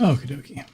Okie dokie.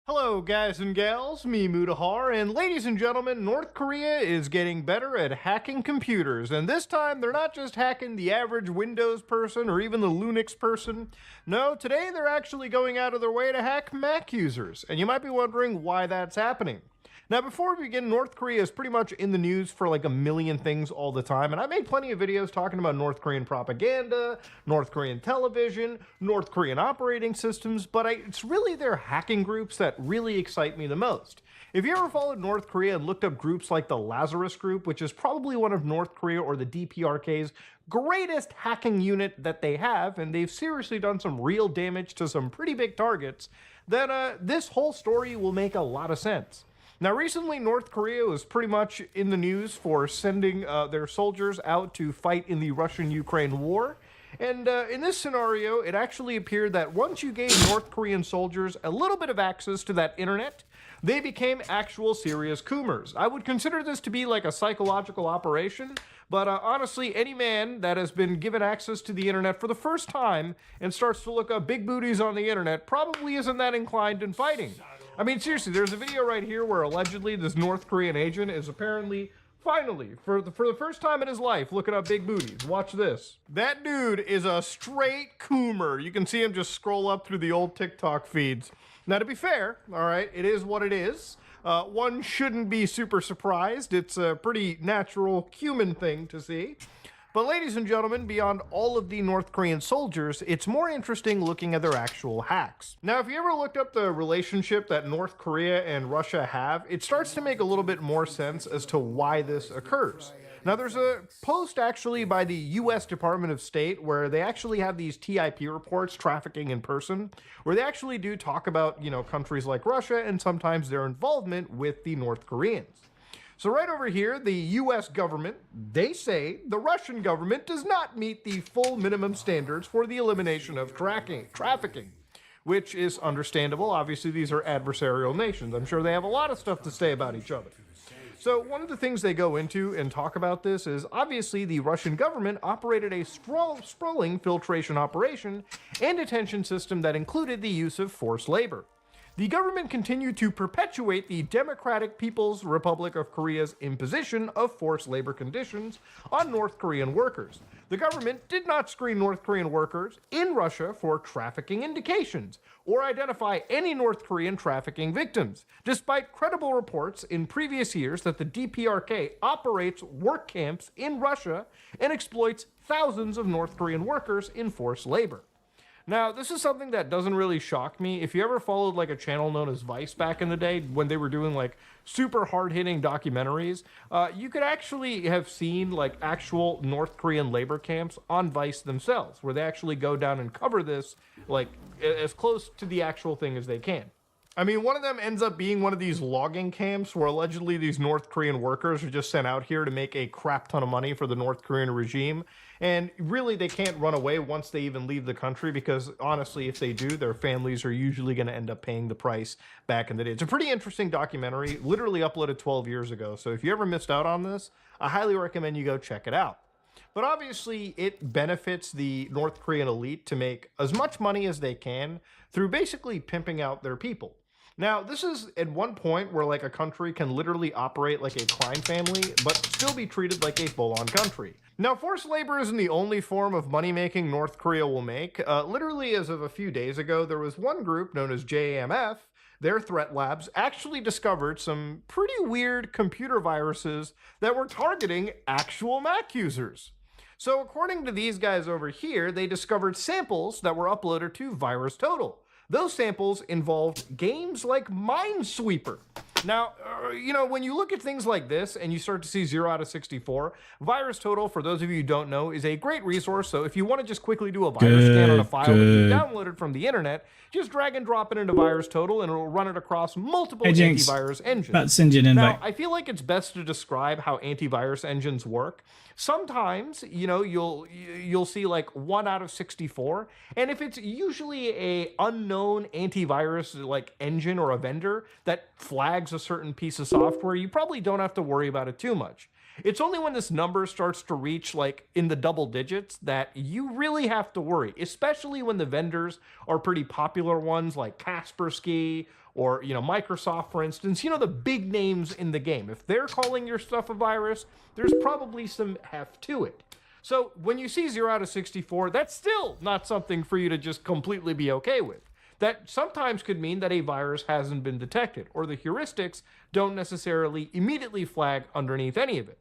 Hello, guys and gals, me Mutahar, and ladies and gentlemen, North Korea is getting better at hacking computers, and this time they're not just hacking the average Windows person or even the Linux person. No, today they're actually going out of their way to hack Mac users, and you might be wondering why that's happening. Now, before we begin, North Korea is pretty much in the news for like a million things all the time, and I made plenty of videos talking about North Korean propaganda, North Korean television, North Korean operating systems, but it's really their hacking groups that really excite me the most. If you ever followed North Korea and looked up groups like the Lazarus Group, which is probably one of North Korea or the DPRK's greatest hacking unit that they have, and they've seriously done some real damage to some pretty big targets, then this whole story will make a lot of sense. Now, recently, North Korea was pretty much in the news for sending their soldiers out to fight in the Russian-Ukraine war. And in this scenario, it actually appeared that once you gave North Korean soldiers a little bit of access to that internet, they became actual serious Coomers. I would consider this to be like a psychological operation, but honestly, any man that has been given access to the internet for the first time and starts to look up big booties on the internet probably isn't that inclined in fighting. I mean, seriously, there's a video right here where allegedly this North Korean agent is apparently, finally, for the first time in his life, looking up big booties. Watch this. That dude is a straight Coomer. You can see him just scroll up through the old TikTok feeds. Now, to be fair, all right, it is what it is. One shouldn't be super surprised. It's a pretty natural human thing to see. But ladies and gentlemen, beyond all of the North Korean soldiers, it's more interesting looking at their actual hacks. Now, if you ever looked up the relationship that North Korea and Russia have, it starts to make a little bit more sense as to why this occurs. Now, there's a post actually by the US Department of State where they actually have these TIP reports, trafficking in person, where they actually do talk about, countries like Russia and sometimes their involvement with the North Koreans. So right over here, the US government, they say the Russian government does not meet the full minimum standards for the elimination of trafficking, which is understandable. Obviously, these are adversarial nations. I'm sure they have a lot of stuff to say about each other. So one of the things they go into and talk about this is obviously the Russian government operated a sprawling filtration operation and detention system that included the use of forced labor. The government continued to perpetuate the Democratic People's Republic of Korea's imposition of forced labor conditions on North Korean workers. The government did not screen North Korean workers in Russia for trafficking indications or identify any North Korean trafficking victims, despite credible reports in previous years that the DPRK operates work camps in Russia and exploits thousands of North Korean workers in forced labor. Now, this is something that doesn't really shock me. If you ever followed like a channel known as Vice back in the day when they were doing like super hard-hitting documentaries, you could actually have seen like actual North Korean labor camps on Vice themselves, where they actually go down and cover this like as close to the actual thing as they can. I mean, one of them ends up being one of these logging camps where allegedly these North Korean workers are just sent out here to make a crap ton of money for the North Korean regime. And really, they can't run away once they even leave the country because, honestly, if they do, their families are usually going to end up paying the price back in the day. It's a pretty interesting documentary, literally uploaded 12 years ago. So if you ever missed out on this, I highly recommend you go check it out. But obviously, it benefits the North Korean elite to make as much money as they can through basically pimping out their people. Now, this is at one point where like a country can literally operate like a crime family, but still be treated like a full-on country. Now, forced labor isn't the only form of money-making North Korea will make. Literally, as of a few days ago, there was one group known as JAMF. Their threat labs actually discovered some pretty weird computer viruses that were targeting actual Mac users. So according to these guys over here, they discovered samples that were uploaded to VirusTotal. Those samples involved games like Minesweeper. Now, when you look at things like this and you start to see 0 out of 64, VirusTotal, for those of you who don't know, is a great resource. So if you want to just quickly do a virus scan on a file that you downloaded from the internet, just drag and drop it into VirusTotal and it'll run it across multiple antivirus engines. About to send you an invite. Now, I feel like it's best to describe how antivirus engines work. Sometimes, you'll see like 1 out of 64, and if it's usually a unknown antivirus like engine or a vendor that flags a certain piece of software, you probably don't have to worry about it too much. It's only when this number starts to reach like in the double digits that you really have to worry, especially when the vendors are pretty popular ones like Kaspersky or, Microsoft, for instance, the big names in the game. If they're calling your stuff a virus, there's probably some heft to it. So when you see 0 out of 64, that's still not something for you to just completely be okay with. That sometimes could mean that a virus hasn't been detected, or the heuristics don't necessarily immediately flag underneath any of it.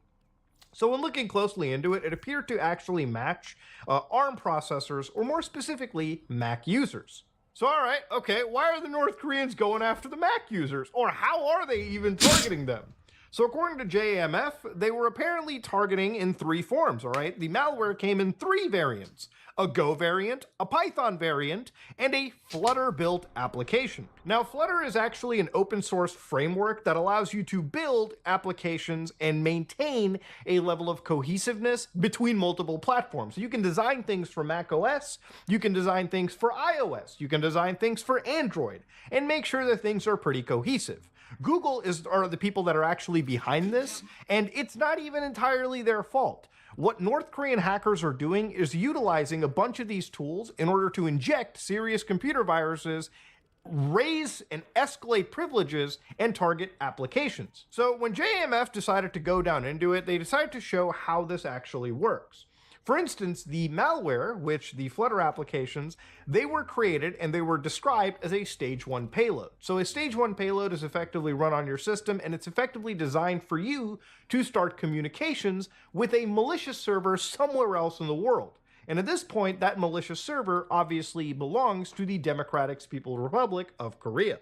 So when looking closely into it, it appeared to actually match ARM processors, or more specifically, Mac users. So all right, okay, why are the North Koreans going after the Mac users? Or how are they even targeting them? So according to JAMF, they were apparently targeting in 3 forms, all right? The malware came in 3 variants: a Go variant, a Python variant, and a Flutter-built application. Now, Flutter is actually an open source framework that allows you to build applications and maintain a level of cohesiveness between multiple platforms. You can design things for Mac OS, you can design things for iOS, you can design things for Android, and make sure that things are pretty cohesive. Google are the people that are actually behind this, and it's not even entirely their fault. What North Korean hackers are doing is utilizing a bunch of these tools in order to inject serious computer viruses, raise and escalate privileges, and target applications. So when JAMF decided to go down into it, they decided to show how this actually works. For instance, the malware, which the Flutter applications, they were created and they were described as a stage 1 payload. So a stage 1 payload is effectively run on your system, and it's effectively designed for you to start communications with a malicious server somewhere else in the world. And at this point, that malicious server obviously belongs to the Democratic People's Republic of Korea.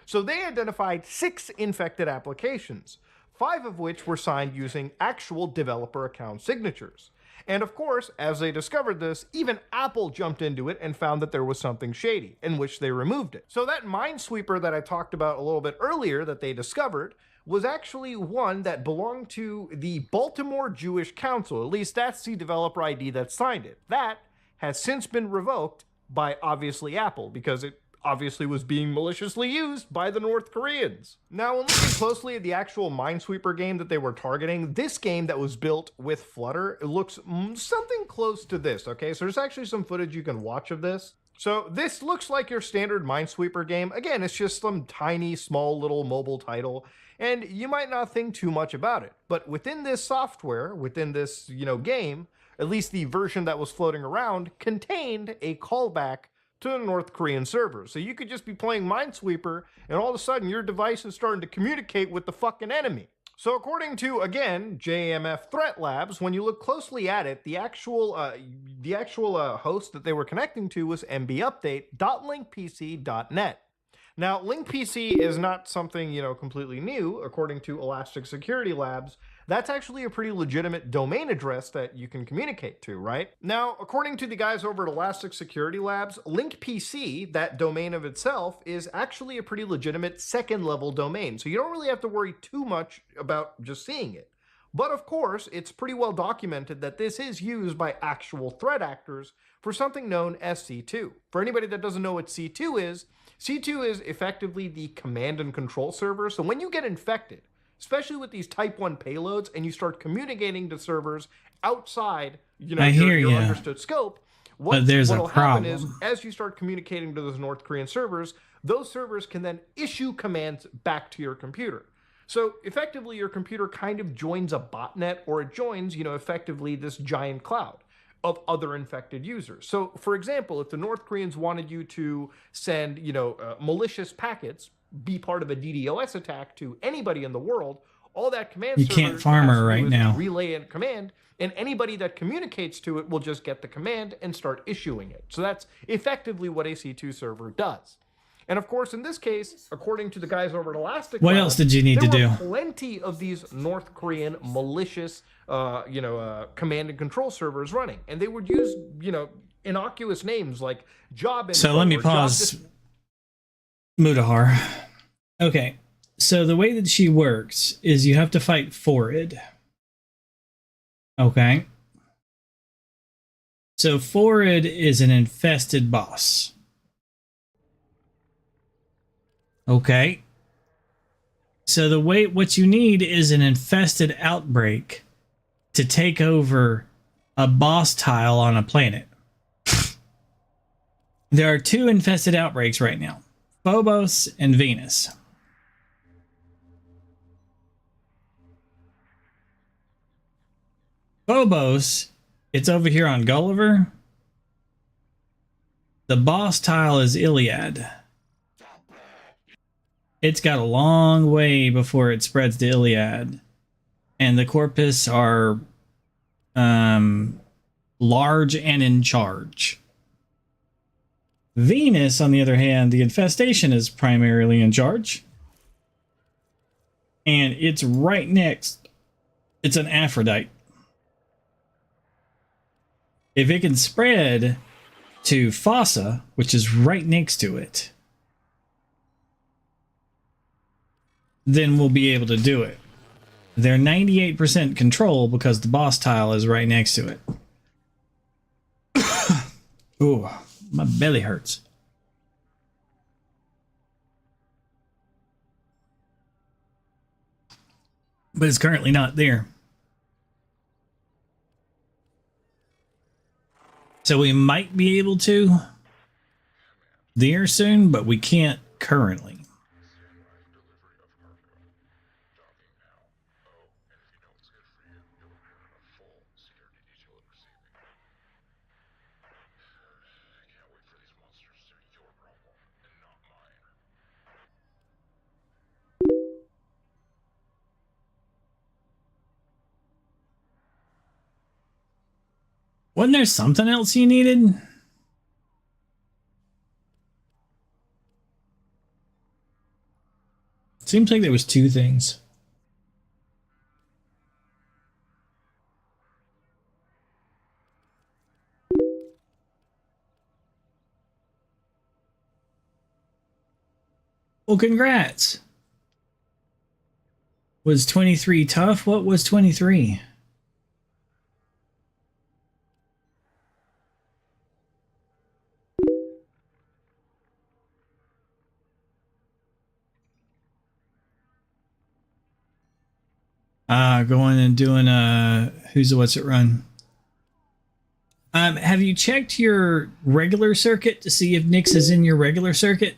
So they identified 6 infected applications, 5 of which were signed using actual developer account signatures. And of course, as they discovered this, even Apple jumped into it and found that there was something shady, in which they removed it. So that Minesweeper that I talked about a little bit earlier that they discovered was actually one that belonged to the Baltimore Jewish Council. At least that's the developer ID that signed it. That has since been revoked by, obviously, Apple, because it obviously was being maliciously used by the North Koreans. Now, when looking closely at the actual Minesweeper game that they were targeting, this game that was built with Flutter, it looks something close to this, okay? So there's actually some footage you can watch of this. So this looks like your standard Minesweeper game. Again, it's just some tiny, small little mobile title, and you might not think too much about it. But within this software, within this, game, at least the version that was floating around, contained a callback to the North Korean servers. So you could just be playing Minesweeper, and all of a sudden your device is starting to communicate with the fucking enemy. So, according to again JMF Threat Labs, when you look closely at it, the actual host that they were connecting to was mbupdate.linkpc.net. Now, LinkPC is not something, completely new. According to Elastic Security Labs, that's actually a pretty legitimate domain address that you can communicate to, right? Now, according to the guys over at Elastic Security Labs, LinkPC, that domain of itself, is actually a pretty legitimate second level domain. So you don't really have to worry too much about just seeing it. But of course, it's pretty well documented that this is used by actual threat actors for something known as C2. For anybody that doesn't know what C2 is effectively the command and control server. So when you get infected, especially with these type 1 payloads, and you start communicating to servers outside, your understood scope, what'll happen is, as you start communicating to those North Korean servers, those servers can then issue commands back to your computer. So effectively, your computer kind of joins a botnet, or it joins, effectively this giant cloud of other infected users. So, for example, if the North Koreans wanted you to send, malicious packets, be part of a DDoS attack to anybody in the world, all that command you can't farm her right now. Relay and command, and anybody that communicates to it will just get the command and start issuing it. So that's effectively what a C2 server does. And of course, in this case, according to the guys over at Elastic, what else did you need to do? There were plenty of these North Korean malicious, command and control servers running, and they would use, innocuous names like job. So let me pause. Mutahar. Okay, so the way that she works is you have to fight Forrid. Okay. So Forrid is an infested boss. Okay. So what you need is an infested outbreak to take over a boss tile on a planet. There are 2 infested outbreaks right now, Phobos and Venus. Phobos, it's over here on Gulliver. The boss tile is Iliad. It's got a long way before it spreads to Iliad. And the Corpus are large and in charge. Venus, on the other hand, the infestation is primarily in charge. And it's right next. It's an Aphrodite. If it can spread to Fossa, which is right next to it, then we'll be able to do it. They're 98% control because the boss tile is right next to it. Ooh, my belly hurts. But it's currently not there. So we might be able to there soon, but we can't currently. Wasn't there something else you needed? Seems like there was 2 things. Well, congrats. Was 23 tough? What was 23? Going and doing who's the what's it run? Have you checked your regular circuit to see if Nyx is in your regular circuit?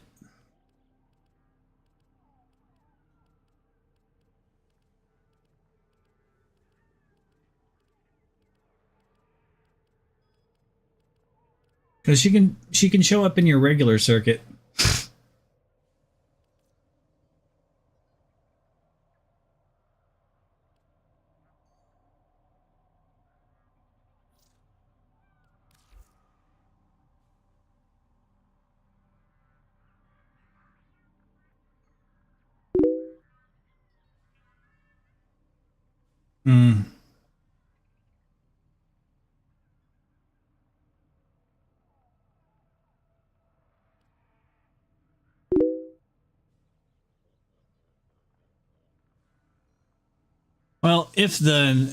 Because she can show up in your regular circuit. Mm. Well, if the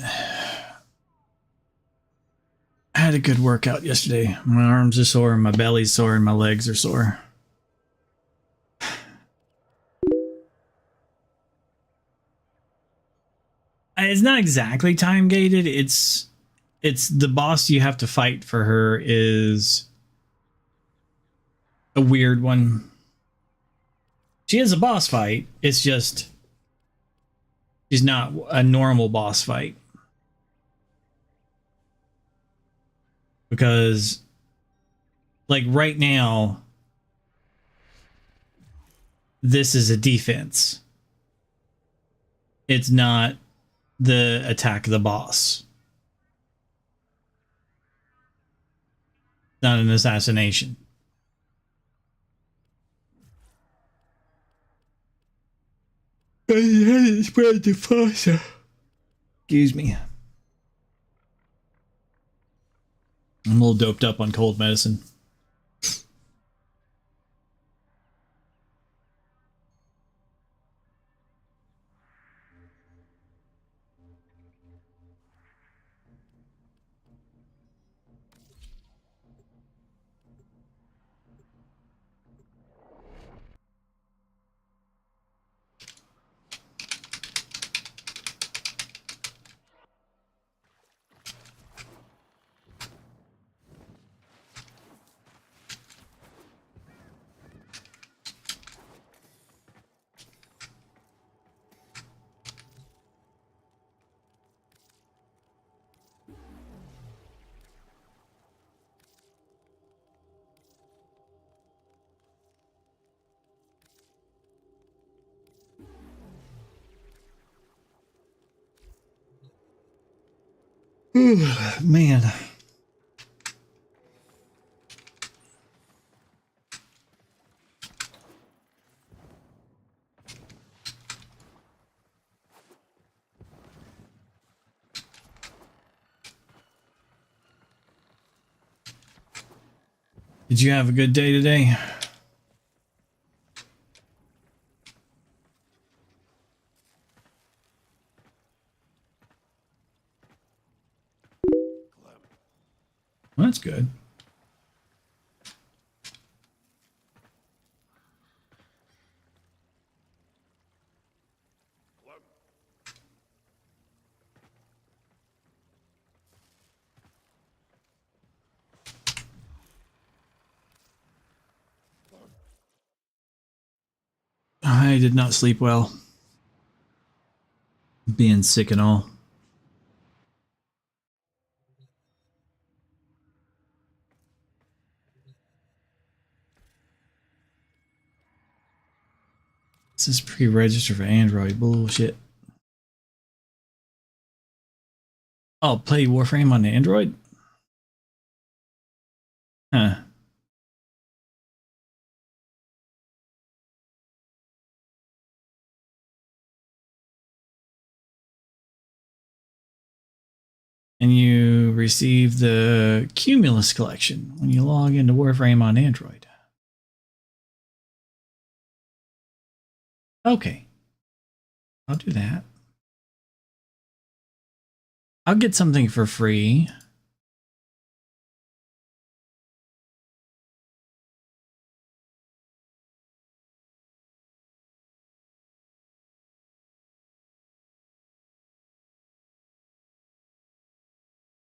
I had a good workout yesterday. My arms are sore, my belly's sore, and my legs are sore. It's not exactly time gated. It's the boss you have to fight for her is a weird one. She is a boss fight. It's just she's not a normal boss fight. Because like right now this is a defense. It's not the attack of the boss. Not an assassination. Excuse me. I'm a little doped up on cold medicine. Man. Did you have a good day today? Well, that's good. I did not sleep well. Being sick and all. This is pre-registered for Android. Bullshit. Oh, play Warframe on Android? Huh. And you receive the Cumulus collection when you log into Warframe on Android. Okay. I'll do that. I'll get something for free.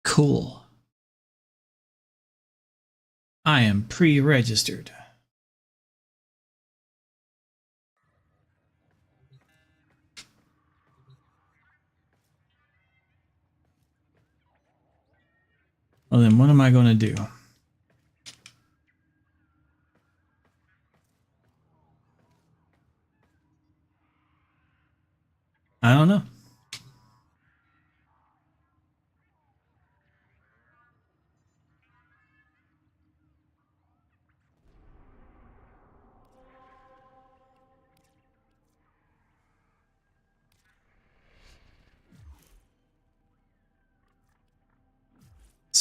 Cool. I am pre-registered. Well, then what am I going to do? I don't know.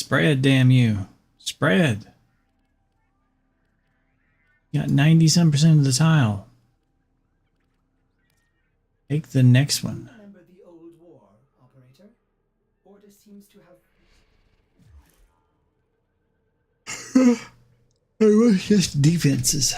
Spread, damn you. Spread. You got 90-some% of the tile. Take the next one. Remember the old war, operator? Order seems to have... It was just defenses.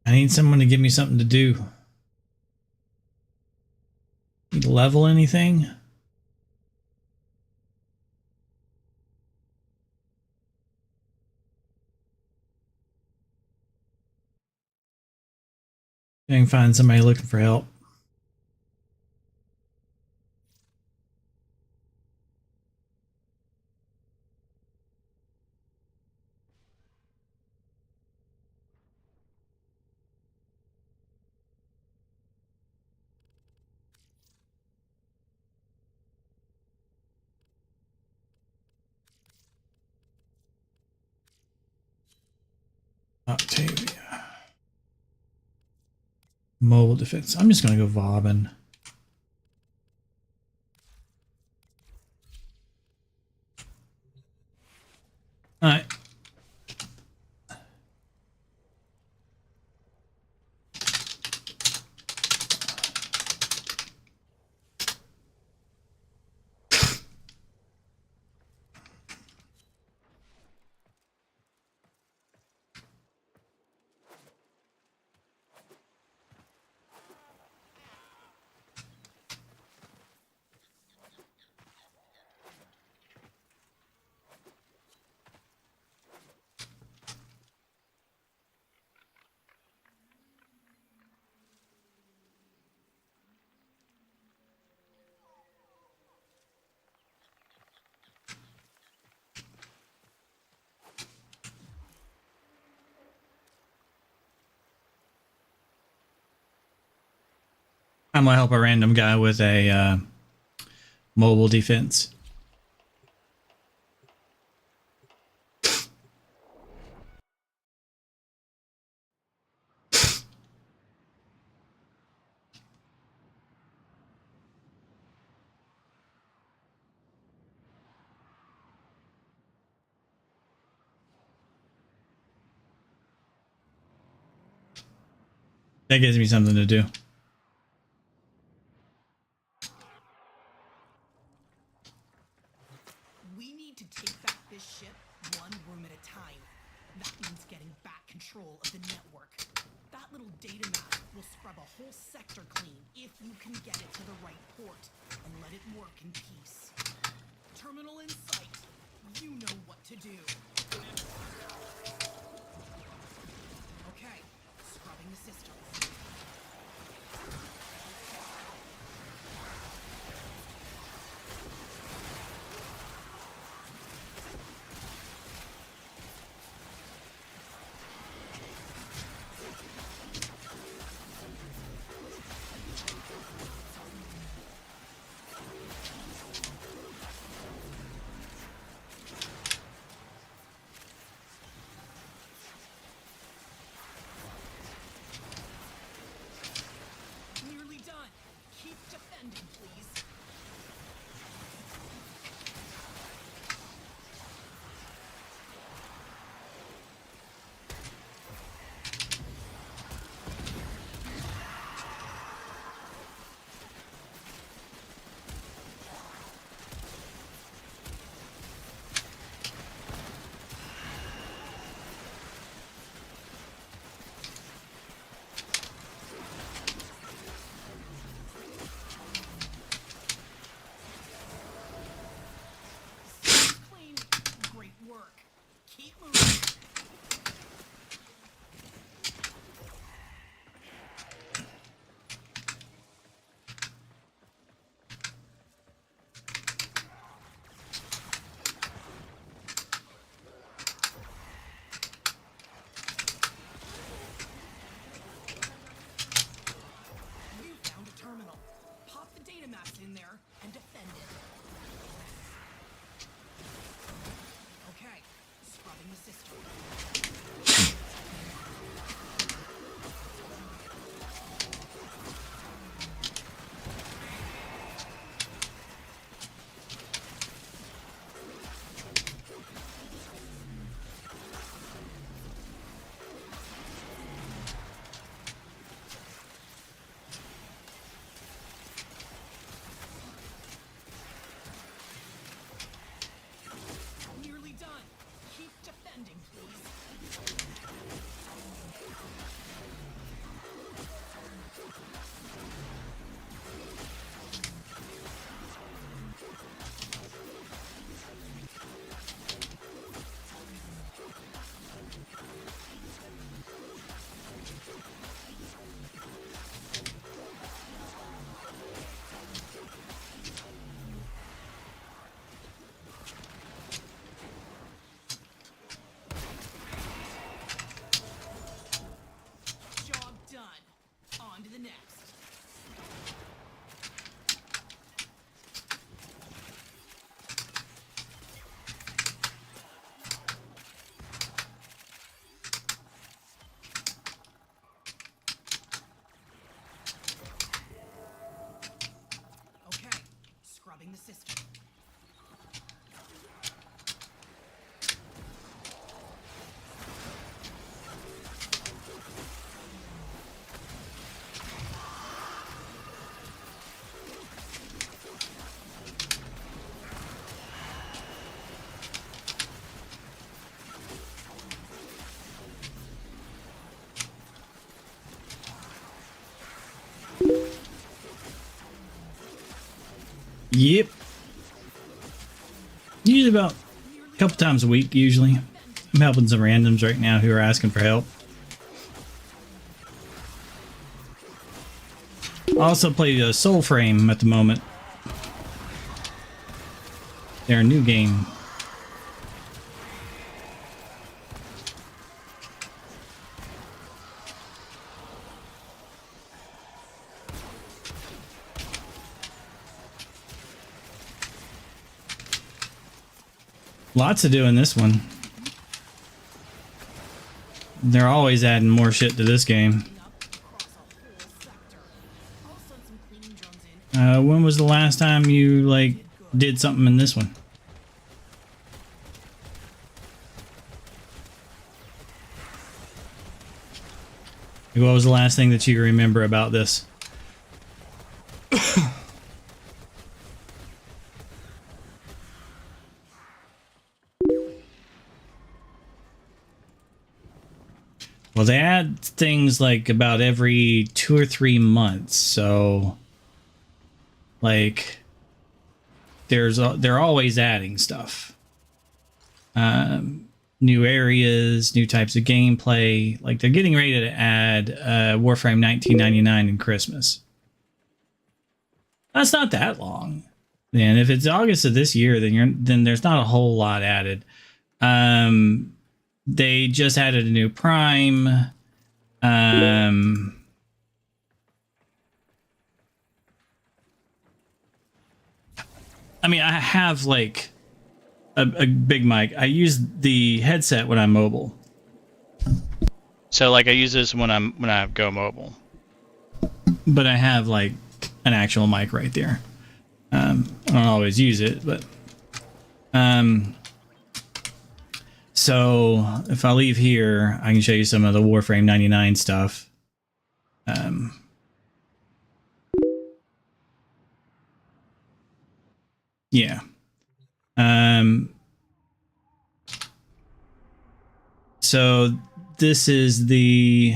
I need someone to give me something to do. Need to level anything? I can find somebody looking for help. Octavia. Mobile defense. I'm just going to go Vauban. Alright. I'm gonna help a random guy with a mobile defense. That gives me something to do. We need to take back this ship one room at a time. That means getting back control of the network. That little data map will scrub a whole sector clean if you can get it to the right port and let it work in peace. Terminal in sight. You know what to do. Okay, scrubbing the systems. Yep. Usually about a couple times a week, usually. I'm helping some randoms right now who are asking for help. I also play Soulframe at the moment. They're a new game. Lots to do in this one. They're always adding more shit to this game. When was the last time you, like, did something in this one? What was the last thing that you remember about this? Well, they add things like about every 2 or 3 months, so like they're always adding stuff. New areas, new types of gameplay. Like they're getting ready to add Warframe 1999 in Christmas. That's not that long. And if it's August of this year, then there's not a whole lot added. They just added a new Prime. I mean, I have like a big mic. I use the headset when I'm mobile. So like I use this when I go mobile. But I have like an actual mic right there. I don't always use it, but so if I leave here, I can show you some of the Warframe 99 stuff. Yeah. So this is the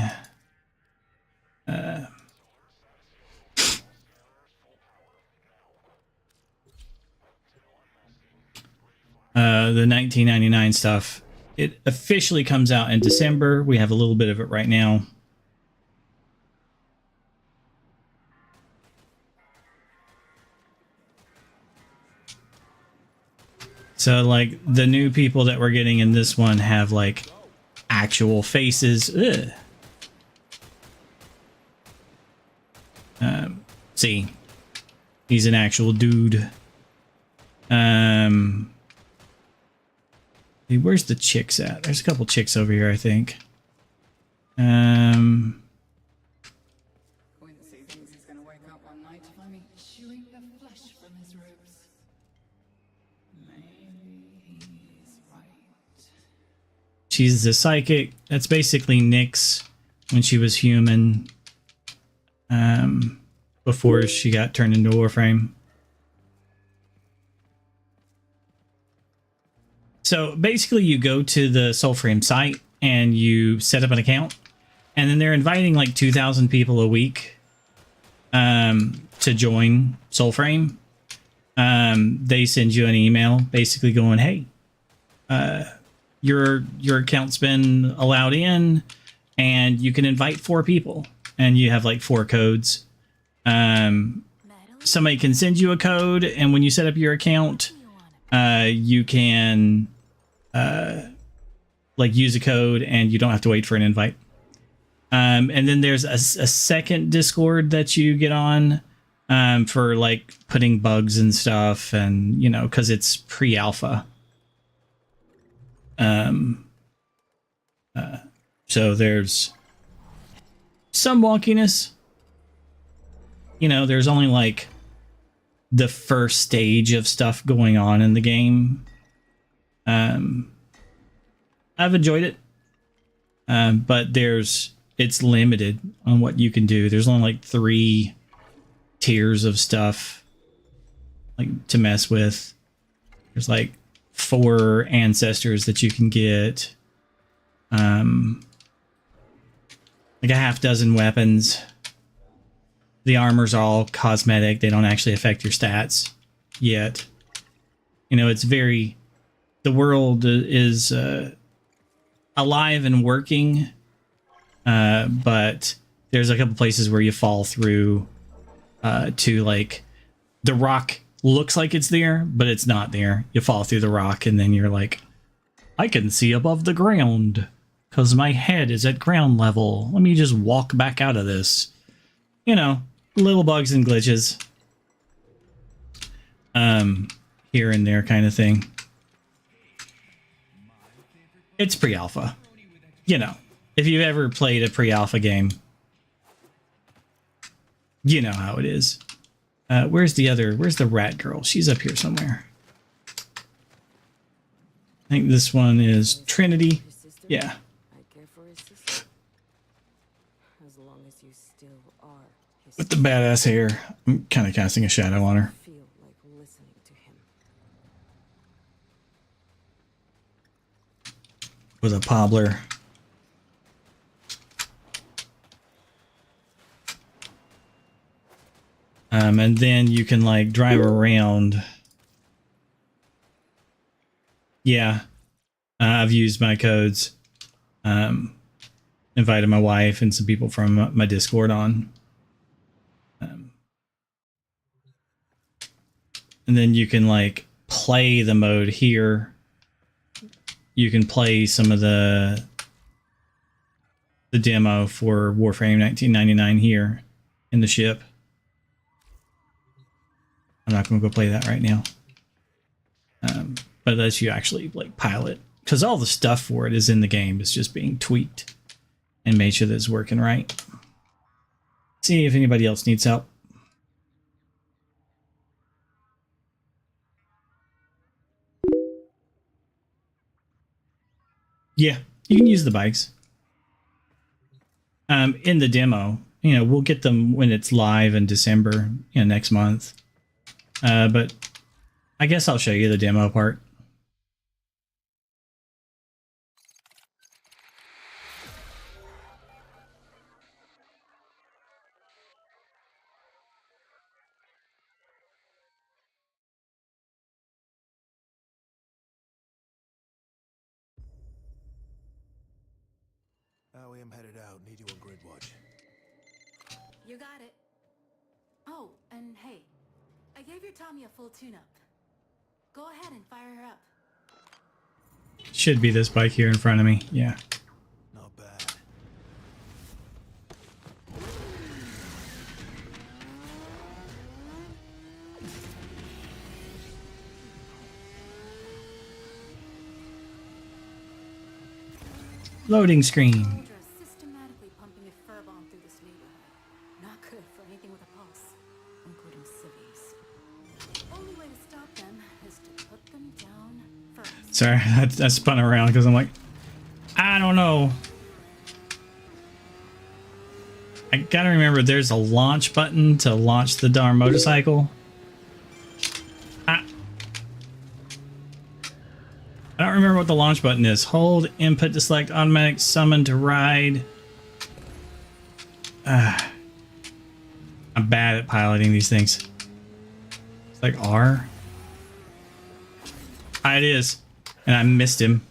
the 1999 stuff. It officially comes out in December. We have a little bit of it right now. So like the new people that we're getting in this one have like actual faces. Ugh. See, he's an actual dude. Hey, where's the chicks at? There's a couple chicks over here, I think. Quincy thinks he's gonna wake up one night to find me chewing the flesh from his ribs. Maybe he's right. She's the psychic. That's basically Nyx when she was human. Before she got turned into Warframe. So basically you go to the Soulframe site and you set up an account, and then they're inviting like 2,000 people a week to join Soulframe. They send you an email basically going, hey, your account's been allowed in and you can invite 4 people, and you have like 4 codes. Somebody can send you a code, and when you set up your account, you can like use a code and you don't have to wait for an invite. And then there's a second Discord that you get on for like putting bugs and stuff, and you know, because it's pre-alpha. So there's some wonkiness. You know, there's only like the first stage of stuff going on in the game. I've enjoyed it, but it's limited on what you can do. There's only like 3 tiers of stuff like to mess with. There's like 4 ancestors that you can get, like a half dozen weapons. The armor's all cosmetic. They don't actually affect your stats. yet. You know, it's very, the world is alive and working, but there's a couple places where you fall through to like the rock looks like it's there, but it's not there. You fall through the rock and then you're like, I can see above the ground because my head is at ground level. Let me just walk back out of this. You know, little bugs and glitches. Here and there kind of thing. It's pre-alpha. You know, if you've ever played a pre-alpha game, you know how it is. Where's the rat girl? She's up here somewhere. I think this one is Trinity. Yeah. I care for his sister. As long as you still are his With the badass hair. I'm kind of casting a shadow on her. feel like listening to him. With a pobbler. And then you can like drive around. Yeah. I've used my codes. Invited my wife and some people from my Discord on. And then you can like play the mode here. You can play some of the demo for Warframe 1999 here in the ship. I'm not going to go play that right now. But it lets you actually like pilot, because all the stuff for it is in the game. It's just being tweaked and made sure that it's working right. See if anybody else needs help. Yeah, you can use the bikes. In the demo, you know, we'll get them when it's live in December, you know, next month. But I guess I'll show you the demo part. I am headed out. Need you on grid watch. You got it. Oh, and hey, I gave your Tommy a full tune-up. Go ahead and fire her up. Should be this bike here in front of me. Yeah. Not bad. Loading screen. Soldiers systematically pumping a furbomb through this neighborhood. Not good for anything with a pulse, including civvies. Only way to stop them is to put them down first. Sorry, I spun around because I'm like, I don't know. I gotta remember there's a launch button to launch the darn motorcycle. I don't remember what the launch button is. Hold input to select automatic summon to ride. I'm bad at piloting these things. It's like R. Ah, it is. And I missed him.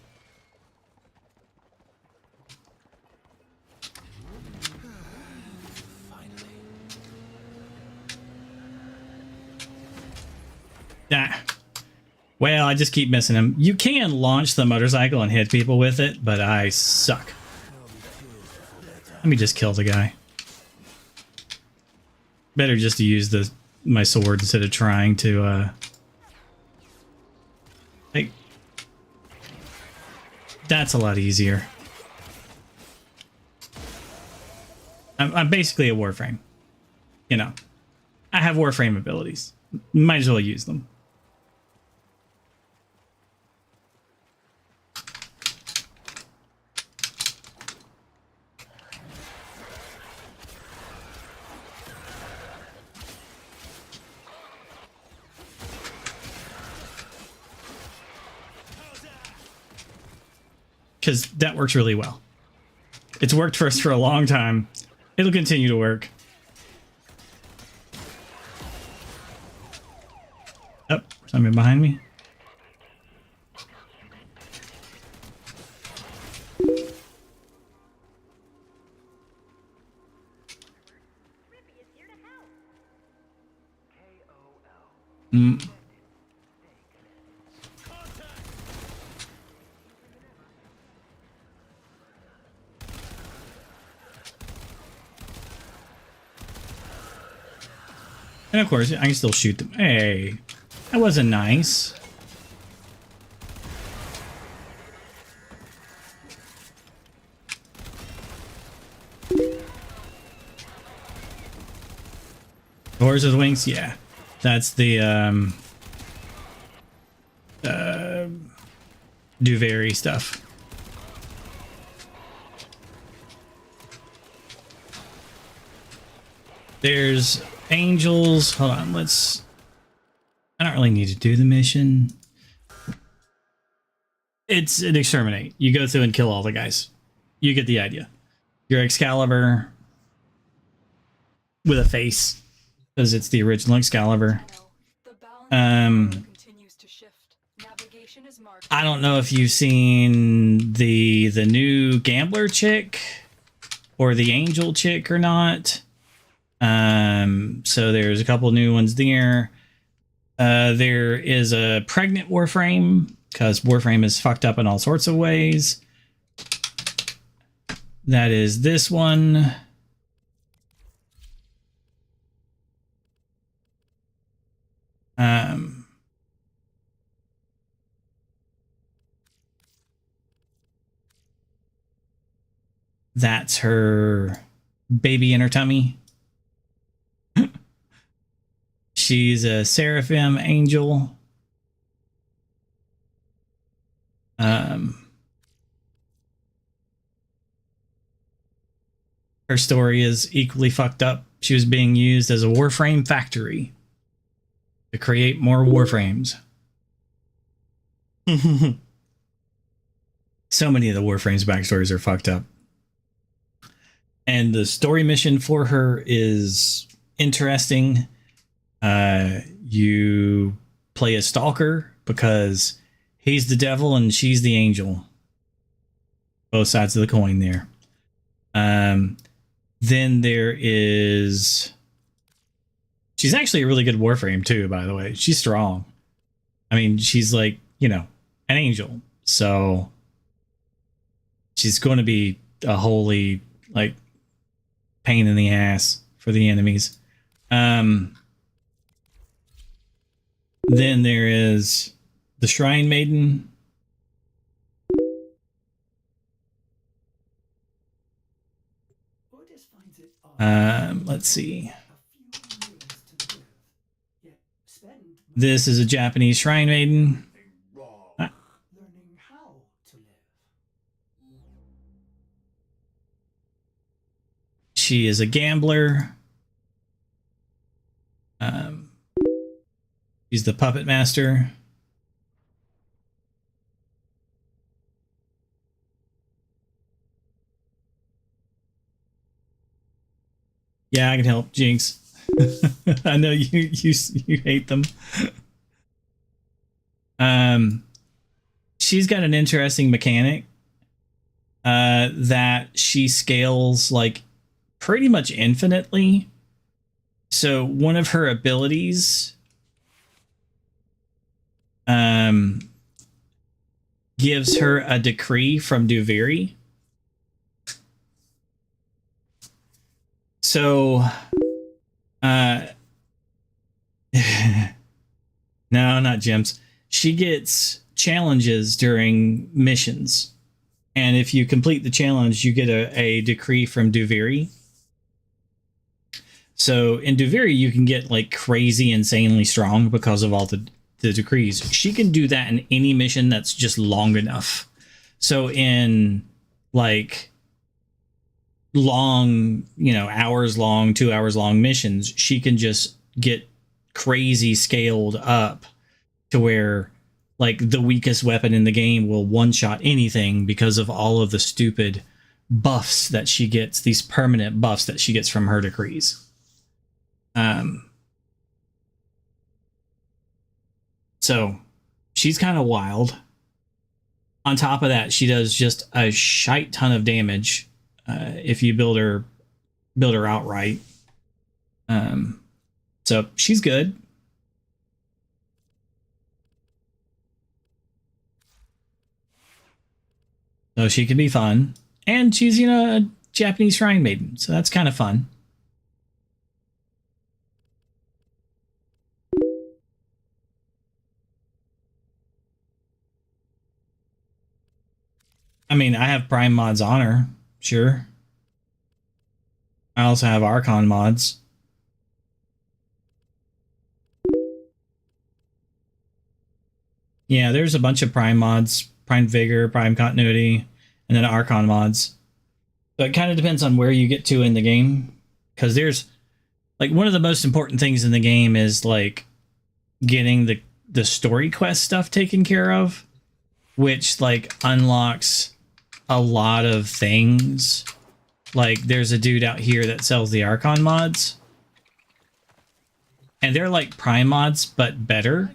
Ah. Well, I just keep missing him. You can launch the motorcycle and hit people with it, but I suck. Let me just kill the guy. Better just to use my sword instead of trying to like, that's a lot easier. I'm basically a Warframe. You know, I have Warframe abilities. Might as well use them. Because that works really well. It's worked for us for a long time. It'll continue to work. Oh, something behind me. Mm. And of course, I can still shoot them. Hey, that wasn't nice. Doors with wings, yeah. That's the Duvary stuff. There's angels. Hold on, let's... I don't really need to do the mission. It's an exterminate. You go through and kill all the guys. You get the idea. Your Excalibur with a face, because it's the original Excalibur. I don't know if you've seen the new Gambler chick or the Angel chick or not. So there's a couple new ones there. There is a pregnant Warframe, because Warframe is fucked up in all sorts of ways. That is this one. That's her baby in her tummy. She's a Seraphim angel. Her story is equally fucked up. She was being used as a Warframe factory to create more Warframes. So many of the Warframes backstories are fucked up. And the story mission for her is interesting. You play a stalker because he's the devil and she's the angel. Both sides of the coin there. Then there is... She's actually a really good Warframe too, by the way. She's strong. I mean, she's like, you know, an angel. So she's going to be a holy, like, pain in the ass for the enemies. Then there is the Shrine Maiden. Let's see. This is a Japanese Shrine Maiden. Learning how to live. She is a gambler. She's the puppet master. Yeah, I can help, Jinx. I know you hate them. She's got an interesting mechanic that she scales like pretty much infinitely. So one of her abilities gives her a decree from Duviri. So no, not gems. She gets challenges during missions. And if you complete the challenge, you get a decree from Duviri. So in Duviri, you can get like crazy, insanely strong because of all the decrees. She can do that in any mission that's just long enough. So in like long, you know, hours long, 2 hours long missions, she can just get crazy scaled up to where like the weakest weapon in the game will one-shot anything because of all of the stupid buffs that she gets, these permanent buffs that she gets from her So she's kind of wild. On top of that, she does just a shite ton of damage if you build her outright. So she's good. So she can be fun. And she's, a Japanese shrine maiden. So that's kind of fun. I mean, I have Prime mods on her. Sure. I also have Archon mods. Yeah, there's a bunch of Prime mods. Prime Vigor, Prime Continuity, and then Archon mods. So it kind of depends on where you get to in the game. Because there's, like, one of the most important things in the game is, like, getting the story quest stuff taken care of. Which, like, unlocks a lot of things. Like, there's a dude out here that sells the Archon mods. And they're like Prime mods, but better.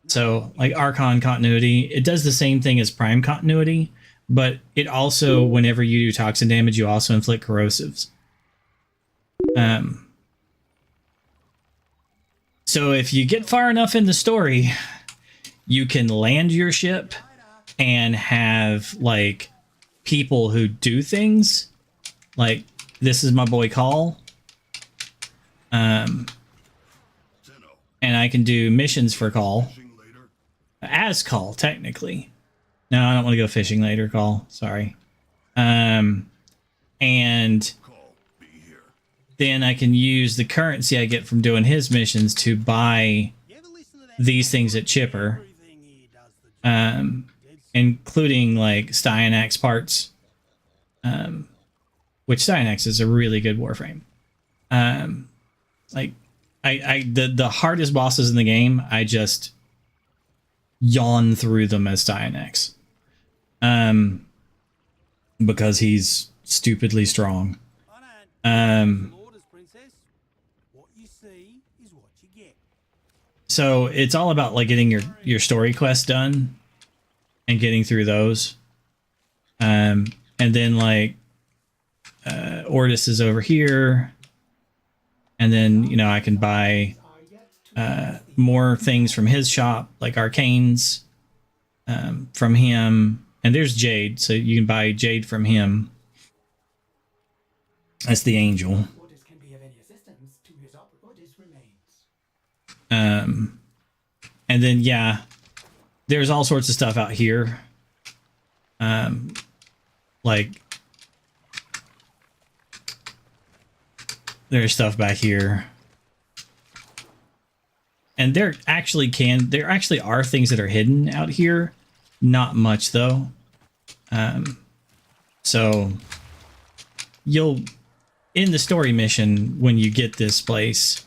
So, like Archon Continuity, it does the same thing as Prime Continuity, but it also, whenever you do toxin damage, you also inflict corrosives. So if you get far enough in the story, you can land your ship and have, like, people who do things. Like, this is my boy Call. And I can do missions for Call. As Call, technically. No, I don't want to go fishing later, Call. Sorry. And then I can use the currency I get from doing his missions to buy these things at Chipper. Including, like, Styanax parts. Which Styanax is a really good Warframe. Like, the hardest bosses in the game, I just yawn through them as Styanax. Because he's stupidly strong. So it's all about, like, getting your story quest done and getting through those. And then, like, Ordis is over here. And then, I can buy more things from his shop, like arcanes from him. And there's Jade, so you can buy Jade from him. That's the angel. And then, yeah, there's all sorts of stuff out here. Like, there's stuff back here. And there actually are things that are hidden out here. Not much, though. So you'll, in the story mission, when you get this place,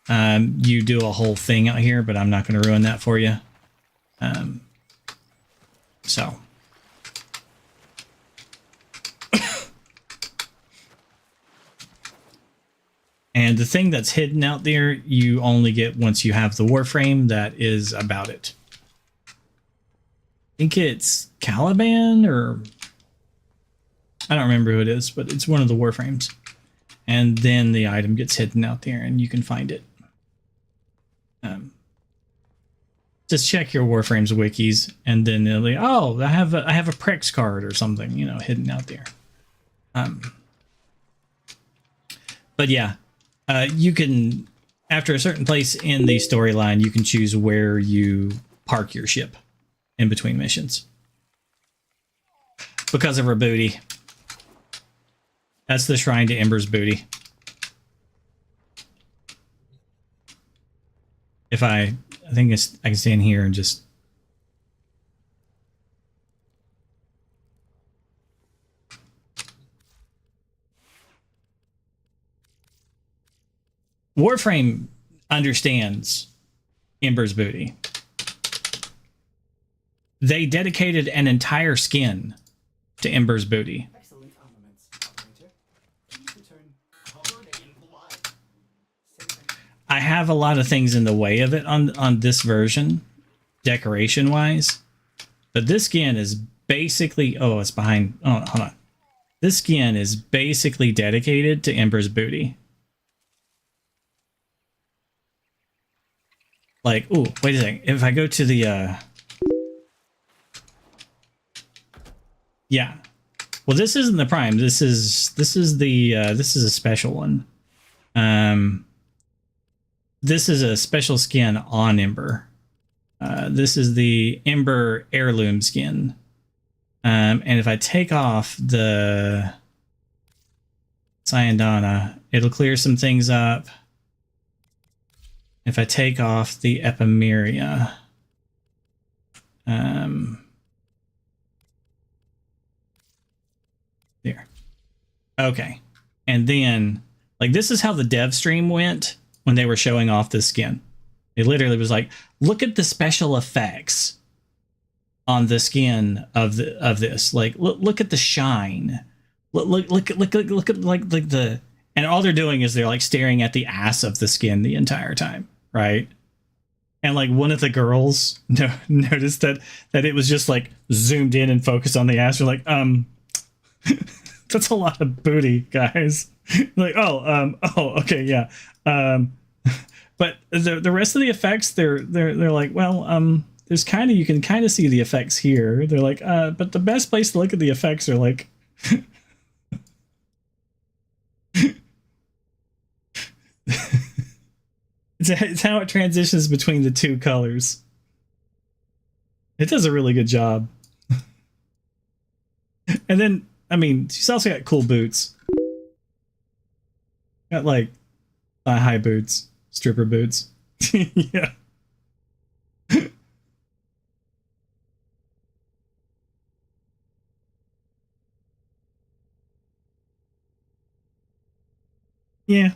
you do a whole thing out here, but I'm not going to ruin that for you. So. And the thing that's hidden out there, you only get once you have the Warframe that is about it. I think it's Caliban, or I don't remember who it is, but it's one of the Warframes. And then the item gets hidden out there and you can find it. Just check your Warframes wikis, and then they'll be, oh, I have a Prex card or something, hidden out there. But yeah, you can, after a certain place in the storyline, you can choose where you park your ship in between missions. Because of her booty. That's the shrine to Ember's booty. If I think I can stand here and just... Warframe understands Ember's booty. They dedicated an entire skin to Ember's booty. Excellent armaments, operator. Please return covered in blood. I have a lot of things in the way of it on this version, decoration wise. But this skin is basically, oh, it's behind. Oh, hold on. This skin is basically dedicated to Ember's booty. Like, ooh, wait a second. If I go to the, yeah. Well, this isn't the prime. This is a special one. This is a special skin on Ember. This is the Ember heirloom skin. And if I take off the Cyandana, it'll clear some things up. If I take off the Epimeria, there. Okay. And then, like, this is how the dev stream went when they were showing off this skin. It literally was like, look at the special effects on the skin of this. Like, look at the shine. Look at like the, and all they're doing is they're like staring at the ass of the skin the entire time, right? And like one of the girls noticed that it was just like zoomed in and focused on the ass. They're like, that's a lot of booty, guys. Like, oh, okay, yeah. But the rest of the effects, they're like, well, there's you can kind of see the effects here. They're like, but the best place to look at the effects are like, it's how it transitions between the two colors. It does a really good job. And then, I mean, she's also got cool boots. Got like high boots, stripper boots. Yeah. Yeah.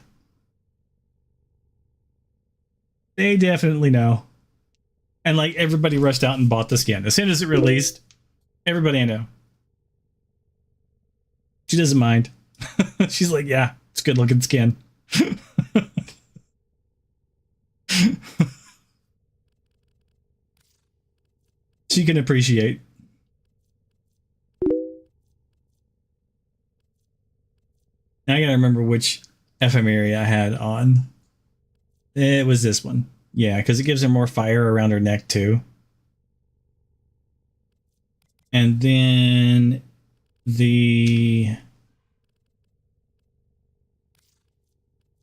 They definitely know. And like everybody rushed out and bought the skin. As soon as it released, everybody I know. She doesn't mind. She's like, yeah, it's a good looking skin. She can appreciate. Now I gotta remember which Ephemeria I had on. It was this one. Yeah, because it gives her more fire around her neck too. And then the...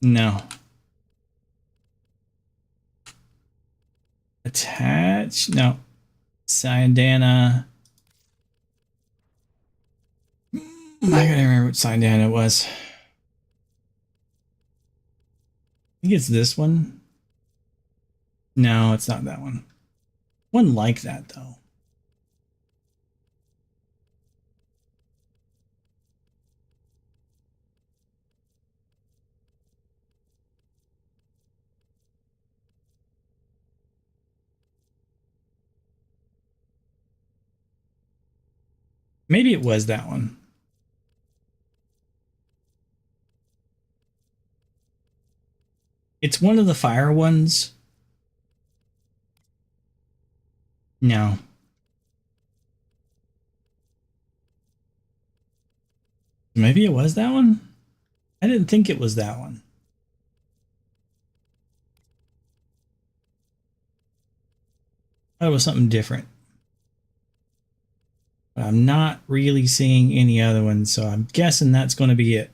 No. Attach? No. Cyandana. I gotta remember what Cyandana was. I think it's this one. No, it's not that one. One like that though. Maybe it was that one. It's one of the fire ones. No. Maybe it was that one? I didn't think it was that one. I thought it was something different. But I'm not really seeing any other ones, so I'm guessing that's going to be it.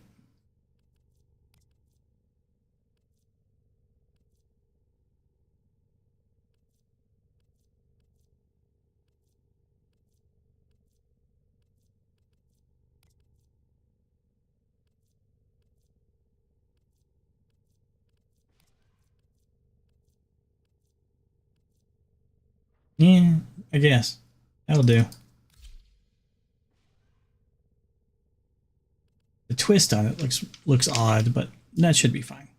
Yeah, I guess. That'll do. The twist on it looks odd, but that should be fine.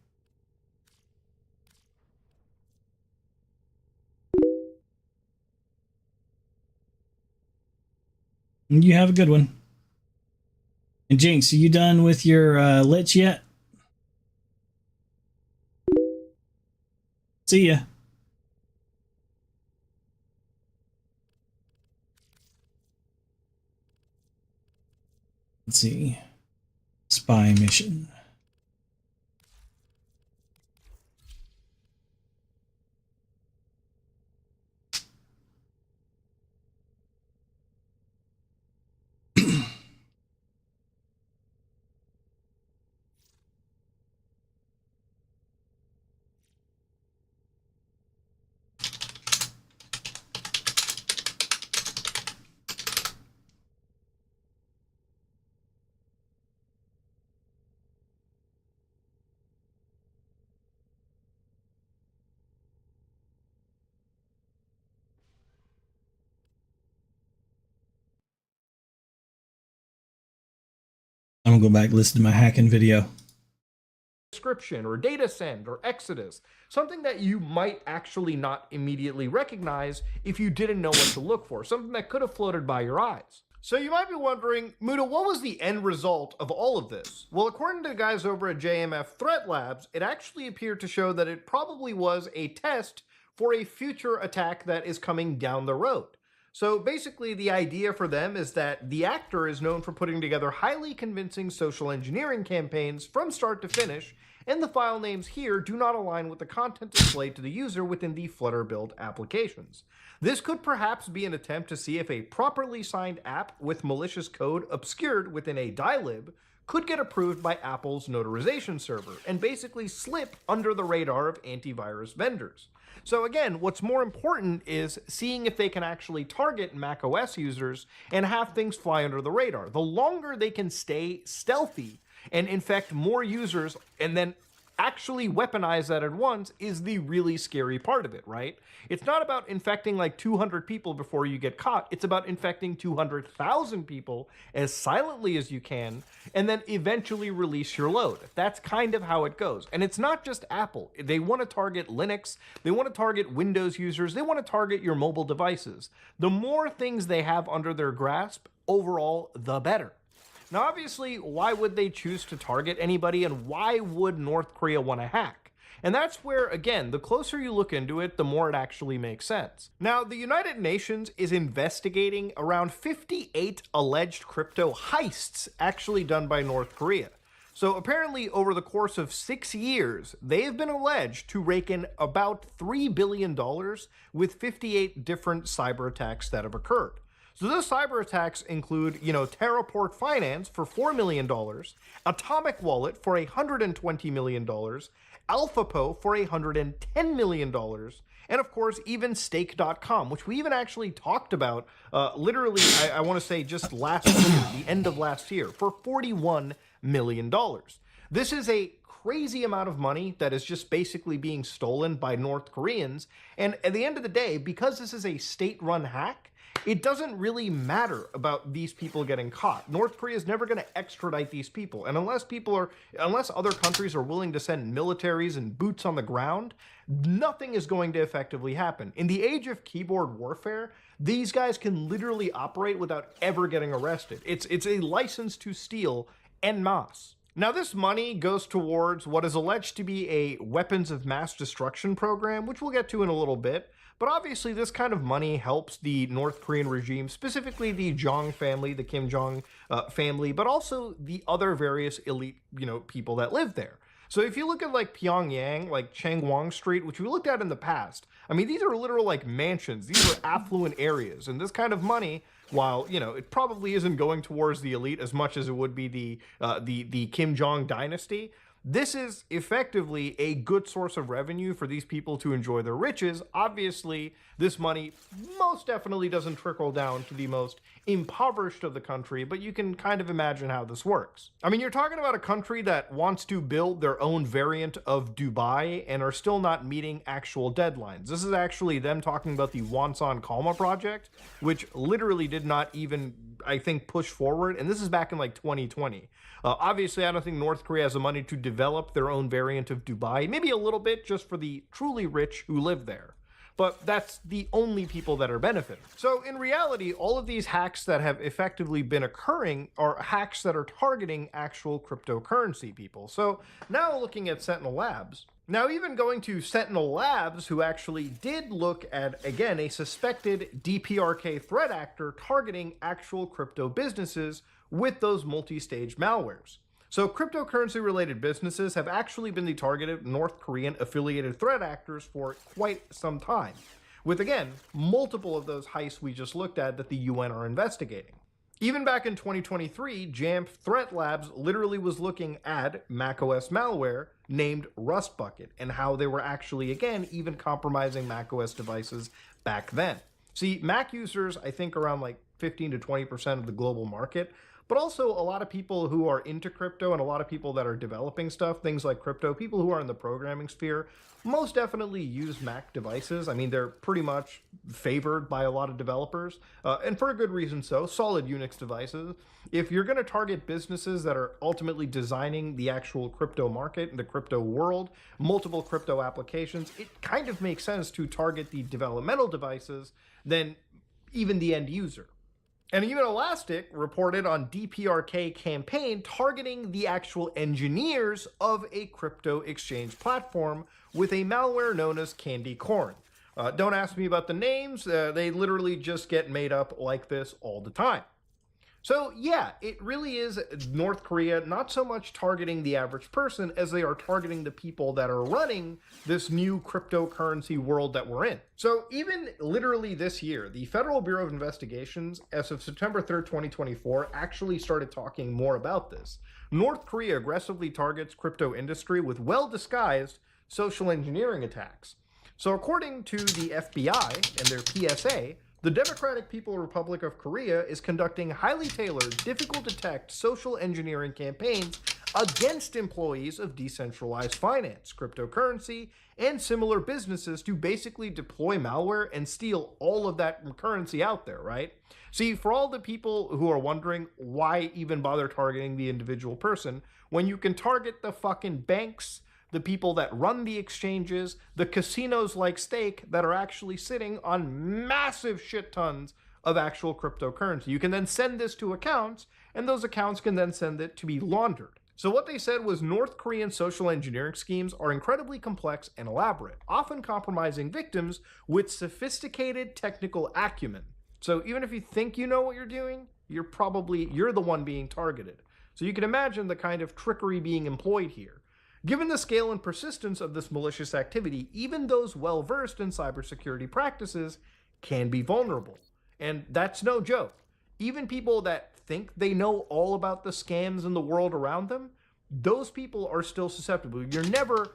You have a good one. And Jinx, are you done with your lich yet? See ya. Let's see. Spy mission. I'm gonna go back and listen to my hacking video. Description or data send or exodus, something that you might actually not immediately recognize if you didn't know what to look for, something that could have floated by your eyes. So you might be wondering, Muda, what was the end result of all of this? Well, according to the guys over at JMF Threat Labs, it actually appeared to show that it probably was a test for a future attack that is coming down the road. So basically the idea for them is that the actor is known for putting together highly convincing social engineering campaigns from start to finish, and the file names here do not align with the content displayed to the user within the Flutter build applications. This could perhaps be an attempt to see if a properly signed app with malicious code obscured within a dylib could get approved by Apple's notarization server and basically slip under the radar of antivirus vendors. So again, what's more important is seeing if they can actually target macOS users and have things fly under the radar. The longer they can stay stealthy and infect more users and then actually weaponize that at once is the really scary part of it, right? It's not about infecting like 200 people before you get caught. It's about infecting 200,000 people as silently as you can and then eventually release your load. That's kind of how it goes. And it's not just Apple. They want to target Linux. They want to target Windows users. They want to target your mobile devices. The more things they have under their grasp, overall, the better. Now, obviously, why would they choose to target anybody, and why would North Korea want to hack? And that's where, again, the closer you look into it, the more it actually makes sense. Now, the United Nations is investigating around 58 alleged crypto heists actually done by North Korea. So apparently, over the course of 6 years, they have been alleged to rake in about $3 billion with 58 different cyber attacks that have occurred. So those cyber attacks include, Terraport Finance for $4 million, Atomic Wallet for $120 million, AlphaPo for $110 million, and of course, even Stake.com, which we even actually talked about, literally, I want to say just last year, the end of last year, for $41 million. This is a crazy amount of money that is just basically being stolen by North Koreans, and at the end of the day, because this is a state-run hack, it doesn't really matter about these people getting caught. North Korea is never going to extradite these people. And unless other countries are willing to send militaries and boots on the ground, nothing is going to effectively happen. In the age of keyboard warfare, these guys can literally operate without ever getting arrested. It's a license to steal en masse. Now, this money goes towards what is alleged to be a weapons of mass destruction program, which we'll get to in a little bit. But obviously, this kind of money helps the North Korean regime, specifically the Jong family, the Kim Jong family, but also the other various elite, people that live there. So if you look at like Pyongyang, like Changwon Street, which we looked at in the past, I mean, these are literal like mansions. These are affluent areas, and this kind of money, while it probably isn't going towards the elite as much as it would be the Kim Jong dynasty. This is effectively a good source of revenue for these people to enjoy their riches. Obviously, this money most definitely doesn't trickle down to the most impoverished of the country, but you can kind of imagine how this works. I mean, you're talking about a country that wants to build their own variant of Dubai and are still not meeting actual deadlines. This is actually them talking about the Wonsan Kalma project, which literally did not even, I think, push forward, and this is back in like 2020. Obviously, I don't think North Korea has the money to develop their own variant of Dubai, maybe a little bit just for the truly rich who live there. But that's the only people that are benefiting. So in reality, all of these hacks that have effectively been occurring are hacks that are targeting actual cryptocurrency people. So now looking at Sentinel Labs, Now, even going to Sentinel Labs, who actually did look at, again, a suspected DPRK threat actor targeting actual crypto businesses with those multi-stage malwares. So cryptocurrency-related businesses have actually been the target of North Korean affiliated threat actors for quite some time, with, again, multiple of those heists we just looked at that the UN are investigating. Even back in 2023, Jamf Threat Labs literally was looking at macOS malware named Rust Bucket and how they were actually, again, even compromising macOS devices back then. See, Mac users, I think around like 15 to 20% of the global market, but also a lot of people who are into crypto and a lot of people that are developing stuff, things like crypto, people who are in the programming sphere, most definitely use Mac devices. I mean, they're pretty much favored by a lot of developers, and for a good reason so, solid Unix devices. If you're going to target businesses that are ultimately designing the actual crypto market and the crypto world, multiple crypto applications, it kind of makes sense to target the developmental devices than even the end user. And even Elastic reported on DPRK campaign targeting the actual engineers of a crypto exchange platform with a malware known as Candy Corn. Don't ask me about the names, they literally just get made up like this all the time. So yeah, it really is North Korea not so much targeting the average person as they are targeting the people that are running this new cryptocurrency world that we're in. So even literally this year, the Federal Bureau of Investigations, as of September 3rd, 2024, actually started talking more about this. North Korea aggressively targets crypto industry with well-disguised social engineering attacks. So according to the FBI and their PSA, the Democratic People's Republic of Korea is conducting highly tailored, difficult-to-detect social engineering campaigns against employees of decentralized finance, cryptocurrency, and similar businesses to basically deploy malware and steal all of that currency out there, right? See, for all the people who are wondering why even bother targeting the individual person, when you can target the fucking banks, the people that run the exchanges, the casinos like Stake that are actually sitting on massive shit tons of actual cryptocurrency. You can then send this to accounts, and those accounts can then send it to be laundered. So what they said was North Korean social engineering schemes are incredibly complex and elaborate, often compromising victims with sophisticated technical acumen. So even if you think you know what you're doing, you're the one being targeted. So you can imagine the kind of trickery being employed here. Given the scale and persistence of this malicious activity, even those well-versed in cybersecurity practices can be vulnerable. And that's no joke. Even people that think they know all about the scams in the world around them, those people are still susceptible. You're never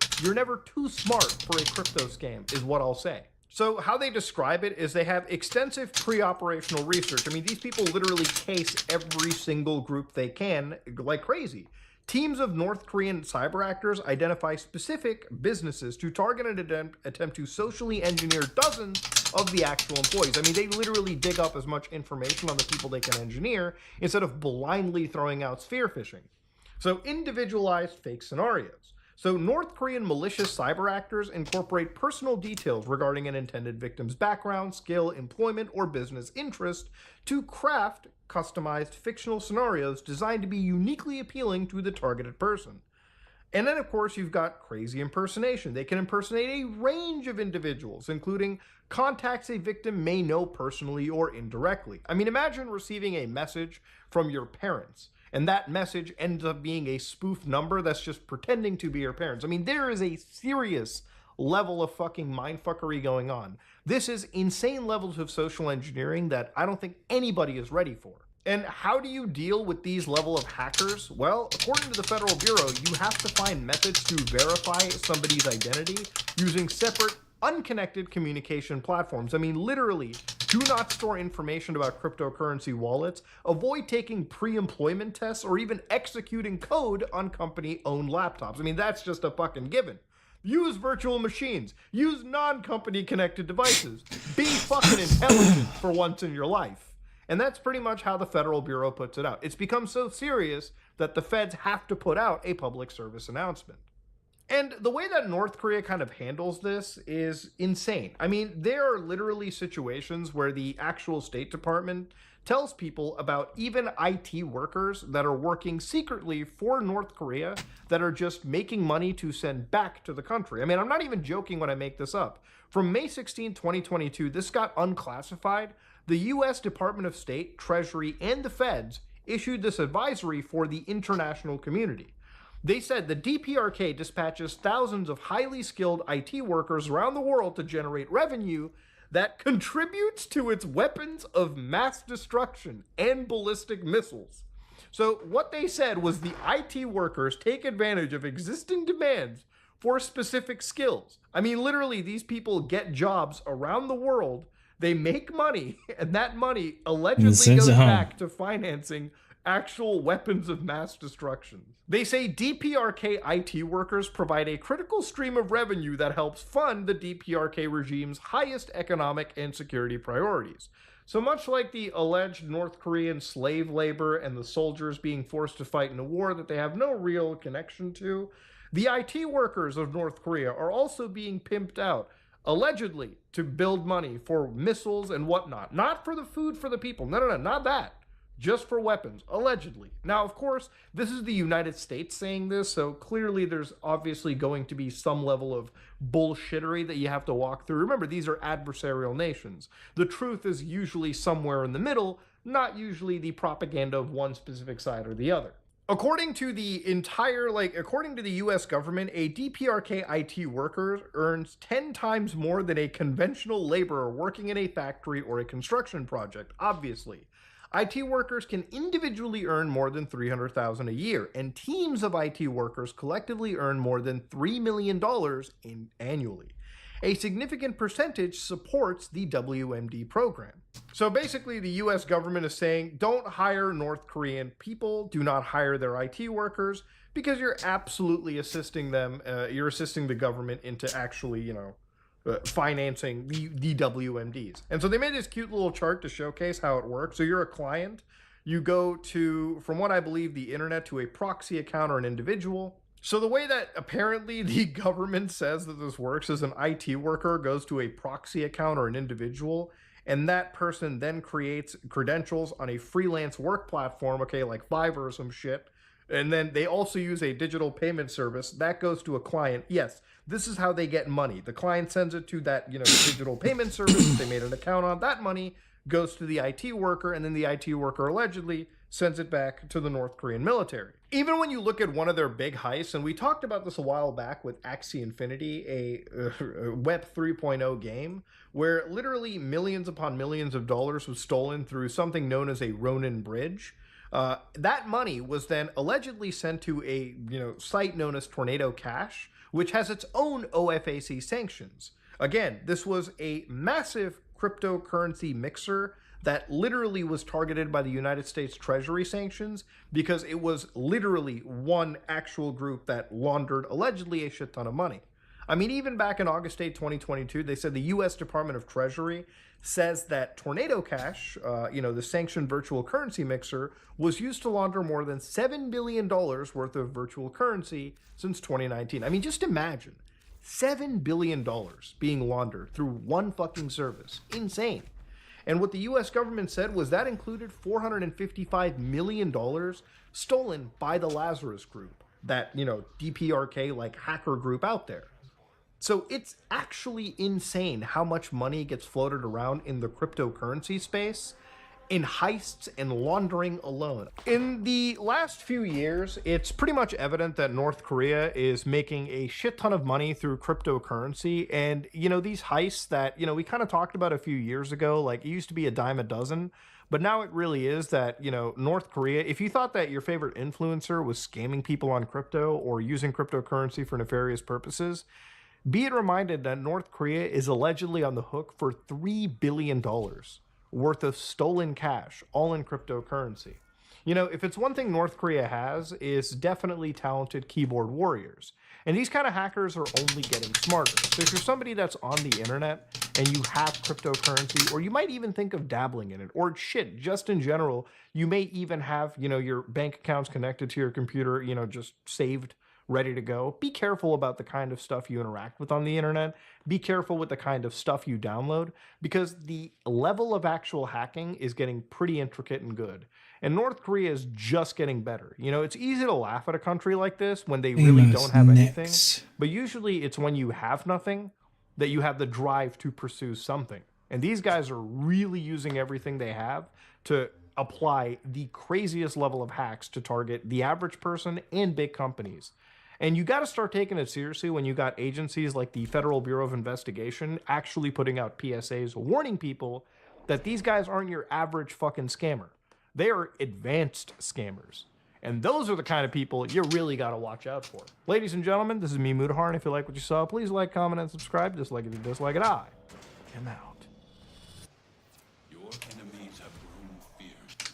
too smart for a crypto scam, is what I'll say. So how they describe it is they have extensive pre-operational research. I mean, these people literally case every single group they can like crazy. Teams of North Korean cyber actors identify specific businesses to target and attempt to socially engineer dozens of the actual employees. I mean, they literally dig up as much information on the people they can engineer instead of blindly throwing out spear phishing. So individualized fake scenarios. So North Korean malicious cyber actors incorporate personal details regarding an intended victim's background, skill, employment, or business interest to craft customized fictional scenarios designed to be uniquely appealing to the targeted person. And then, of course, you've got crazy impersonation. They can impersonate a range of individuals, including contacts a victim may know personally or indirectly. I mean, imagine receiving a message from your parents, and that message ends up being a spoof number that's just pretending to be your parents. I mean, there is a serious level of fucking mindfuckery going on. This is insane levels of social engineering that I don't think anybody is ready for. And how do you deal with these level of hackers? Well, according to the Federal Bureau, you have to find methods to verify somebody's identity using separate, unconnected communication platforms. I mean, literally, do not store information about cryptocurrency wallets, avoid taking pre-employment tests, or even executing code on company-owned laptops. I mean, that's just a fucking given. Use virtual machines. Use non-company connected devices. Be fucking intelligent for once in your life. And that's pretty much how the Federal Bureau puts it out. It's become so serious that the feds have to put out a public service announcement. And the way that North Korea kind of handles this is insane. I mean, there are literally situations where the actual State Department tells people about even IT workers that are working secretly for North Korea that are just making money to send back to the country. I mean, I'm not even joking when I make this up. From May 16, 2022, this got unclassified. The US Department of State, Treasury, and the Feds issued this advisory for the international community. They said the DPRK dispatches thousands of highly skilled IT workers around the world to generate revenue that contributes to its weapons of mass destruction and ballistic missiles. So what they said was the IT workers take advantage of existing demands for specific skills. I mean, literally, these people get jobs around the world, they make money, and that money allegedly sends goes it home. back to financing actual weapons of mass destruction. They say DPRK IT workers provide a critical stream of revenue that helps fund the DPRK regime's highest economic and security priorities. So much like the alleged North Korean slave labor and the soldiers being forced to fight in a war that they have no real connection to, the IT workers of North Korea are also being pimped out, allegedly, to build money for missiles and whatnot. Not for the food for the people. No, not that. Just for weapons, allegedly. Now, of course, this is the United States saying this, so clearly there's obviously going to be some level of bullshittery that you have to walk through. Remember, these are adversarial nations. The truth is usually somewhere in the middle, not usually the propaganda of one specific side or the other. According to the US government, a DPRK IT worker earns 10 times more than a conventional laborer working in a factory or a construction project, obviously. IT workers can individually earn more than $300,000 a year, and teams of IT workers collectively earn more than $3 million annually. A significant percentage supports the WMD program. So basically, the US government is saying, don't hire North Korean people, do not hire their IT workers, because you're absolutely assisting them, you're assisting the government into actually, financing the WMDs. And so they made this cute little chart to showcase how it works. So you're a client, you go to, from what I believe, the internet to a proxy account or an individual. So the way that apparently the government says that this works is an IT worker goes to a proxy account or an individual, and that person then creates credentials on a freelance work platform, okay, like Fiverr or some shit. And then they also use a digital payment service that goes to a client. Yes, this is how they get money. The client sends it to that, digital payment service that they made an account on. That money goes to the IT worker, and then the IT worker allegedly sends it back to the North Korean military. Even when you look at one of their big heists, and we talked about this a while back with Axie Infinity, a Web 3.0 game, where literally millions upon millions of dollars was stolen through something known as a Ronin bridge. That money was then allegedly sent to a site known as Tornado Cash, which has its own OFAC sanctions. Again, this was a massive cryptocurrency mixer that literally was targeted by the United States Treasury sanctions because it was literally one actual group that laundered allegedly a shit ton of money. I mean, even back in August 8, 2022, they said the U.S. Department of Treasury says that Tornado Cash, the sanctioned virtual currency mixer, was used to launder more than $7 billion worth of virtual currency since 2019. I mean, just imagine $7 billion being laundered through one fucking service. Insane. And what the U.S. government said was that included $455 million stolen by the Lazarus Group, that, DPRK hacker group out there. So it's actually insane how much money gets floated around in the cryptocurrency space in heists and laundering alone. In the last few years, it's pretty much evident that North Korea is making a shit ton of money through cryptocurrency. And, these heists that, we kind of talked about a few years ago, it used to be a dime a dozen, but now it really is that, North Korea, if you thought that your favorite influencer was scamming people on crypto or using cryptocurrency for nefarious purposes, be it reminded that North Korea is allegedly on the hook for $3 billion worth of stolen cash, all in cryptocurrency. If it's one thing North Korea has, is definitely talented keyboard warriors. And these kind of hackers are only getting smarter. So if you're somebody that's on the internet and you have cryptocurrency, or you might even think of dabbling in it, or shit, just in general, you may even have, your bank accounts connected to your computer, just saved ready to go. Be careful about the kind of stuff you interact with on the internet. Be careful with the kind of stuff you download, because the level of actual hacking is getting pretty intricate and good. And North Korea is just getting better. You know, it's easy to laugh at a country like this when they really don't have anything, but usually it's when you have nothing that you have the drive to pursue something. And these guys are really using everything they have to apply the craziest level of hacks to target the average person and big companies. And you got to start taking it seriously when you got agencies like the Federal Bureau of Investigation actually putting out PSAs warning people that these guys aren't your average fucking scammer. They are advanced scammers. And those are the kind of people you really got to watch out for. Ladies and gentlemen, this is me, Mutahar, and if you like what you saw, please like, comment, and subscribe. Dislike it, you dislike it. I am out. Your enemies have grown fierce.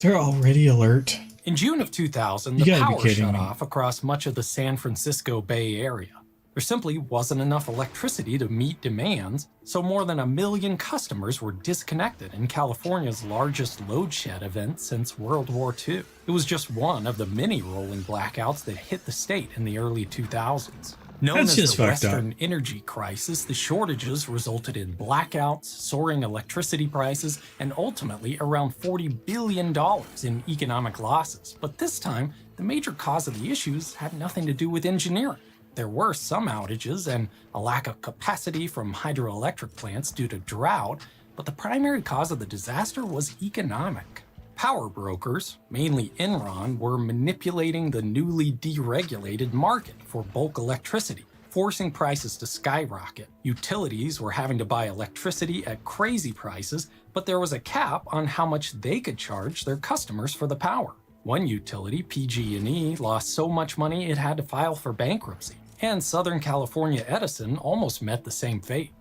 They're already alert. In June of 2000, You the gotta be power kidding shut me. off across much of the San Francisco Bay Area. There simply wasn't enough electricity to meet demands, so more than 1 million customers were disconnected in California's largest load shed event since World War II. It was just one of the many rolling blackouts that hit the state in the early 2000s. Known That's as just the fucked up. Western Energy Crisis, the shortages resulted in blackouts, soaring electricity prices, and ultimately around $40 billion in economic losses. But this time, the major cause of the issues had nothing to do with engineering. There were some outages and a lack of capacity from hydroelectric plants due to drought, but the primary cause of the disaster was economic. Power brokers, mainly Enron, were manipulating the newly deregulated market for bulk electricity, forcing prices to skyrocket. Utilities were having to buy electricity at crazy prices, but there was a cap on how much they could charge their customers for the power. One utility, PG&E, lost so much money it had to file for bankruptcy. And Southern California Edison almost met the same fate.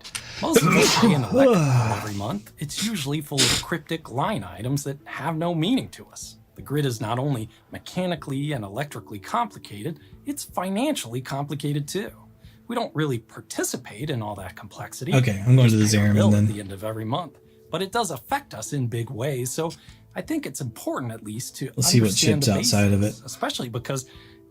Most of us pay an electric bill every month. It's usually full of cryptic line items that have no meaning to us. The grid is not only mechanically and electrically complicated, it's financially complicated too. We don't really participate in all that complexity. Okay, I'm going to the Just pay our Zariman bill then. at the end of every month. But it does affect us in big ways, so I think it's important at least to Let's see what understand ships the outside of basics, it. especially because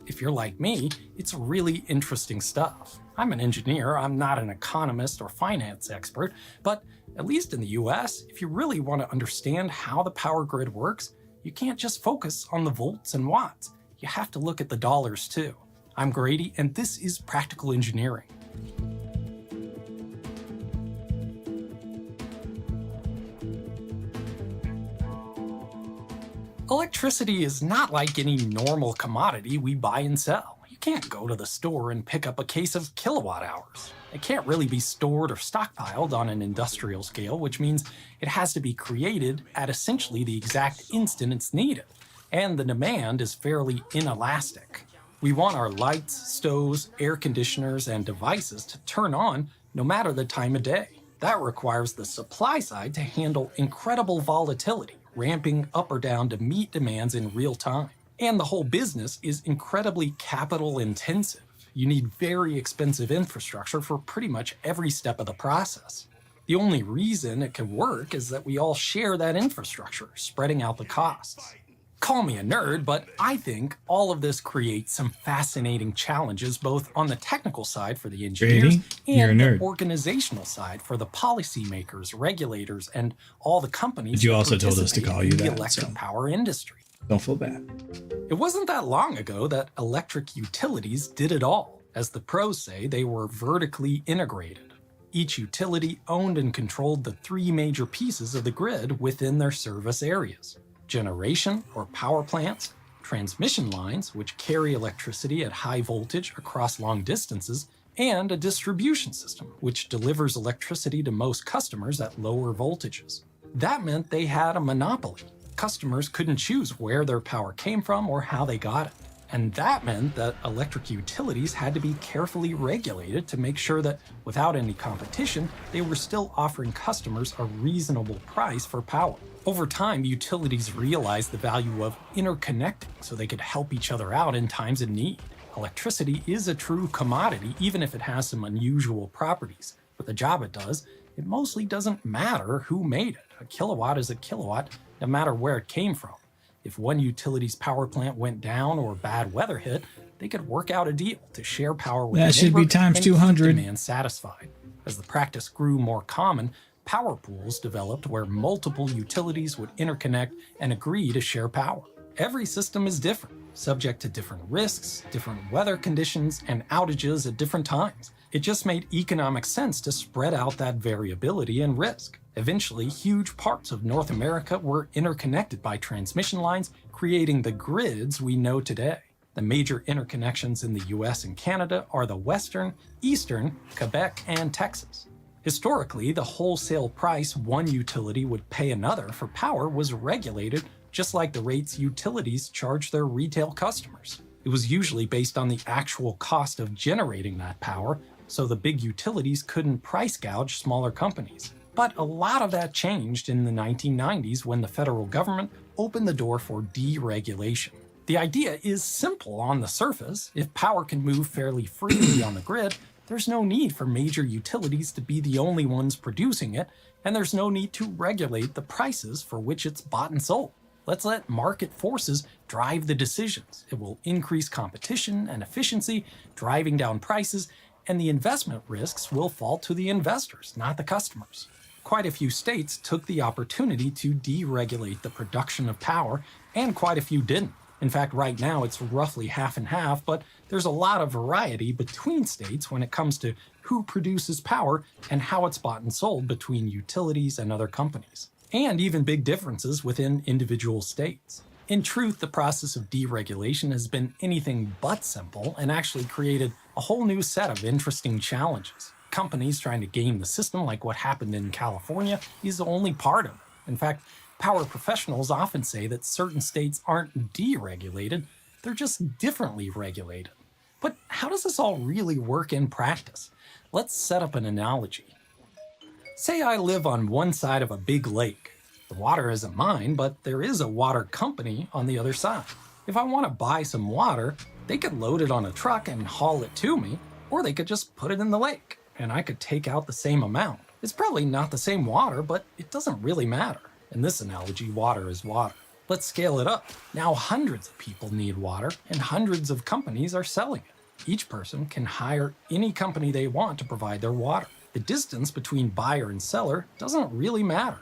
if you're like me, it's really interesting stuff. I'm an engineer, I'm not an economist or finance expert, but at least in the US, if you really want to understand how the power grid works, you can't just focus on the volts and watts. You have to look at the dollars too. I'm Grady, and this is Practical Engineering. Electricity is not like any normal commodity we buy and sell. You can't go to the store and pick up a case of kilowatt hours. It can't really be stored or stockpiled on an industrial scale, which means it has to be created at essentially the exact instant it's needed. And the demand is fairly inelastic. We want our lights, stoves, air conditioners, and devices to turn on no matter the time of day. That requires the supply side to handle incredible volatility, ramping up or down to meet demands in real time. And the whole business is incredibly capital intensive. You need very expensive infrastructure for pretty much every step of the process. The only reason it can work is that we all share that infrastructure, spreading out the costs. Call me a nerd, but I think all of this creates some fascinating challenges both on the technical side for the engineers Grady, you're a and the nerd. organizational side for the policymakers, regulators, and all the companies But you that also told us to participate call you in the that, electric so. power industry. Don't feel bad. It wasn't that long ago that electric utilities did it all. As the pros say, they were vertically integrated. Each utility owned and controlled the three major pieces of the grid within their service areas: generation or power plants, transmission lines, which carry electricity at high voltage across long distances, and a distribution system, which delivers electricity to most customers at lower voltages. That meant they had a monopoly. Customers couldn't choose where their power came from or how they got it. And that meant that electric utilities had to be carefully regulated to make sure that without any competition, they were still offering customers a reasonable price for power. Over time, utilities realized the value of interconnecting so they could help each other out in times of need. Electricity is a true commodity, even if it has some unusual properties. For the job it does, it mostly doesn't matter who made it. A kilowatt is a kilowatt, no matter where it came from. If one utility's power plant went down or bad weather hit, they could work out a deal to share power with That the should be neighbor times and keep 200. demand satisfied. As the practice grew more common, power pools developed where multiple utilities would interconnect and agree to share power. Every system is different, subject to different risks, different weather conditions, and outages at different times. It just made economic sense to spread out that variability and risk. Eventually, huge parts of North America were interconnected by transmission lines, creating the grids we know today. The major interconnections in the US and Canada are the Western, Eastern, Quebec, and Texas. Historically, the wholesale price one utility would pay another for power was regulated just like the rates utilities charge their retail customers. It was usually based on the actual cost of generating that power, so the big utilities couldn't price gouge smaller companies. But a lot of that changed in the 1990s when the federal government opened the door for deregulation. The idea is simple on the surface. If power can move fairly freely on the grid, there's no need for major utilities to be the only ones producing it, and there's no need to regulate the prices for which it's bought and sold. Let's let market forces drive the decisions. It will increase competition and efficiency, driving down prices, and the investment risks will fall to the investors, not the customers. Quite a few states took the opportunity to deregulate the production of power, and quite a few didn't. In fact, right now it's roughly half and half, but there's a lot of variety between states when it comes to who produces power and how it's bought and sold between utilities and other companies, and even big differences within individual states. In truth, the process of deregulation has been anything but simple and actually created a whole new set of interesting challenges. Companies trying to game the system, like what happened in California, is only part of it. In fact, power professionals often say that certain states aren't deregulated, they're just differently regulated. But how does this all really work in practice? Let's set up an analogy. Say I live on one side of a big lake. The water isn't mine, but there is a water company on the other side. If I want to buy some water, they could load it on a truck and haul it to me, or they could just put it in the lake, and I could take out the same amount. It's probably not the same water, but it doesn't really matter. In this analogy, water is water. Let's scale it up. Now hundreds of people need water, and hundreds of companies are selling it. Each person can hire any company they want to provide their water. The distance between buyer and seller doesn't really matter.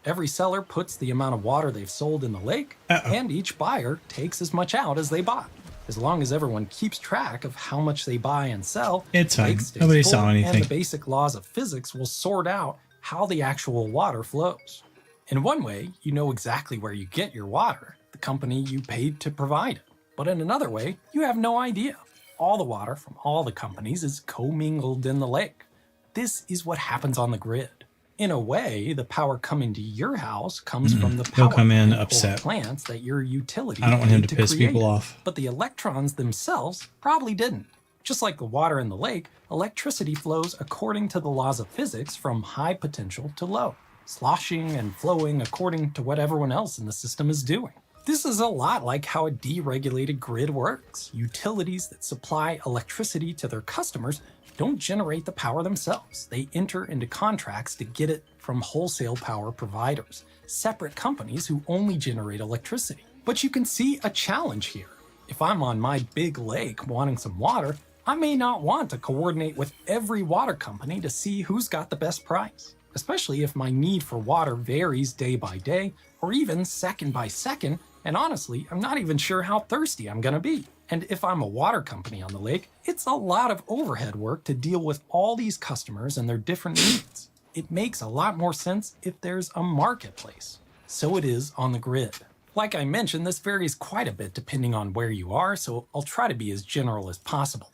Every seller puts the amount of water they've sold in the lake, and each buyer takes as much out as they bought. As long as everyone keeps track of how much they buy and sell, It's the fine. lake stays Nobody full, saw anything. and the basic laws of physics will sort out how the actual water flows. In one way, you know exactly where you get your water, the company you paid to provide it. But in another way, you have no idea. All the water from all the companies is commingled in the lake. This is what happens on the grid. In a way, the power coming to your house comes from the He'll power come in plant or upset. plants that your utility I don't want him paid to piss create. people off. But the electrons themselves probably didn't. Just like the water in the lake, electricity flows according to the laws of physics from high potential to low, sloshing and flowing according to what everyone else in the system is doing. This is a lot like how a deregulated grid works. Utilities that supply electricity to their customers don't generate the power themselves. They enter into contracts to get it from wholesale power providers, separate companies who only generate electricity. But you can see a challenge here. If I'm on my big lake wanting some water, I may not want to coordinate with every water company to see who's got the best price, especially if my need for water varies day by day or even second by second, and honestly, I'm not even sure how thirsty I'm gonna be. And if I'm a water company on the lake, it's a lot of overhead work to deal with all these customers and their different needs. It makes a lot more sense if there's a marketplace. So it is on the grid. Like I mentioned, this varies quite a bit depending on where you are, so I'll try to be as general as possible.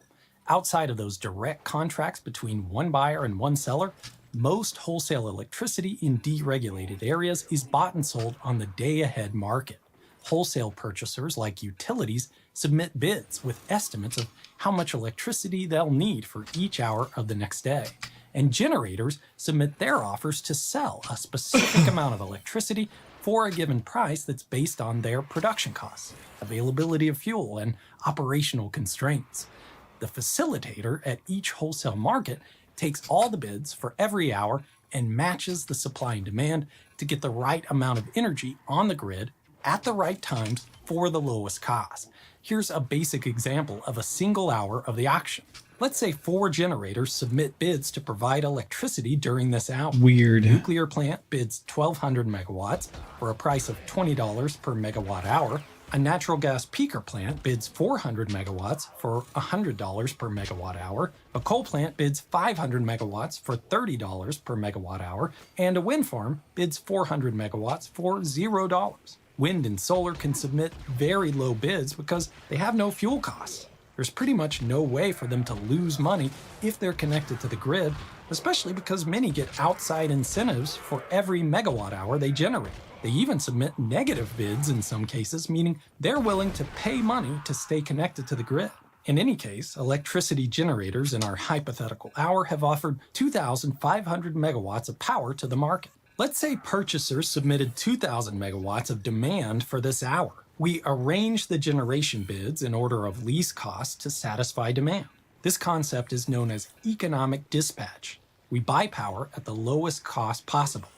Outside of those direct contracts between one buyer and one seller, most wholesale electricity in deregulated areas is bought and sold on the day-ahead market. Wholesale purchasers like utilities submit bids with estimates of how much electricity they'll need for each hour of the next day. And generators submit their offers to sell a specific amount of electricity for a given price that's based on their production costs, availability of fuel, and operational constraints. The facilitator at each wholesale market takes all the bids for every hour and matches the supply and demand to get the right amount of energy on the grid at the right times for the lowest cost. Here's a basic example of a single hour of the auction. Let's say 4 generators submit bids to provide electricity during this hour. Weird. Nuclear plant bids 1,200 megawatts for a price of $20 per megawatt hour. A natural gas peaker plant bids 400 megawatts for $100 per megawatt hour. A coal plant bids 500 megawatts for $30 per megawatt hour. And a wind farm bids 400 megawatts for $0. Wind and solar can submit very low bids because they have no fuel costs. There's pretty much no way for them to lose money if they're connected to the grid, especially because many get outside incentives for every megawatt hour they generate. They even submit negative bids in some cases, meaning they're willing to pay money to stay connected to the grid. In any case, electricity generators in our hypothetical hour have offered 2,500 megawatts of power to the market. Let's say purchasers submitted 2,000 megawatts of demand for this hour. We arrange the generation bids in order of least cost to satisfy demand. This concept is known as economic dispatch. We buy power at the lowest cost possible.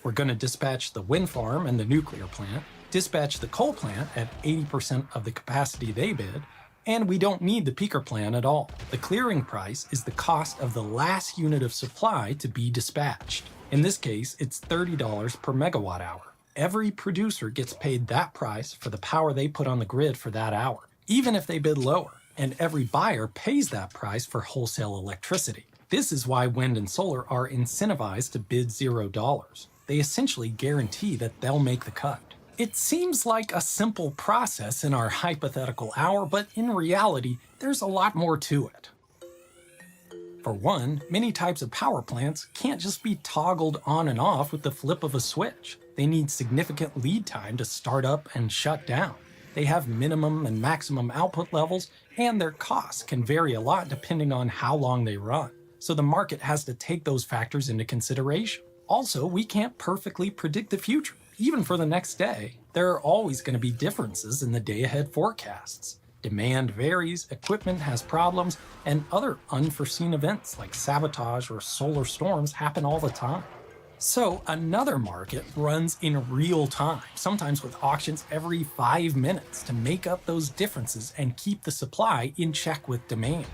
We're going to dispatch the wind farm and the nuclear plant, dispatch the coal plant at 80% of the capacity they bid, and we don't need the peaker plant at all. The clearing price is the cost of the last unit of supply to be dispatched. In this case, it's $30 per megawatt hour. Every producer gets paid that price for the power they put on the grid for that hour, even if they bid lower, and every buyer pays that price for wholesale electricity. This is why wind and solar are incentivized to bid $0. They essentially guarantee that they'll make the cut. It seems like a simple process in our hypothetical hour, but in reality, there's a lot more to it. For one, many types of power plants can't just be toggled on and off with the flip of a switch. They need significant lead time to start up and shut down. They have minimum and maximum output levels, and their costs can vary a lot depending on how long they run. So the market has to take those factors into consideration. Also, we can't perfectly predict the future. Even for the next day, there are always going to be differences in the day-ahead forecasts. Demand varies, equipment has problems, and other unforeseen events like sabotage or solar storms happen all the time. So another market runs in real time, sometimes with auctions every 5 minutes to make up those differences and keep the supply in check with demand.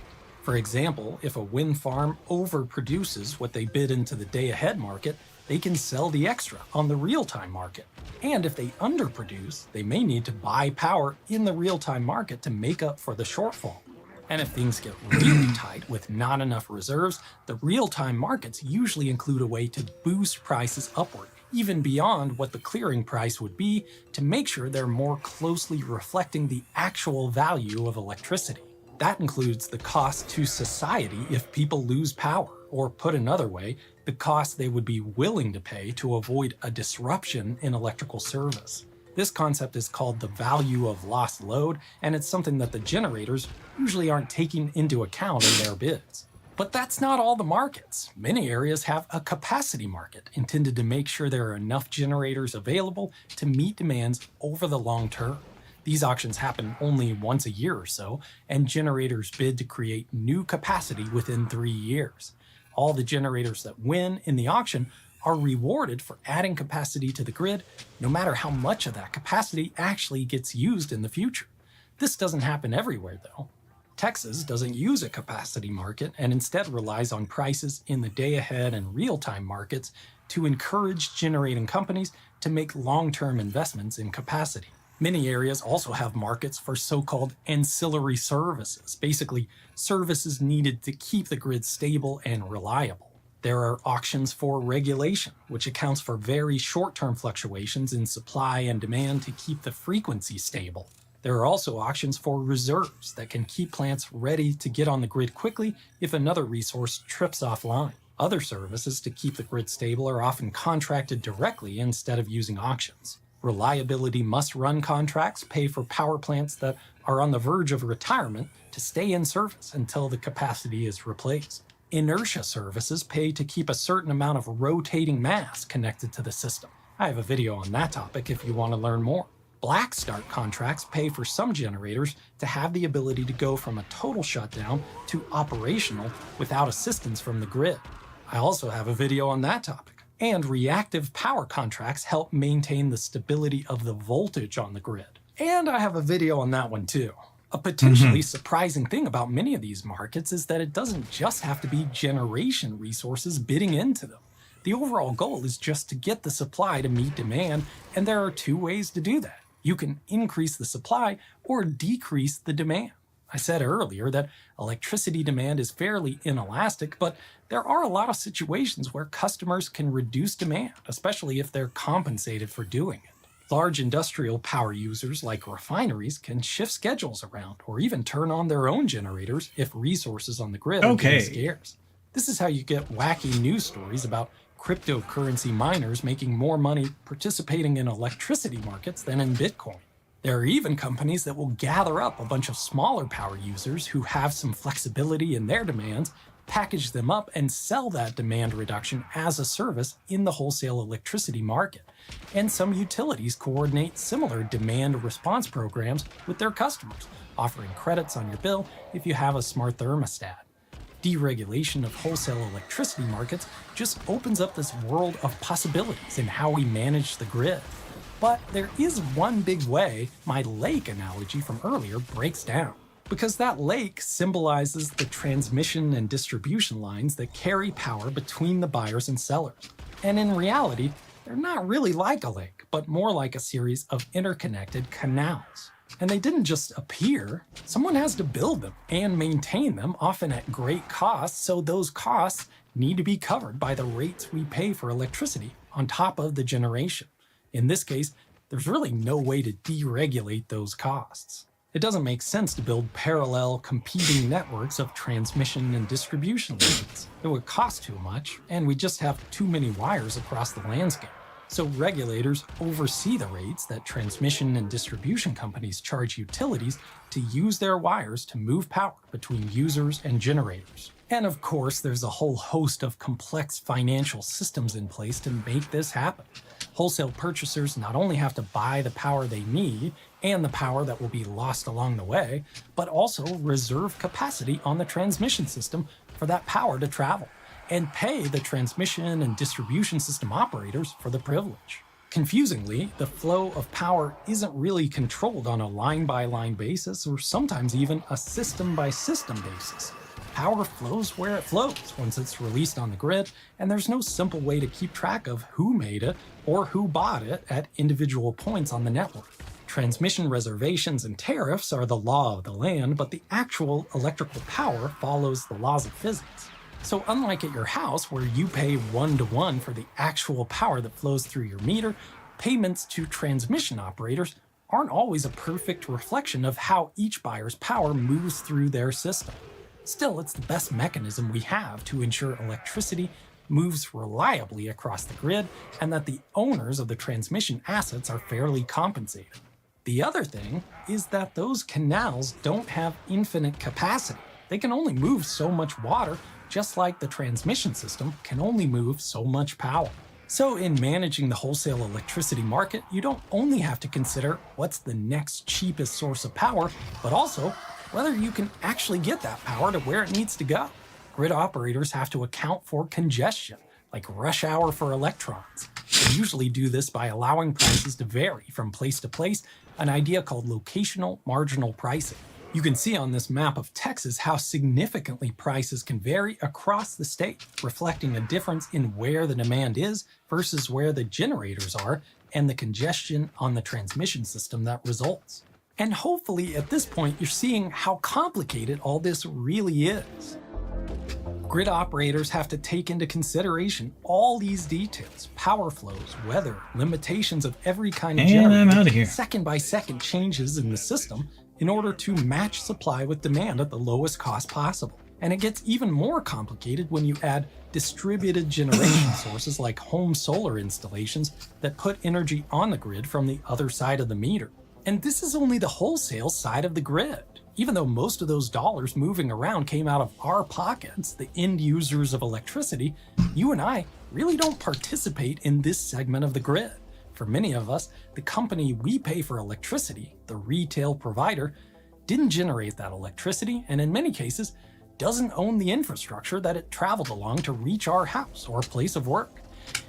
For example, if a wind farm overproduces what they bid into the day-ahead market, they can sell the extra on the real-time market. And if they underproduce, they may need to buy power in the real-time market to make up for the shortfall. And if things get really tight with not enough reserves, the real-time markets usually include a way to boost prices upward, even beyond what the clearing price would be, to make sure they're more closely reflecting the actual value of electricity. That includes the cost to society if people lose power, or put another way, the cost they would be willing to pay to avoid a disruption in electrical service. This concept is called the value of lost load, and it's something that the generators usually aren't taking into account in their bids. But that's not all the markets. Many areas have a capacity market intended to make sure there are enough generators available to meet demands over the long term. These auctions happen only once a year or so, and generators bid to create new capacity within 3 years. All the generators that win in the auction are rewarded for adding capacity to the grid, no matter how much of that capacity actually gets used in the future. This doesn't happen everywhere, though. Texas doesn't use a capacity market and instead relies on prices in the day-ahead and real-time markets to encourage generating companies to make long-term investments in capacity. Many areas also have markets for so-called ancillary services, basically services needed to keep the grid stable and reliable. There are auctions for regulation, which accounts for very short-term fluctuations in supply and demand to keep the frequency stable. There are also auctions for reserves that can keep plants ready to get on the grid quickly if another resource trips offline. Other services to keep the grid stable are often contracted directly instead of using auctions. Reliability must-run contracts pay for power plants that are on the verge of retirement to stay in service until the capacity is replaced. Inertia services pay to keep a certain amount of rotating mass connected to the system. I have a video on that topic if you want to learn more. Black start contracts pay for some generators to have the ability to go from a total shutdown to operational without assistance from the grid. I also have a video on that topic. And reactive power contracts help maintain the stability of the voltage on the grid. And I have a video on that one too. A potentially surprising thing about many of these markets is that it doesn't just have to be generation resources bidding into them. The overall goal is just to get the supply to meet demand, and there are two ways to do that. You can increase the supply or decrease the demand. I said earlier that electricity demand is fairly inelastic, but there are a lot of situations where customers can reduce demand, especially if they're compensated for doing it. Large industrial power users like refineries can shift schedules around or even turn on their own generators if resources on the grid are getting scarce. This is how you get wacky news stories about cryptocurrency miners making more money participating in electricity markets than in Bitcoin. There are even companies that will gather up a bunch of smaller power users who have some flexibility in their demands, package them up, and sell that demand reduction as a service in the wholesale electricity market. And some utilities coordinate similar demand response programs with their customers, offering credits on your bill if you have a smart thermostat. Deregulation of wholesale electricity markets just opens up this world of possibilities in how we manage the grid. But there is one big way my lake analogy from earlier breaks down, because that lake symbolizes the transmission and distribution lines that carry power between the buyers and sellers. And in reality, they're not really like a lake, but more like a series of interconnected canals. And they didn't just appear. Someone has to build them and maintain them, often at great cost, so those costs need to be covered by the rates we pay for electricity on top of the generation. In this case, there's really no way to deregulate those costs. It doesn't make sense to build parallel competing networks of transmission and distribution lines. It would cost too much, and we just have too many wires across the landscape. So regulators oversee the rates that transmission and distribution companies charge utilities to use their wires to move power between users and generators. And of course, there's a whole host of complex financial systems in place to make this happen. Wholesale purchasers not only have to buy the power they need and the power that will be lost along the way, but also reserve capacity on the transmission system for that power to travel, and pay the transmission and distribution system operators for the privilege. Confusingly, the flow of power isn't really controlled on a line-by-line basis, or sometimes even a system-by-system basis. Power flows where it flows once it's released on the grid, and there's no simple way to keep track of who made it or who bought it at individual points on the network. Transmission reservations and tariffs are the law of the land, but the actual electrical power follows the laws of physics. So unlike at your house, where you pay 1-to-1 for the actual power that flows through your meter, payments to transmission operators aren't always a perfect reflection of how each buyer's power moves through their system. Still, it's the best mechanism we have to ensure electricity moves reliably across the grid and that the owners of the transmission assets are fairly compensated. The other thing is that those canals don't have infinite capacity. They can only move so much water, just like the transmission system can only move so much power. So in managing the wholesale electricity market, you don't only have to consider what's the next cheapest source of power, but also whether you can actually get that power to where it needs to go. Grid operators have to account for congestion, like rush hour for electrons. They usually do this by allowing prices to vary from place to place, an idea called locational marginal pricing. You can see on this map of Texas how significantly prices can vary across the state, reflecting a difference in where the demand is versus where the generators are and the congestion on the transmission system that results. And hopefully at this point you're seeing how complicated all this really is. Grid operators have to take into consideration all these details: power flows, weather, limitations of every kind of generator, I'm out of here. second-by-second changes in the system in order to match supply with demand at the lowest cost possible. And it gets even more complicated when you add distributed generation sources like home solar installations that put energy on the grid from the other side of the meter. And this is only the wholesale side of the grid. Even though most of those dollars moving around came out of our pockets, the end users of electricity, you and I really don't participate in this segment of the grid. For many of us, the company we pay for electricity, the retail provider, didn't generate that electricity, and in many cases, doesn't own the infrastructure that it traveled along to reach our house or place of work.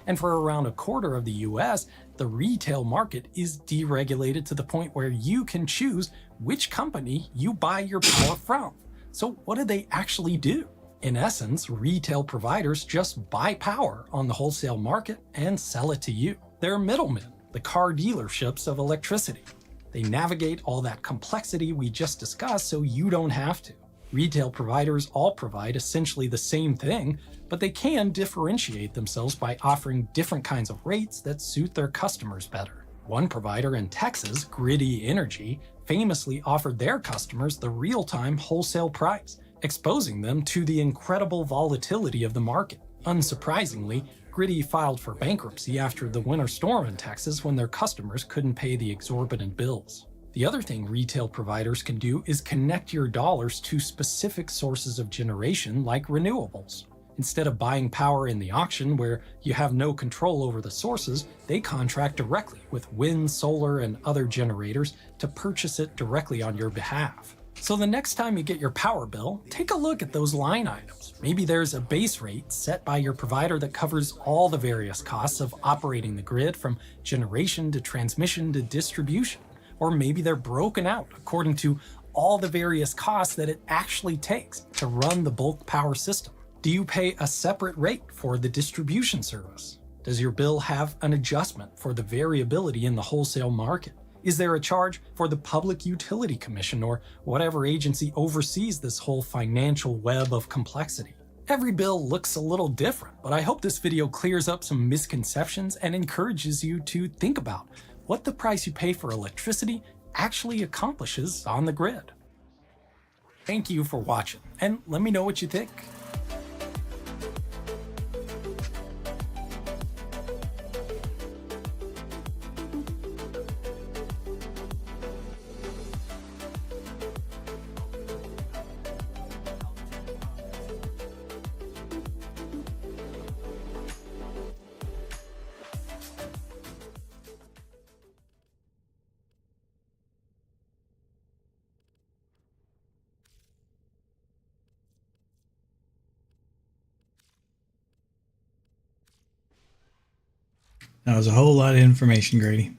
And for around a quarter of the US, the retail market is deregulated to the point where you can choose which company you buy your power from. So what do they actually do? In essence, retail providers just buy power on the wholesale market and sell it to you. They're middlemen, the car dealerships of electricity. They navigate all that complexity we just discussed so you don't have to. Retail providers all provide essentially the same thing, but they can differentiate themselves by offering different kinds of rates that suit their customers better. One provider in Texas, Griddy Energy, famously offered their customers the real-time wholesale price, exposing them to the incredible volatility of the market. Unsurprisingly, Griddy filed for bankruptcy after the winter storm in Texas when their customers couldn't pay the exorbitant bills. The other thing retail providers can do is connect your dollars to specific sources of generation like renewables. Instead of buying power in the auction where you have no control over the sources, they contract directly with wind, solar, and other generators to purchase it directly on your behalf. So the next time you get your power bill, take a look at those line items. Maybe there's a base rate set by your provider that covers all the various costs of operating the grid from generation to transmission to distribution. Or maybe they're broken out according to all the various costs that it actually takes to run the bulk power system. Do you pay a separate rate for the distribution service? Does your bill have an adjustment for the variability in the wholesale market? Is there a charge for the Public Utility Commission or whatever agency oversees this whole financial web of complexity? Every bill looks a little different, but I hope this video clears up some misconceptions and encourages you to think about what the price you pay for electricity actually accomplishes on the grid. Thank you for watching, and let me know what you think. That was a whole lot of information, Grady.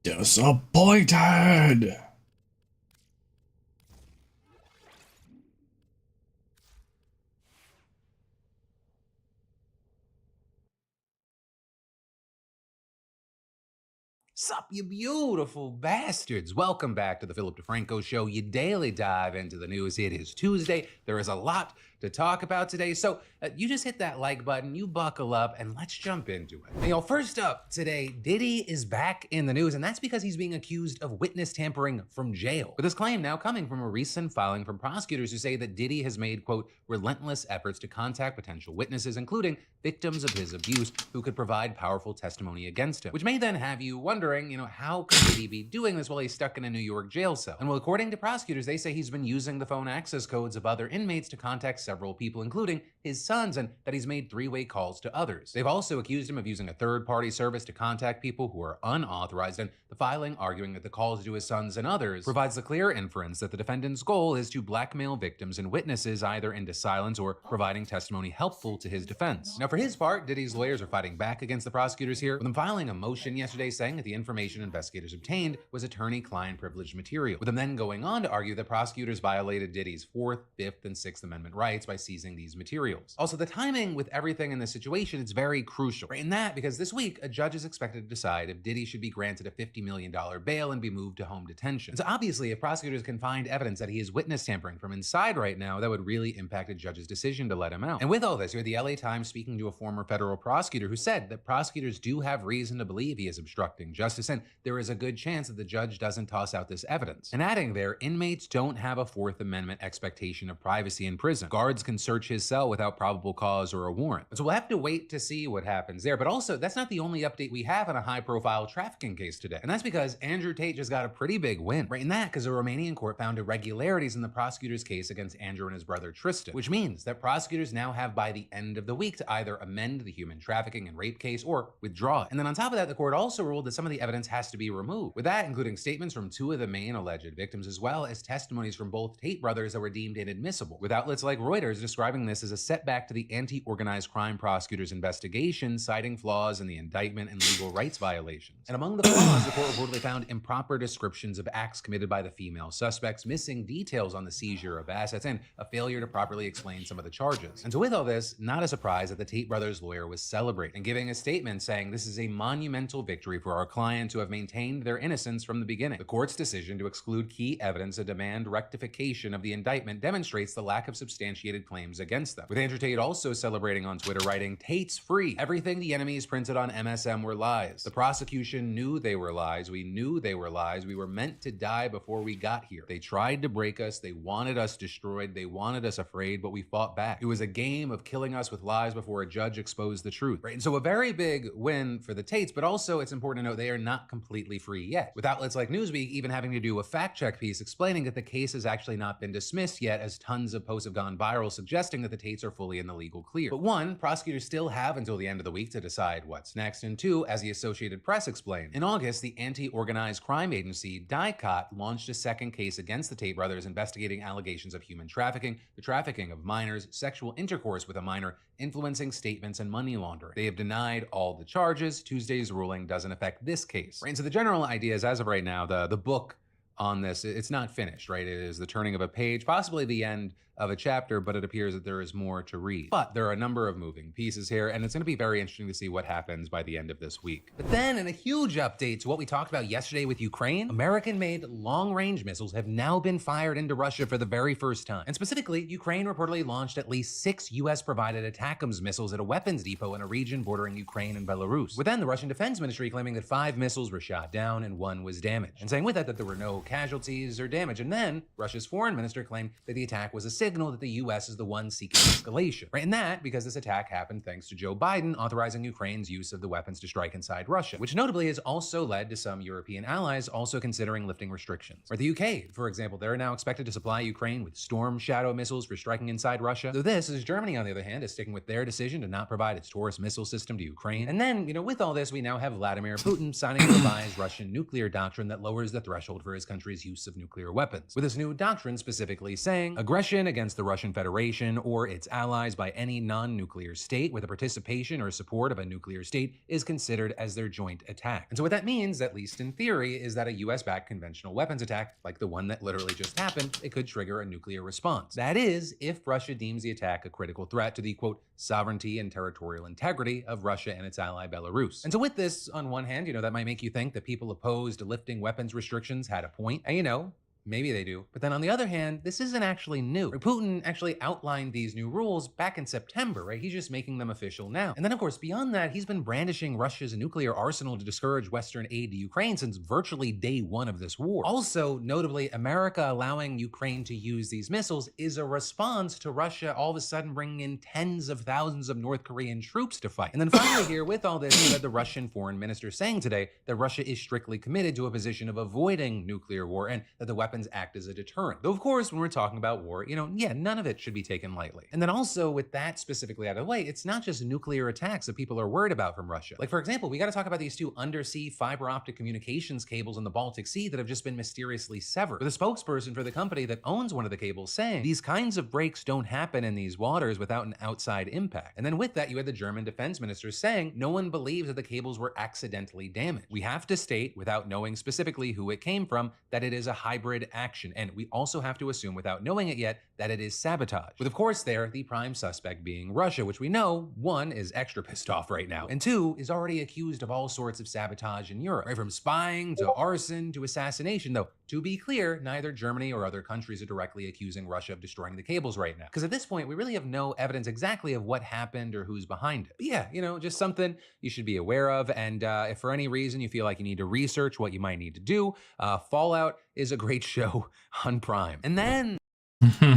Disappointed. Sup, you beautiful bastards. Welcome back to the Philip DeFranco Show, your daily dive into the news. It is Tuesday. There is a lot to talk about today, so you just hit that like button, you buckle up, and let's jump into it. Now, first up today, Diddy is back in the news, and that's because he's being accused of witness tampering from jail. With this claim now coming from a recent filing from prosecutors who say that Diddy has made, quote, relentless efforts to contact potential witnesses, including victims of his abuse, who could provide powerful testimony against him. Which may then have you wondering, how could Diddy be doing this while he's stuck in a New York jail cell? And well, according to prosecutors, they say he's been using the phone access codes of other inmates to contact several people, including his sons, and that he's made three-way calls to others. They've also accused him of using a third-party service to contact people who are unauthorized, and the filing arguing that the calls to his sons and others provides the clear inference that the defendant's goal is to blackmail victims and witnesses either into silence or providing testimony helpful to his defense. Now, for his part, Diddy's lawyers are fighting back against the prosecutors here, with them filing a motion yesterday saying that the the information investigators obtained was attorney-client privilege material, with them then going on to argue that prosecutors violated Diddy's 4th, 5th, and 6th Amendment rights by seizing these materials. Also, the timing with everything in this situation is very crucial, right? In that, because this week, a judge is expected to decide if Diddy should be granted a $50 million bail and be moved to home detention. And so obviously, if prosecutors can find evidence that he is witness tampering from inside right now, that would really impact a judge's decision to let him out. And with all this, you had the LA Times speaking to a former federal prosecutor who said that prosecutors do have reason to believe he is obstructing justice, and there is a good chance that the judge doesn't toss out this evidence. And adding there, inmates don't have a 4th Amendment expectation of privacy in prison. Guards can search his cell without probable cause or a warrant. So we'll have to wait to see what happens there. But also, that's not the only update we have on a high-profile trafficking case today. And that's because Andrew Tate just got a pretty big win. Right in that, because a Romanian court found irregularities in the prosecutor's case against Andrew and his brother Tristan, which means that prosecutors now have by the end of the week to either amend the human trafficking and rape case or withdraw it. And then on top of that, the court also ruled that some of the evidence has to be removed, with that including statements from 2 of the main alleged victims, as well as testimonies from both Tate brothers that were deemed inadmissible, with outlets like Reuters describing this as a setback to the anti-organized crime prosecutors' investigation, citing flaws in the indictment and legal rights violations. And among the flaws, the court reportedly found improper descriptions of acts committed by the female suspects, missing details on the seizure of assets, and a failure to properly explain some of the charges. And so with all this, not a surprise that the Tate brothers' lawyer was celebrating, giving a statement saying this is a monumental victory for our clients who have maintained their innocence from the beginning. The court's decision to exclude key evidence and demand rectification of the indictment demonstrates the lack of substantiated claims against them. With Andrew Tate also celebrating on Twitter, writing, "Tate's free. Everything the enemies printed on MSM were lies. The prosecution knew they were lies. We knew they were lies. We were meant to die before we got here. They tried to break us. They wanted us destroyed. They wanted us afraid, but we fought back. It was a game of killing us with lies before a judge exposed the truth." Right? And so a very big win for the Tates, but also it's important to note they are not completely free yet, with outlets like Newsweek even having to do a fact-check piece explaining that the case has actually not been dismissed yet, as tons of posts have gone viral suggesting that the Tates are fully in the legal clear. But one, prosecutors still have until the end of the week to decide what's next, and two, as the Associated Press explained, in August, the anti-organized crime agency DICOT launched a second case against the Tate brothers investigating allegations of human trafficking, the trafficking of minors, sexual intercourse with a minor, influencing statements, and money laundering. They have denied all the charges. Tuesday's ruling doesn't affect this case. Right? And so the general idea is, as of right now, the book on this, it's not finished, right? It is the turning of a page, possibly the end of a chapter, but it appears that there is more to read. But there are a number of moving pieces here, and it's going to be very interesting to see what happens by the end of this week. But then, in a huge update to what we talked about yesterday with Ukraine, American-made long-range missiles have now been fired into Russia for the very first time. And specifically, Ukraine reportedly launched at least 6 US-provided ATACMS missiles at a weapons depot in a region bordering Ukraine and Belarus, with then the Russian Defense Ministry claiming that 5 missiles were shot down and 1 was damaged, and saying with that there were no casualties or damage. And then, Russia's foreign minister claimed that the attack was a signal that the US is the one seeking escalation. Right? And that because this attack happened thanks to Joe Biden authorizing Ukraine's use of the weapons to strike inside Russia, which notably has also led to some European allies also considering lifting restrictions. Or the UK, for example, they're now expected to supply Ukraine with Storm Shadow missiles for striking inside Russia. Though this, as Germany, on the other hand, is sticking with their decision to not provide its Taurus missile system to Ukraine. And then, with all this, we now have Vladimir Putin signing a revised Russian nuclear doctrine that lowers the threshold for his country's use of nuclear weapons, with this new doctrine specifically saying aggression against the Russian Federation or its allies by any non-nuclear state with the participation or support of a nuclear state is considered as their joint attack. And so what that means, at least in theory, is that a US-backed conventional weapons attack, like the one that literally just happened, it could trigger a nuclear response. That is, if Russia deems the attack a critical threat to the, quote, sovereignty and territorial integrity of Russia and its ally Belarus. And so with this, on one hand, that might make you think that people opposed to lifting weapons restrictions had a point. And maybe they do. But then on the other hand, this isn't actually new. Putin actually outlined these new rules back in September, right? He's just making them official now. And then, of course, beyond that, he's been brandishing Russia's nuclear arsenal to discourage Western aid to Ukraine since virtually day one of this war. Also, notably, America allowing Ukraine to use these missiles is a response to Russia all of a sudden bringing in tens of thousands of North Korean troops to fight. And then finally here, with all this, you had the Russian foreign minister saying today that Russia is strictly committed to a position of avoiding nuclear war and that the weapons weapons act as a deterrent. Though of course, when we're talking about war, yeah, none of it should be taken lightly. And then also with that specifically out of the way, it's not just nuclear attacks that people are worried about from Russia. Like for example, we got to talk about these 2 undersea fiber optic communications cables in the Baltic Sea that have just been mysteriously severed, with a spokesperson for the company that owns one of the cables saying these kinds of breaks don't happen in these waters without an outside impact. And then with that, you had the German defense minister saying no one believes that the cables were accidentally damaged. We have to state, without knowing specifically who it came from, that it is a hybrid action, and we also have to assume, without knowing it yet, that it is sabotage. With of course there, the prime suspect being Russia, which we know, 1, is extra pissed off right now, and 2, is already accused of all sorts of sabotage in Europe, right from spying to arson to assassination, though to be clear, neither Germany or other countries are directly accusing Russia of destroying the cables right now, because at this point we really have no evidence exactly of what happened or who's behind it. But yeah, just something you should be aware of, and if for any reason you feel like you need to research what you might need to do, Fallout is a great show on Prime. And then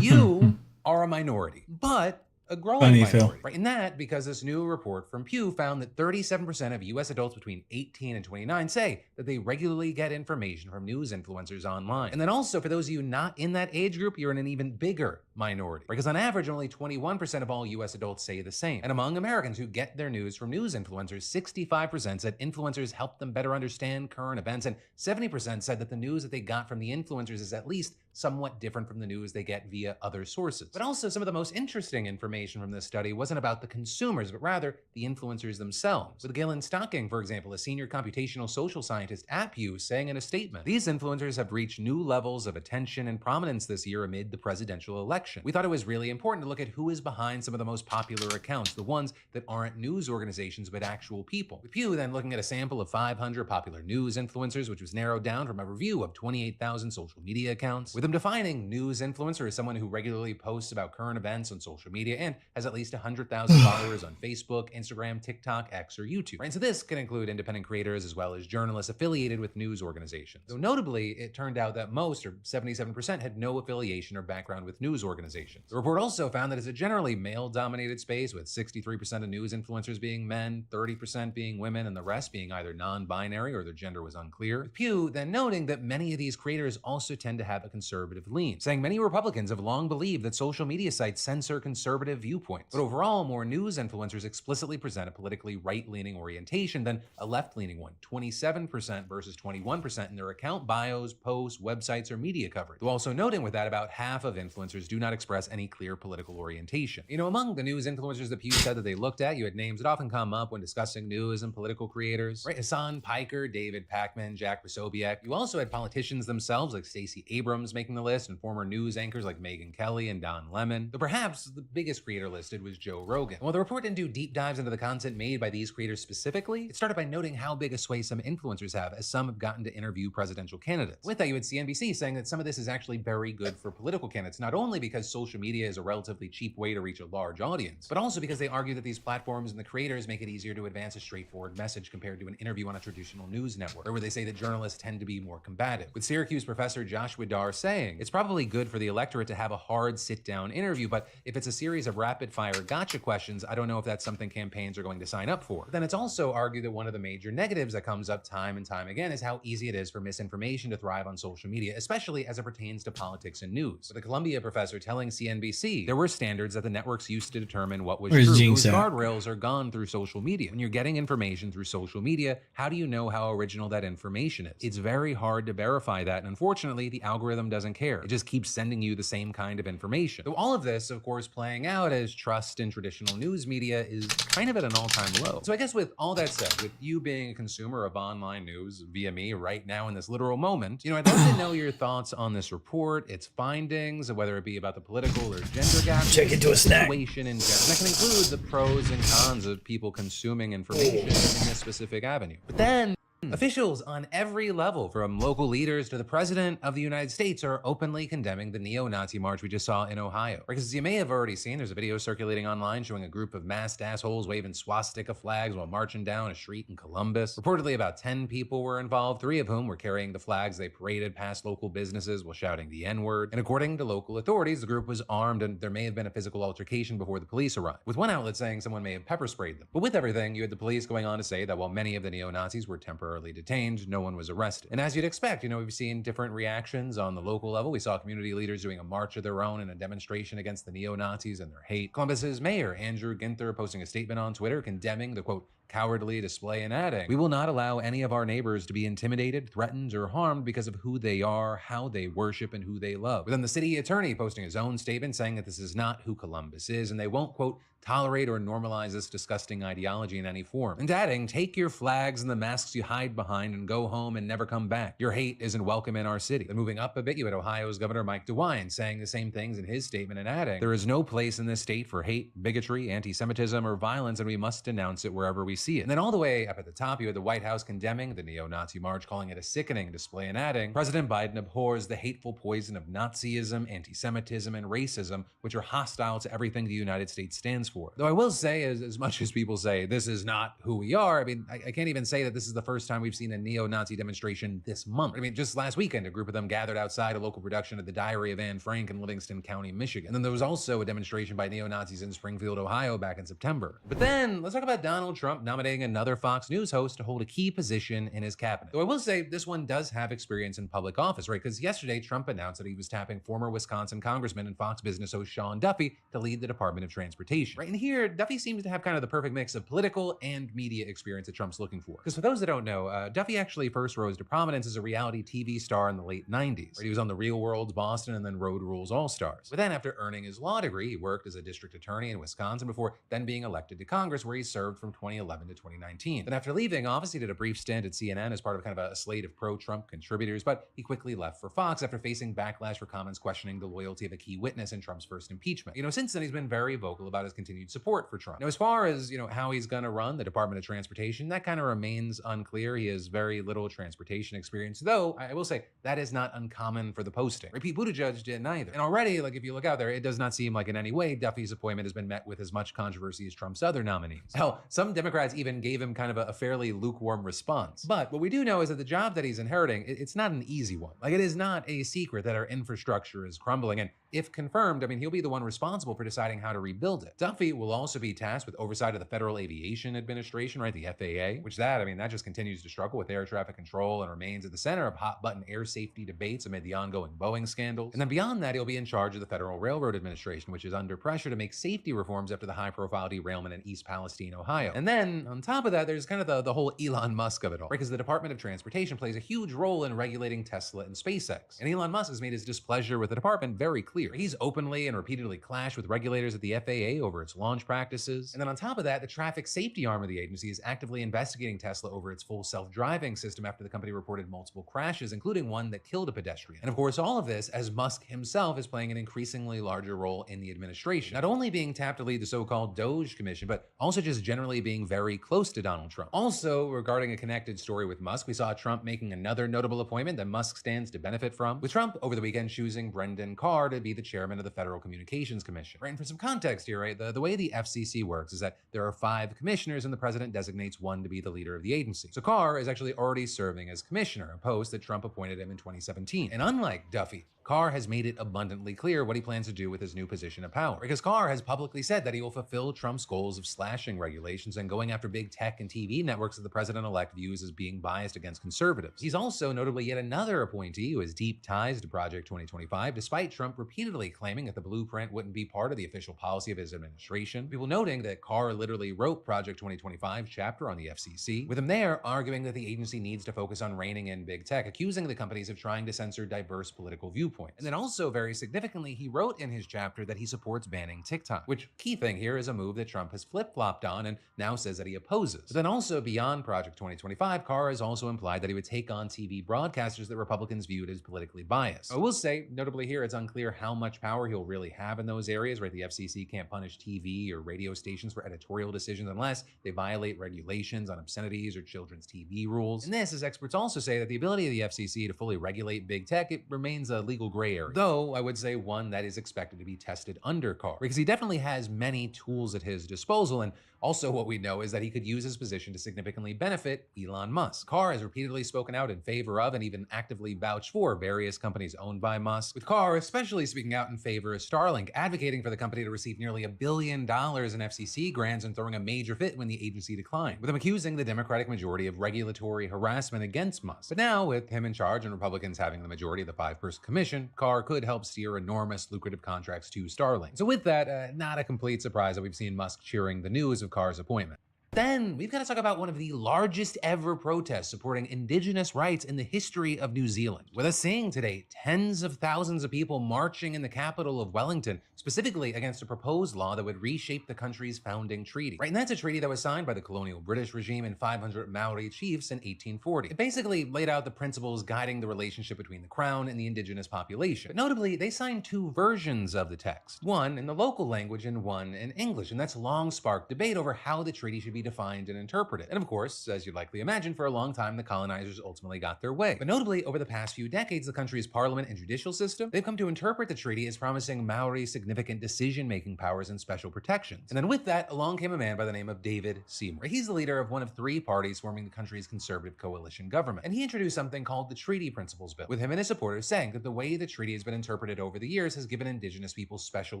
you are a minority, but a growing minority, right? And that because this new report from Pew found that 37% of US adults between 18 and 29 say that they regularly get information from news influencers online. And then also for those of you not in that age group, you're in an even bigger minority, because on average, only 21% of all US adults say the same. And among Americans who get their news from news influencers, 65% said influencers help them better understand current events, and 70% said that the news that they got from the influencers is at least somewhat different from the news they get via other sources. But also some of the most interesting information from this study wasn't about the consumers, but rather the influencers themselves. With Galen Stocking, for example, a senior computational social scientist at Pew, saying in a statement, "These influencers have reached new levels of attention and prominence this year amid the presidential election. We thought it was really important to look at who is behind some of the most popular accounts, the ones that aren't news organizations but actual people." With Pew then looking at a sample of 500 popular news influencers, which was narrowed down from a review of 28,000 social media accounts, with them defining news influencer as someone who regularly posts about current events on social media and has at least 100,000 followers on Facebook, Instagram, TikTok, X, or YouTube. Right? So this can include independent creators as well as journalists affiliated with news organizations. Though notably, it turned out that most, or 77%, had no affiliation or background with news organizations. The report also found that it's a generally male-dominated space, with 63% of news influencers being men, 30% being women, and the rest being either non-binary or their gender was unclear. With Pew then noting that many of these creators also tend to have a conservative lean, saying many Republicans have long believed that social media sites censor conservative viewpoints. But overall, more news influencers explicitly present a politically right-leaning orientation than a left-leaning one, 27% versus 21% in their account bios, posts, websites, or media coverage. Though also noting with that about half of influencers do not express any clear political orientation. Among the news influencers that Pew said that they looked at, you had names that often come up when discussing news and political creators, right? Hassan Piker, David Pakman, Jack Posobiec. You also had politicians themselves like Stacey Abrams making the list, and former news anchors like Megyn Kelly and Don Lemon. Though perhaps the biggest creator listed was Joe Rogan. And while the report didn't do deep dives into the content made by these creators specifically, it started by noting how big a sway some influencers have, as some have gotten to interview presidential candidates. With that, you had CNBC saying that some of this is actually very good for political candidates, not only because social media is a relatively cheap way to reach a large audience, but also because they argue that these platforms and the creators make it easier to advance a straightforward message compared to an interview on a traditional news network, or where they say that journalists tend to be more combative. With Syracuse professor Joshua Dar saying, "It's probably good for the electorate to have a hard sit-down interview, but if it's a series of rapid-fire gotcha questions, I don't know if that's something campaigns are going to sign up for." Then it's also argued that one of the major negatives that comes up time and time again is how easy it is for misinformation to thrive on social media, especially as it pertains to politics and news. With a Columbia professor telling CNBC there were standards that the networks used to determine what was true. Those guardrails are gone through social media. When you're getting information through social media, how do you know how original that information is? It's very hard to verify that, and unfortunately, the algorithm doesn't care. It just keeps sending you the same kind of information. Though all of this, of course, playing out as trust in traditional news media is kind of at an all-time low. So I guess with all that said, with you being a consumer of online news via me right now in this literal moment, I'd love to know your thoughts on this report, its findings, whether it be about the political or gender gap, check into a snack, situation in general. That can include the pros and cons of people consuming information in this specific avenue. But then officials on every level, from local leaders to the president of the United States, are openly condemning the neo-Nazi march we just saw in Ohio. Because as you may have already seen, there's a video circulating online showing a group of masked assholes waving swastika flags while marching down a street in Columbus. Reportedly, about 10 people were involved, 3 of whom were carrying the flags they paraded past local businesses while shouting the N-word. And according to local authorities, the group was armed and there may have been a physical altercation before the police arrived, with one outlet saying someone may have pepper sprayed them. But with everything, you had the police going on to say that while many of the neo-Nazis were temporarily temporarily detained. No one was arrested. And as you'd expect, we've seen different reactions on the local level. We saw community leaders doing a march of their own in a demonstration against the neo-Nazis and their hate. Columbus's mayor, Andrew Ginther, posting a statement on Twitter condemning the, quote, cowardly display and adding, "We will not allow any of our neighbors to be intimidated, threatened, or harmed because of who they are, how they worship, and who they love." But then the city attorney posting his own statement saying that this is not who Columbus is, and they won't, quote, tolerate or normalize this disgusting ideology in any form. And adding, "Take your flags and the masks you hide behind and go home and never come back. Your hate isn't welcome in our city." Then moving up a bit, you had Ohio's Governor Mike DeWine saying the same things in his statement and adding, "There is no place in this state for hate, bigotry, anti-Semitism, or violence, and we must denounce it wherever we see it." And then all the way up at the top, you had the White House condemning the neo-Nazi march, calling it a sickening display and adding, "President Biden abhors the hateful poison of Nazism, anti-Semitism, and racism, which are hostile to everything the United States stands for." Though I will say, as much as people say this is not who we are, I mean, I can't even say that this is the first time we've seen a neo-Nazi demonstration this month. I mean, just last weekend, a group of them gathered outside a local production of The Diary of Anne Frank in Livingston County, Michigan. And then there was also a demonstration by neo-Nazis in Springfield, Ohio back in September. But then, let's talk about Donald Trump nominating another Fox News host to hold a key position in his cabinet. Though I will say, this one does have experience in public office, right? Because yesterday, Trump announced that he was tapping former Wisconsin Congressman and Fox Business host Sean Duffy to lead the Department of Transportation. Right? And here, Duffy seems to have kind of the perfect mix of political and media experience that Trump's looking for. Because for those that don't know, Duffy actually first rose to prominence as a reality TV star in the late 90s. Right? He was on The Real World's Boston and then Road Rules All-Stars. But then after earning his law degree, he worked as a district attorney in Wisconsin before then being elected to Congress, where he served from 2011 to 2019. Then after leaving office, he did a brief stint at CNN as part of kind of a slate of pro-Trump contributors, but he quickly left for Fox after facing backlash for comments questioning the loyalty of a key witness in Trump's first impeachment. Since then, he's been very vocal about his continued support for Trump. Now, as far as, how he's going to run the Department of Transportation, that kind of remains unclear. He has very little transportation experience, though I will say that is not uncommon for the posting. Pete Buttigieg didn't either. And already, if you look out there, it does not seem like in any way Duffy's appointment has been met with as much controversy as Trump's other nominees. Hell, some Democrats even gave him kind of a fairly lukewarm response. But what we do know is that the job that he's inheriting, it's not an easy one. It is not a secret that our infrastructure is crumbling, and if confirmed, he'll be the one responsible for deciding how to rebuild it. Duffy will also be tasked with oversight of the Federal Aviation Administration, right, the FAA, which that just continues to struggle with air traffic control and remains at the center of hot-button air safety debates amid the ongoing Boeing scandals. And then beyond that, he'll be in charge of the Federal Railroad Administration, which is under pressure to make safety reforms after the high-profile derailment in East Palestine, Ohio. And then, on top of that, there's kind of the whole Elon Musk of it all, right? Because the Department of Transportation plays a huge role in regulating Tesla and SpaceX. And Elon Musk has made his displeasure with the department very clear. He's openly and repeatedly clashed with regulators at the FAA over its launch practices. And then on top of that, the traffic safety arm of the agency is actively investigating Tesla over its full self-driving system after the company reported multiple crashes, including one that killed a pedestrian. And of course, all of this as Musk himself is playing an increasingly larger role in the administration, not only being tapped to lead the so-called Doge Commission, but also just generally being very close to Donald Trump. Also, regarding a connected story with Musk, we saw Trump making another notable appointment that Musk stands to benefit from, with Trump over the weekend choosing Brendan Carr to be the chairman of the Federal Communications Commission. Right, and for some context here, right, the way the FCC works is that there are 5 commissioners and the president designates one to be the leader of the agency. So Carr is actually already serving as commissioner, a post that Trump appointed him in 2017. And unlike Duffy, Carr has made it abundantly clear what he plans to do with his new position of power, because Carr has publicly said that he will fulfill Trump's goals of slashing regulations and going after big tech and TV networks that the president-elect views as being biased against conservatives. He's also notably yet another appointee who has deep ties to Project 2025, despite Trump repeatedly claiming that the blueprint wouldn't be part of the official policy of his administration. People noting that Carr literally wrote Project 2025's chapter on the FCC, with him there arguing that the agency needs to focus on reining in big tech, accusing the companies of trying to censor diverse political viewpoints. And then also, very significantly, he wrote in his chapter that he supports banning TikTok, which, key thing here, is a move that Trump has flip-flopped on and now says that he opposes. But then also, beyond Project 2025, Carr has also implied that he would take on TV broadcasters that Republicans viewed as politically biased. I will say, notably here, it's unclear how much power he'll really have in those areas, right? The FCC can't punish TV or radio stations for editorial decisions unless they violate regulations on obscenities or children's TV rules. And this, as experts also say, that the ability of the FCC to fully regulate big tech, it remains a legal gray area, though I would say one that is expected to be tested under Carr, because he definitely has many tools at his disposal. And also what we know is that he could use his position to significantly benefit Elon Musk. Carr has repeatedly spoken out in favor of and even actively vouched for various companies owned by Musk, with Carr especially speaking out in favor of Starlink, advocating for the company to receive nearly $1 billion in FCC grants and throwing a major fit when the agency declined, with him accusing the Democratic majority of regulatory harassment against Musk. But now, with him in charge and Republicans having the majority of the 5-person commission, Carr could help steer enormous lucrative contracts to Starlink. So with that, not a complete surprise that we've seen Musk cheering the news of Carr's appointment. Then we've got to talk about one of the largest ever protests supporting Indigenous rights in the history of New Zealand. With us seeing today tens of thousands of people marching in the capital of Wellington, specifically against a proposed law that would reshape the country's founding treaty. Right, and that's a treaty that was signed by the colonial British regime and 500 Maori chiefs in 1840. It basically laid out the principles guiding the relationship between the Crown and the Indigenous population. But notably, they signed 2 versions of the text, one in the local language and one in English, and that's long sparked debate over how the treaty should be defined and interpreted. And of course, as you'd likely imagine, for a long time, the colonizers ultimately got their way. But notably, over the past few decades, the country's parliament and judicial system, they've come to interpret the treaty as promising Maori significant decision-making powers and special protections. And then with that, along came a man by the name of David Seymour. He's the leader of one of 3 parties forming the country's conservative coalition government. And he introduced something called the Treaty Principles Bill, with him and his supporters saying that the way the treaty has been interpreted over the years has given Indigenous people special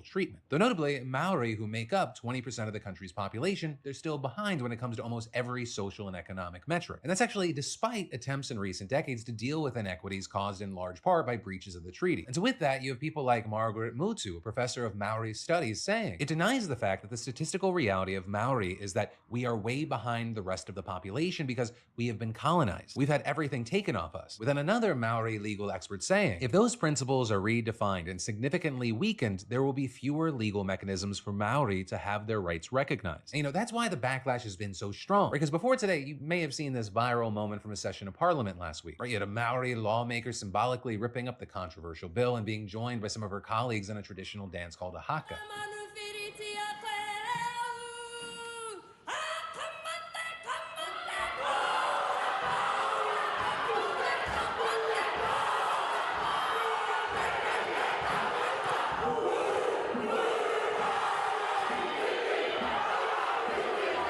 treatment. Though notably, Maori, who make up 20% of the country's population, they're still behind when it comes to almost every social and economic metric. And that's actually despite attempts in recent decades to deal with inequities caused in large part by breaches of the treaty. And so with that, you have people like Margaret Mutu, a professor of Maori studies, saying it denies the fact that the statistical reality of Maori is that we are way behind the rest of the population because we have been colonized. We've had everything taken off us. With then another Maori legal expert saying, if those principles are redefined and significantly weakened, there will be fewer legal mechanisms for Maori to have their rights recognized. And, that's why the backlash has been so strong. Because before today, you may have seen this viral moment from a session of Parliament last week. Right? You had a Maori lawmaker symbolically ripping up the controversial bill and being joined by some of her colleagues in a traditional dance called a haka.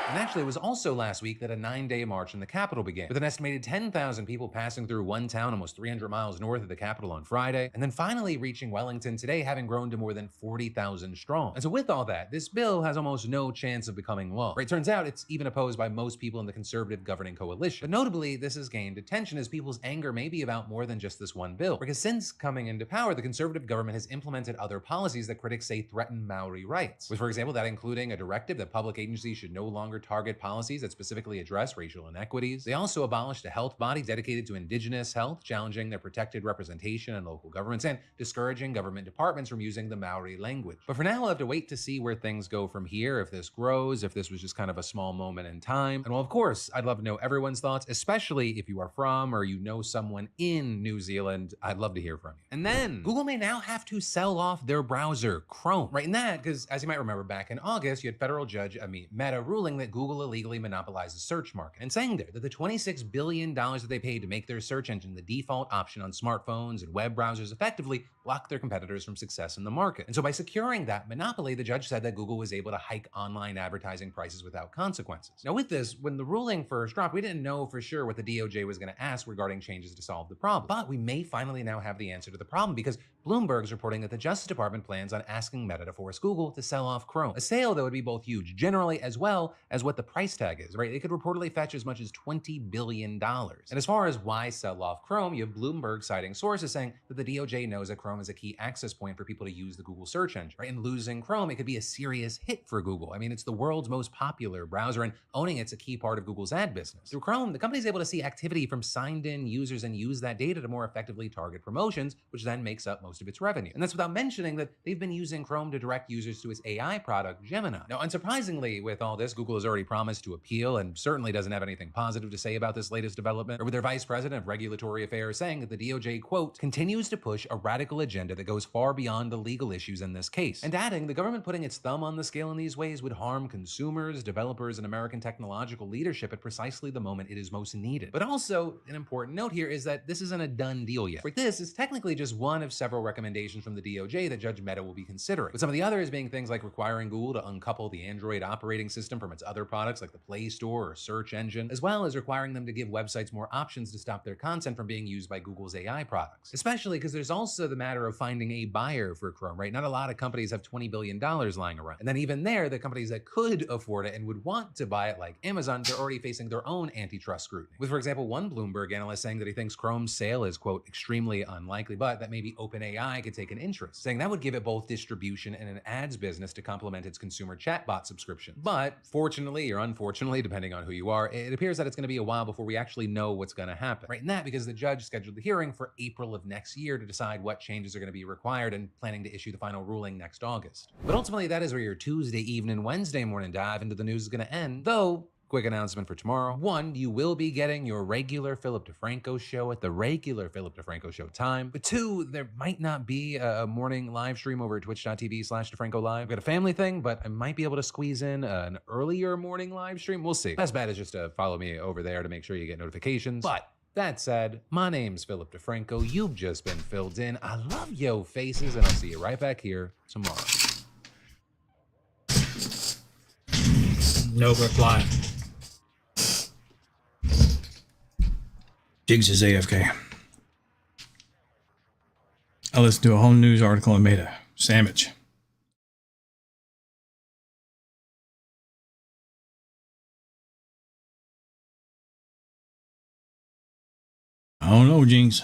And actually, it was also last week that a 9-day march in the capital began, with an estimated 10,000 people passing through one town almost 300 miles north of the capital on Friday, and then finally reaching Wellington today, having grown to more than 40,000 strong. And so with all that, this bill has almost no chance of becoming law. Right, turns out it's even opposed by most people in the conservative governing coalition. But notably, this has gained attention as people's anger may be about more than just this one bill. Because since coming into power, the conservative government has implemented other policies that critics say threaten Maori rights. With, for example, that including a directive that public agencies should no longer target policies that specifically address racial inequities. They also abolished a health body dedicated to Indigenous health, challenging their protected representation in local governments and discouraging government departments from using the Maori language. But for now, we'll have to wait to see where things go from here, if this grows, if this was just kind of a small moment in time. And well, of course, I'd love to know everyone's thoughts, especially if you are from or you know someone in New Zealand. I'd love to hear from you. And then Google may now have to sell off their browser, Chrome. Right in that, because as you might remember back in August, you had federal judge Amit Mehta ruling that Google illegally monopolized the search market, and saying there that the $26 billion that they paid to make their search engine the default option on smartphones and web browsers effectively blocked their competitors from success in the market. And so by securing that monopoly, the judge said that Google was able to hike online advertising prices without consequences. Now with this, when the ruling first dropped, we didn't know for sure what the DOJ was going to ask regarding changes to solve the problem. But we may finally now have the answer to the problem, because Bloomberg's reporting that the Justice Department plans on asking Meta to force Google to sell off Chrome. A sale that would be both huge generally as well as what the price tag is, right? It could reportedly fetch as much as $20 billion. And as far as why sell off Chrome, you have Bloomberg citing sources saying that the DOJ knows that Chrome is a key access point for people to use the Google search engine, right? And losing Chrome, it could be a serious hit for Google. I mean, it's the world's most popular browser, and owning it's a key part of Google's ad business. Through Chrome, the company's able to see activity from signed-in users and use that data to more effectively target promotions, which then makes up most of its revenue. And that's without mentioning that they've been using Chrome to direct users to its AI product, Gemini. Now, unsurprisingly, with all this, Google has already promised to appeal and certainly doesn't have anything positive to say about this latest development, or with their vice president of regulatory affairs saying that the DOJ, quote, continues to push a radical agenda that goes far beyond the legal issues in this case. And adding, the government putting its thumb on the scale in these ways would harm consumers, developers, and American technological leadership at precisely the moment it is most needed. But also, an important note here is that this isn't a done deal yet. This is technically just one of several recommendations from the DOJ that Judge Mehta will be considering, with some of the others being things like requiring Google to uncouple the Android operating system from its other products like the Play Store or search engine, as well as requiring them to give websites more options to stop their content from being used by Google's AI products. Especially because there's also the matter of finding a buyer for Chrome, right? Not a lot of companies have $20 billion lying around. And then even there, the companies that could afford it and would want to buy it, like Amazon, they're already facing their own antitrust scrutiny. With, for example, one Bloomberg analyst saying that he thinks Chrome's sale is, quote, extremely unlikely, but that maybe OpenAI could take an interest, saying that would give it both distribution and an ads business to complement its consumer chatbot subscription. But fortunately or unfortunately, depending on who you are, it appears that it's going to be a while before we actually know what's going to happen. Right? And that because the judge scheduled the hearing for April of next year to decide what changes are going to be required and planning to issue the final ruling next August. But ultimately, that is where your Tuesday evening, Wednesday morning dive into the news is going to end, though. Quick announcement for tomorrow. One, you will be getting your regular Philip DeFranco show at the regular Philip DeFranco show time. But two, there might not be a morning live stream over at twitch.tv/DeFranco Live. I've got a family thing, but I might be able to squeeze in an earlier morning live stream. We'll see. Best bet is just to follow me over there to make sure you get notifications. But that said, my name's Philip DeFranco. You've just been filled in. I love yo faces, and I'll see you right back here tomorrow. No reply. Jigs is AFK. I listened to a whole news article and made a sandwich. I don't know, Jinx.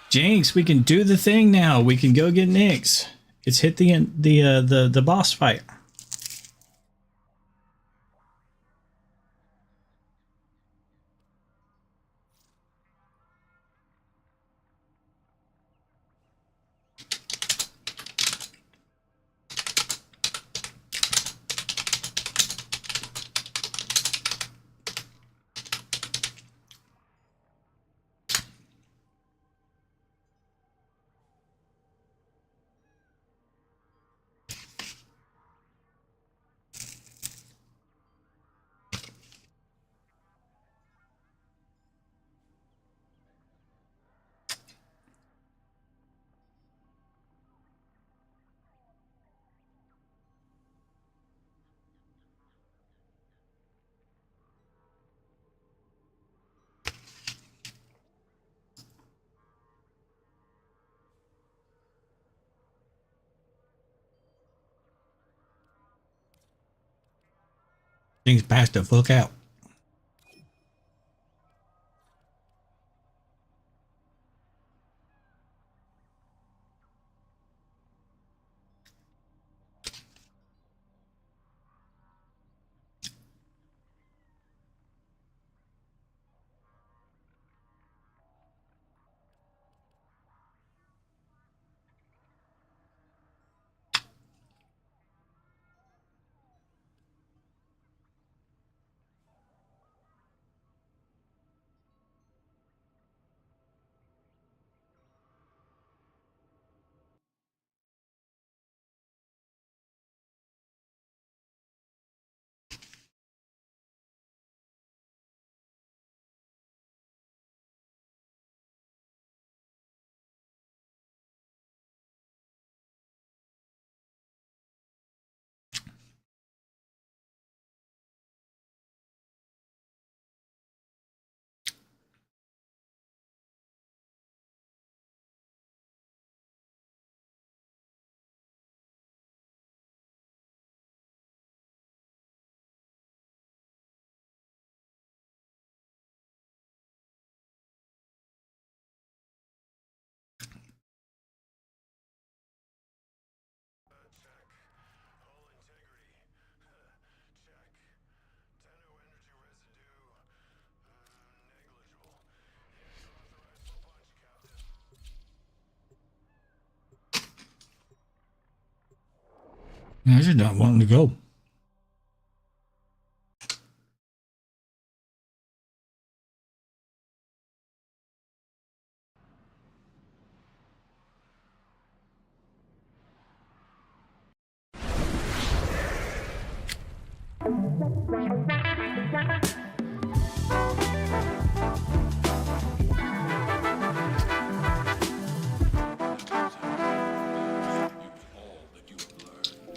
Jinx, we can do the thing now. We can go get Nyx. It's hit the boss fight. Things passed the fuck out. I just not wanting to go.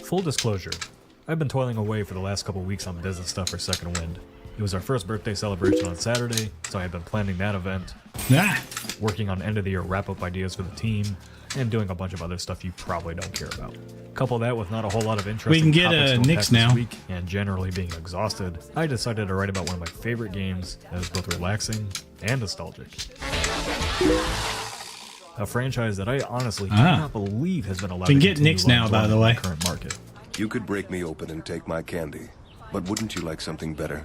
Full disclosure, I've been toiling away for the last couple weeks on business stuff for Second Wind. It was our first birthday celebration on Saturday, so I had been planning that event, working on end of the year wrap-up ideas for the team, and doing a bunch of other stuff you probably don't care about. Couple that with not a whole lot of interest We can get topics to Knicks unpack now. this week, and generally being exhausted, I decided to write about one of my favorite games that is both relaxing and nostalgic. A franchise that I honestly cannot believe has been allowed We can to get continue Knicks now, on by the in way. current market. You could break me open and take my candy, but wouldn't you like something better?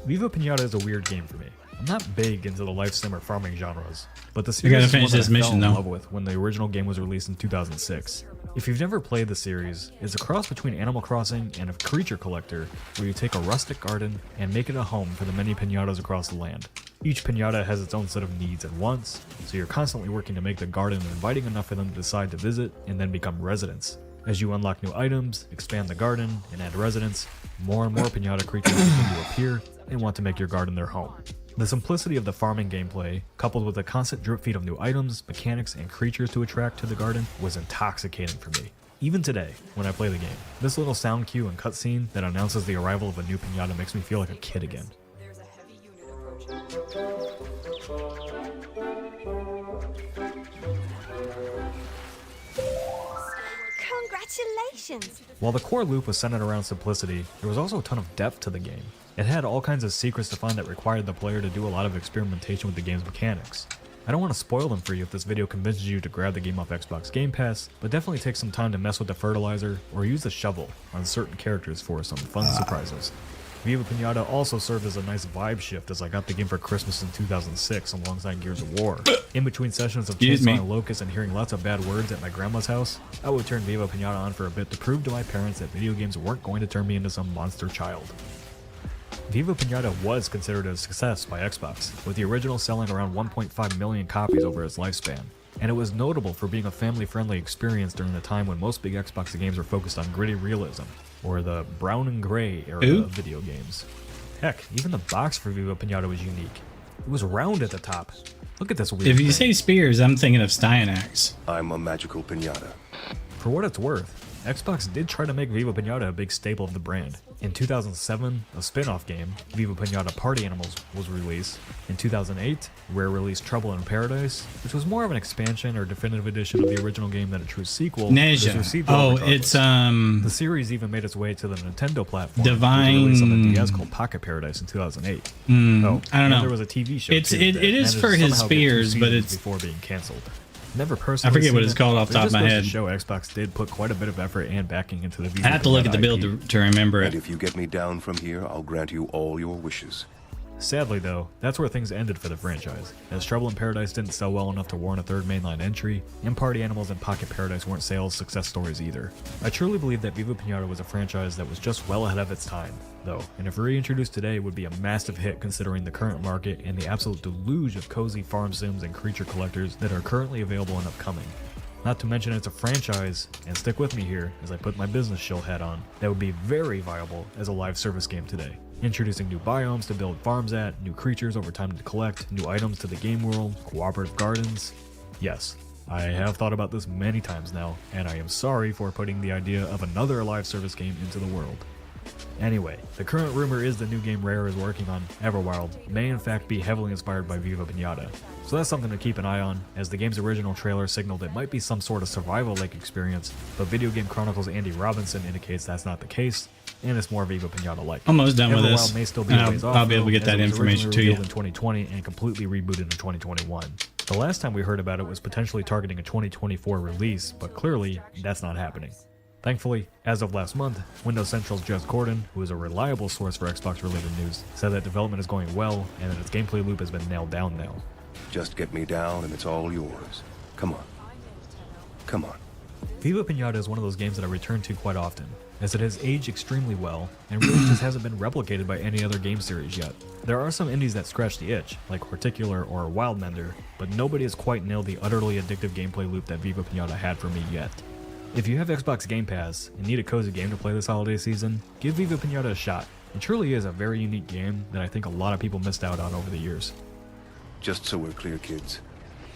Viva Pinata is a weird game for me. I'm not big into the life sim or farming genres, but the I series gotta is one finish that this I mission, fell in though. love with when the original game was released in 2006. If you've never played the series, it's a cross between Animal Crossing and a creature collector, where you take a rustic garden and make it a home for the many pinatas across the land. Each pinata has its own set of needs and wants, so you're constantly working to make the garden inviting enough for them to decide to visit and then become residents. As you unlock new items, expand the garden, and add residents, more and more pinata creatures begin to appear and want to make your garden their home. The simplicity of the farming gameplay, coupled with the constant drip feed of new items, mechanics, and creatures to attract to the garden, was intoxicating for me. Even today, when I play the game, this little sound cue and cutscene that announces the arrival of a new pinata makes me feel like a kid again. There's a heavy unit approaching. Congratulations! While the core loop was centered around simplicity, there was also a ton of depth to the game. It had all kinds of secrets to find that required the player to do a lot of experimentation with the game's mechanics. I don't want to spoil them for you if this video convinces you to grab the game off Xbox Game Pass, but definitely take some time to mess with the fertilizer or use the shovel on certain characters for some fun surprises. Viva Pinata also served as a nice vibe shift as I got the game for Christmas in 2006 alongside Gears of War. In between sessions of Chainsaw and Locust and hearing lots of bad words at my grandma's house, I would turn Viva Pinata on for a bit to prove to my parents that video games weren't going to turn me into some monster child. Viva Pinata was considered a success by Xbox, with the original selling around 1.5 million copies over its lifespan, and it was notable for being a family-friendly experience during the time when most big Xbox games were focused on gritty realism, or the brown and gray era of video games. Heck, even the box for Viva Pinata was unique. It was round at the top. Look at this weird If you thing. say spears, I'm thinking of Styanax. I'm a magical pinata. For what it's worth, Xbox did try to make Viva Pinata a big staple of the brand. In 2007, a spin-off game, Viva Pinata Party Animals, was released. In 2008, Rare released Trouble in Paradise, which was more of an expansion or definitive edition of the original game than a true sequel. but it's Neja. received well Oh, regardless. it's The series even made its way to the Nintendo platform. Divine- With a release on the DS called Pocket Paradise in 2008. I don't and know. There was a TV show. It's- too it that is managed for to his somehow get 2 spears, but seasons it's- before being canceled. Never personally. I forget what seen it's it, called off but the it top of just my goes head. to show Xbox did put quite a bit of effort and backing into the Viva I have to look at the Pinata build IP. to remember And it. if you get me down from here, I'll grant you all your wishes. Sadly though, that's where things ended for the franchise, as Trouble in Paradise didn't sell well enough to warrant a third mainline entry, and Party Animals and Pocket Paradise weren't sales success stories either. I truly believe that Viva Pinata was a franchise that was just well ahead of its time, though, and if reintroduced today would be a massive hit considering the current market and the absolute deluge of cozy farm sims and creature collectors that are currently available and upcoming. Not to mention it's a franchise, and stick with me here as I put my business shill hat on, that would be very viable as a live service game today. Introducing new biomes to build farms at, new creatures over time to collect, new items to the game world, cooperative gardens. Yes, I have thought about this many times now, and I am sorry for putting the idea of another live service game into the world. Anyway, the current rumor is the new game Rare is working on, Everwild, may in fact be heavily inspired by Viva Pinata. So that's something to keep an eye on, as the game's original trailer signaled it might be some sort of survival-like experience, but Video Game Chronicles Andy Robinson indicates that's not the case, and it's more Viva Pinata-like. Almost done with Everwild this. may still be a ways off, I'll be able to though, get as that it was information originally to you. revealed in 2020 and completely rebooted in 2021. The last time we heard about it was potentially targeting a 2024 release, but clearly that's not happening. Thankfully, as of last month, Windows Central's Jez Corden, who is a reliable source for Xbox-related news, said that development is going well and that its gameplay loop has been nailed down now. Just get me down and it's all yours. Come on. Come on. Viva Pinata is one of those games that I return to quite often, as it has aged extremely well and really just hasn't been replicated by any other game series yet. There are some indies that scratch the itch, like Horticular or Wildmender, but nobody has quite nailed the utterly addictive gameplay loop that Viva Pinata had for me yet. If you have Xbox Game Pass and need a cozy game to play this holiday season, give Viva Pinata a shot. It truly is a very unique game that I think a lot of people missed out on over the years. Just so we're clear, kids,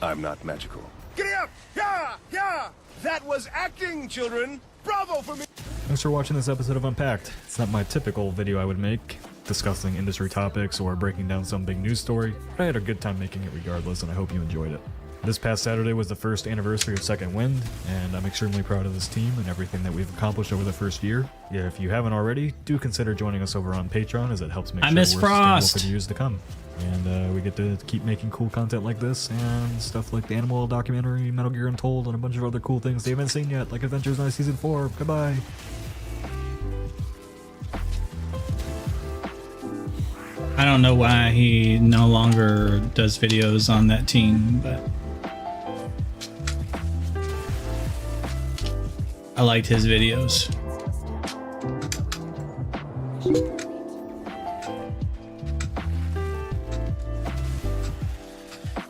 I'm not magical. Giddy up! Yeah! Yeah! That was acting, children! Bravo for me! Thanks for watching this episode of Unpacked. It's not my typical video I would make, discussing industry topics or breaking down some big news story, but I had a good time making it regardless, and I hope you enjoyed it. This past Saturday was the first anniversary of Second Wind, and I'm extremely proud of this team and everything that we've accomplished over the first year. If you haven't already, do consider joining us over on Patreon, as it helps make sure we're sustainable for the years to come. And we get to keep making cool content like this, and stuff like the Animal documentary, Metal Gear Untold, and a bunch of other cool things they haven't seen yet, like Adventures Night Season 4. Goodbye! I don't know why he no longer does videos on that team, but I liked his videos.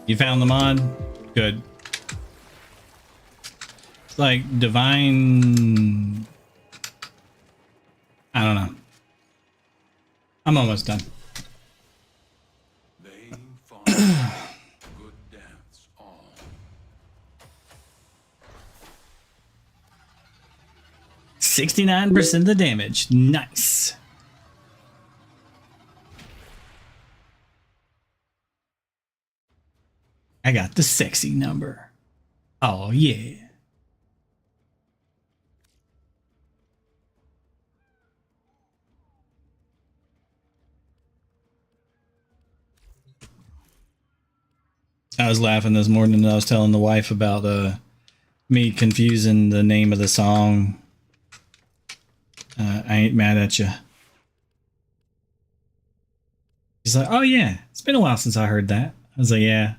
You found the mod? Good. It's like Divine... I don't know. I'm almost done. They fought good deaths all. 69% of the damage. Nice. I got the sexy number. Oh, yeah. I was laughing this morning and I was telling the wife about me confusing the name of the song. I ain't mad at you. She's like, oh yeah, it's been a while since I heard that. I was like, yeah.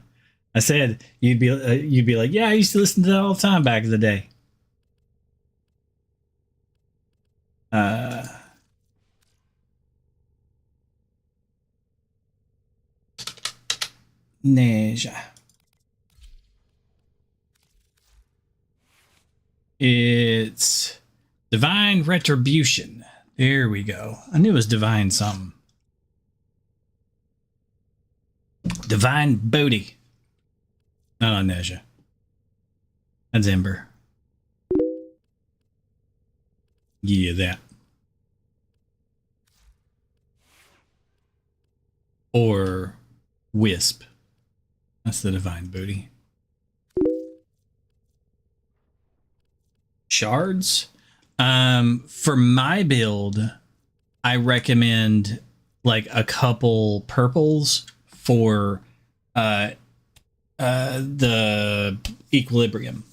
I said you'd be like, yeah, I used to listen to that all the time back in the day. Neja. It's Divine Retribution. There we go. I knew it was Divine something. Divine Booty. Not on Neja. That's Ember. Yeah, that. Or Wisp. That's the Divine Booty. Shards. For my build, I recommend like a couple purples for the equilibrium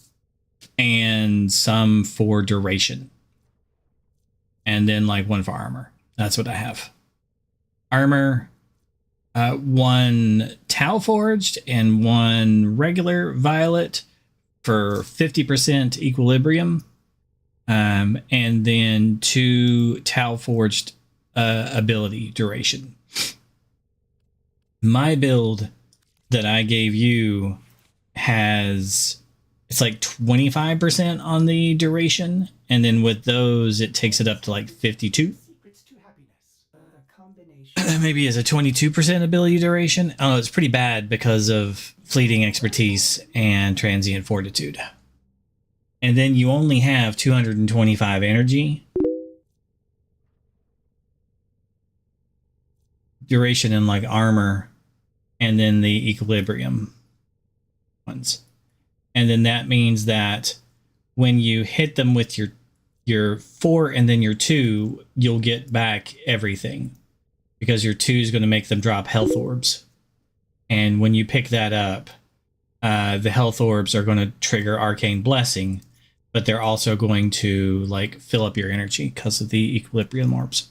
and some for duration, and then like one for armor. That's what I have. Armor, one Tau Forged and one regular violet for 50% equilibrium, and then two Tau Forged ability duration. My build that I gave you has, it's like 25% on the duration, and then with those it takes it up to like 52. Maybe as a 22% ability duration. Oh, it's pretty bad because of fleeting expertise and transient fortitude. And then you only have 225 energy. Duration in like armor, and then the equilibrium ones. And then that means that when you hit them with your 4 and then your 2, you'll get back everything, because your 2 is going to make them drop health orbs. And when you pick that up, the health orbs are going to trigger Arcane Blessing, but they're also going to like fill up your energy because of the equilibrium orbs.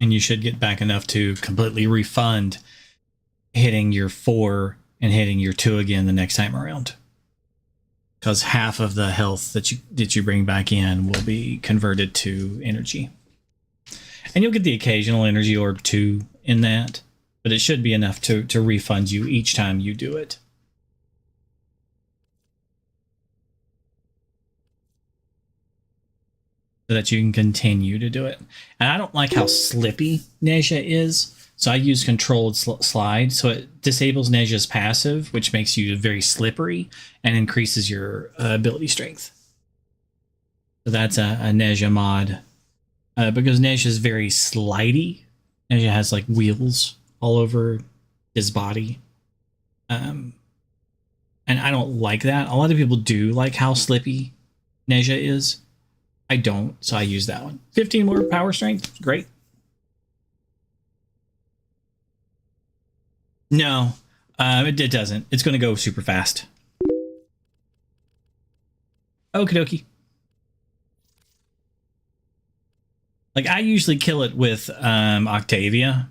And you should get back enough to completely refund hitting your 4 and hitting your 2 again the next time around. Because half of the health that you bring back in will be converted to energy. And you'll get the occasional energy orb too in that, but it should be enough to refund you each time you do it. So that you can continue to do it. And I don't like how slippy Nezha is, so I use controlled slide, so it disables Nezha's passive, which makes you very slippery and increases your ability strength. So that's a Nezha mod. Because Nezha is very slidey. Nezha has like wheels all over his body. And I don't like that. A lot of people do like how slippy Nezha is. I don't, so I use that one. 15 more power strength. Great. No, it doesn't. It's going to go super fast. Okie dokie. Like, I usually kill it with Octavia.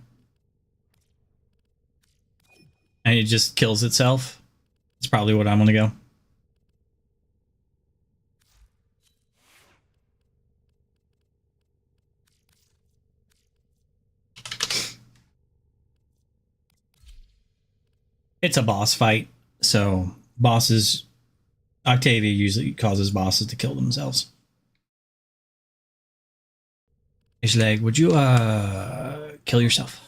And it just kills itself. It's probably what I'm going to go. It's a boss fight, so bosses... Octavia usually causes bosses to kill themselves. Ishlag, would you kill yourself?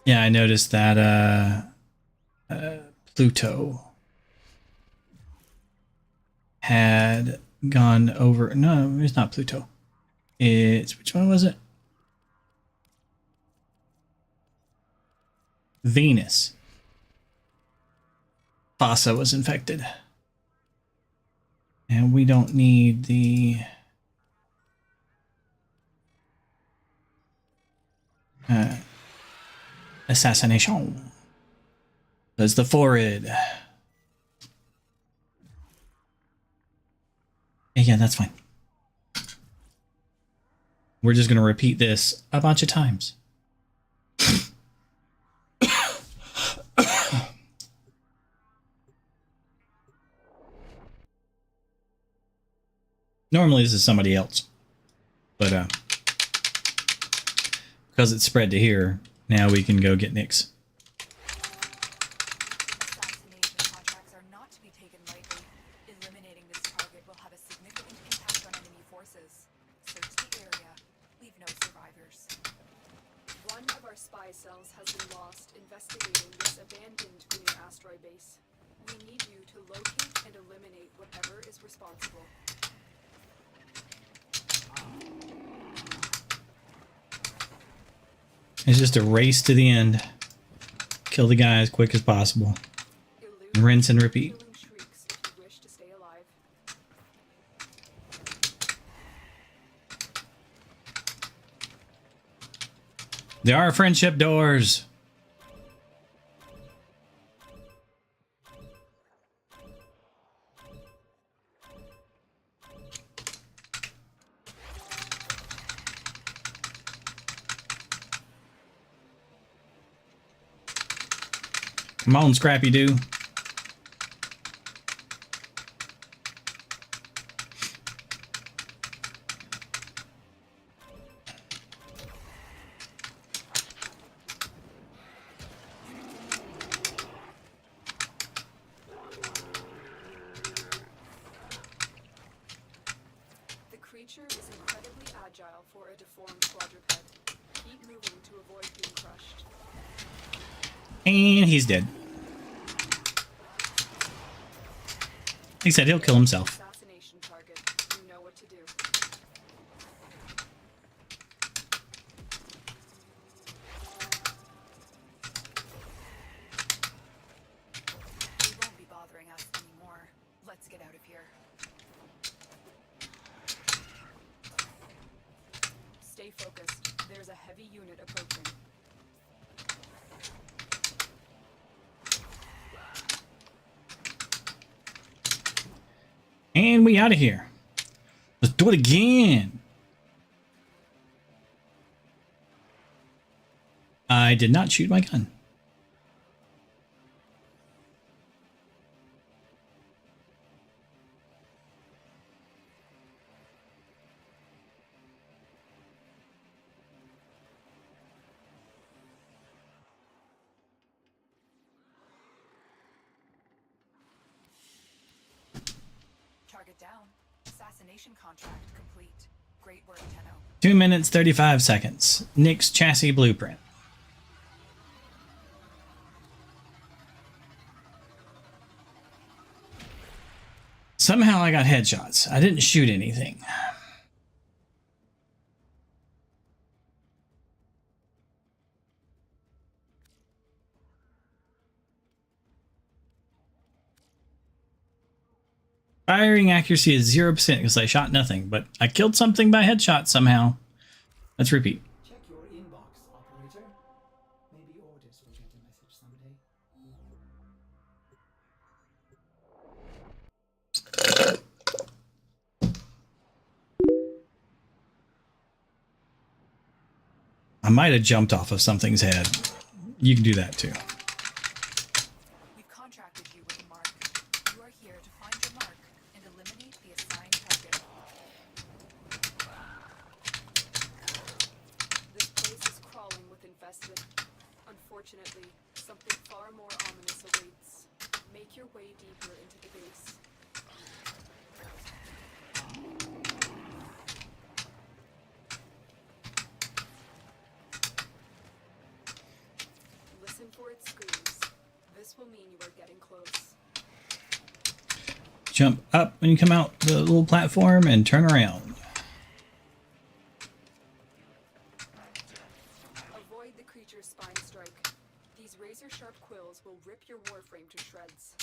Yeah, I noticed that Pluto had gone over... No, it's not Pluto. It's... Which one was it? Venus. Fossa was infected. And we don't need the... assassination. There's the forehead. Yeah, that's fine. We're just going to repeat this a bunch of times. Normally this is somebody else, but because it's spread to here, now we can go get Nyx. Assassination contracts are not to be taken lightly. Eliminating this target will have a significant impact on enemy forces. Search the area. Leave no survivors. One of our spy cells has been lost investigating this abandoned green asteroid base. We need you to locate and eliminate whatever is responsible. It's just a race to the end. Kill the guy as quick as possible. Rinse and repeat. There are friendship doors. Come on, Scrappy Doo. The creature is incredibly agile for a deformed quadruped. Keep moving to avoid being crushed. And he's dead. He said he'll kill himself. Assassination target. You know what to do. They won't be bothering us anymore. Let's get out of here. Stay focused. There's a heavy unit approaching. And we out of here. Let's do it again. I did not shoot my gun. Target down. Assassination contract complete. Great work, Tenno. 2 minutes, 35 seconds. Nick's chassis blueprint. Somehow I got headshots. I didn't shoot anything. Firing accuracy is 0% because I shot nothing, but I killed something by headshot somehow. Let's repeat. Check your inbox, operator. Maybe Ordis will get a message someday. I might have jumped off of something's head. You can do that too. We've contracted you with a mark. You are here to find your mark and eliminate the assigned target. This place is crawling with infested. Unfortunately, something far more ominous awaits. Make your way deeper into the base. Listen for its screams. This will mean you are getting close. Jump up when you come out the little platform and turn around. Avoid the creature's spine strike. These razor-sharp quills will rip your warframe to shreds.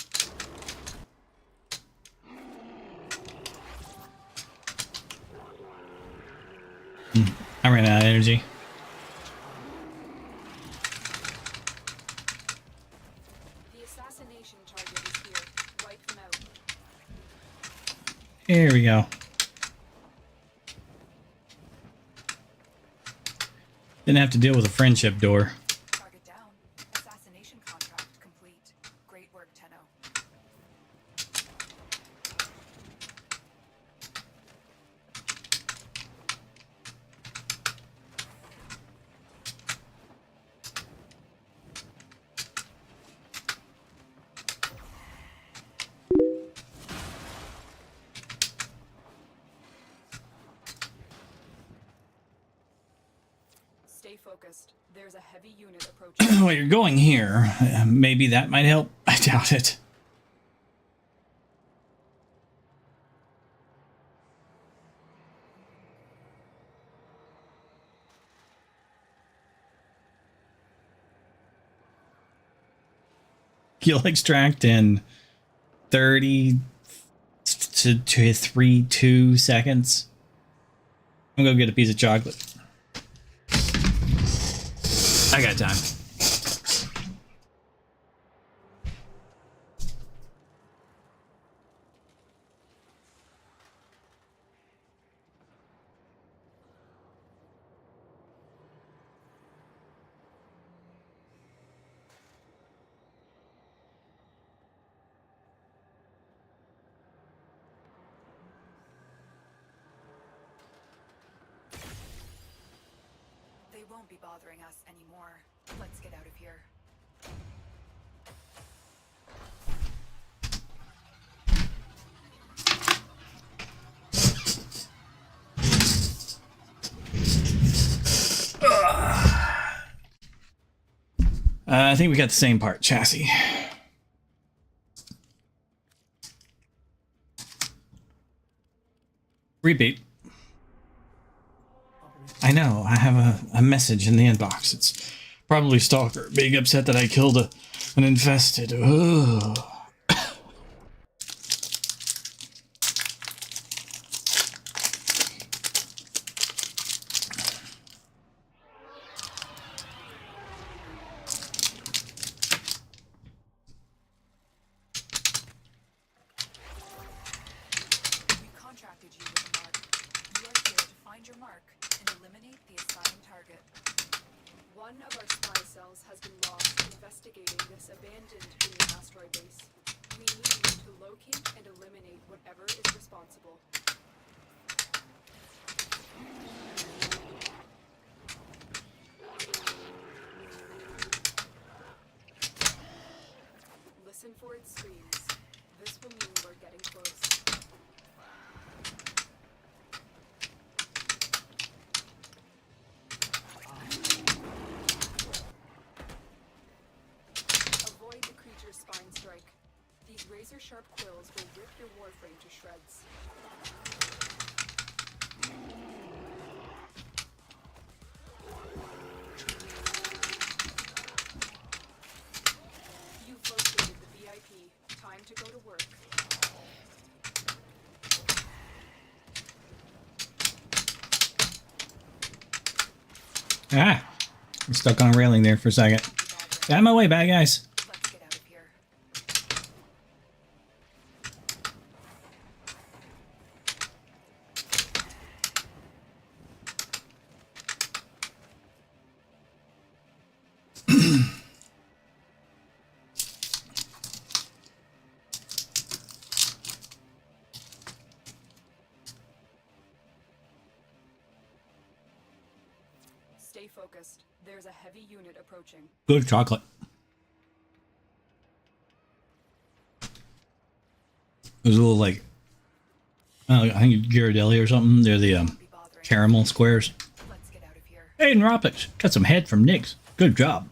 I ran out of energy. The assassination target is here. Wipe them out. Here we go. Didn't have to deal with a friendship door. Target down. Assassination contract complete. Great work, Tenno. Stay focused. There's a heavy unit approaching. Well, you're going here. Maybe that might help. I doubt it. You'll extract in 30 to 2 seconds. I'm gonna go get a piece of chocolate. I got time. They won't be bothering us anymore. Let's get out of here. I think we got the same part, chassis. Repeat. I know, I have a message in the inbox. It's probably Stalker, being upset that I killed an infested. Ugh. Eliminate the assigned target. One of our spy cells has been lost investigating this abandoned green asteroid base. We need you to locate and eliminate whatever is responsible. Listen for its screams. This will mean we're getting close. Avoid the creature's spine strike. These razor-sharp quills will rip your warframe to shreds. You've located the VIP. Time to go to work. Ah, I'm stuck on a railing there for a second. Get out of my way, bad guys. Let's get out of here. Stay focused. There's a heavy unit approaching. Good chocolate. There's a little like, I think Ghirardelli or something. They're the caramel squares. Let's get out of here. Hey, Neuropics, got some head from Nix. Good job.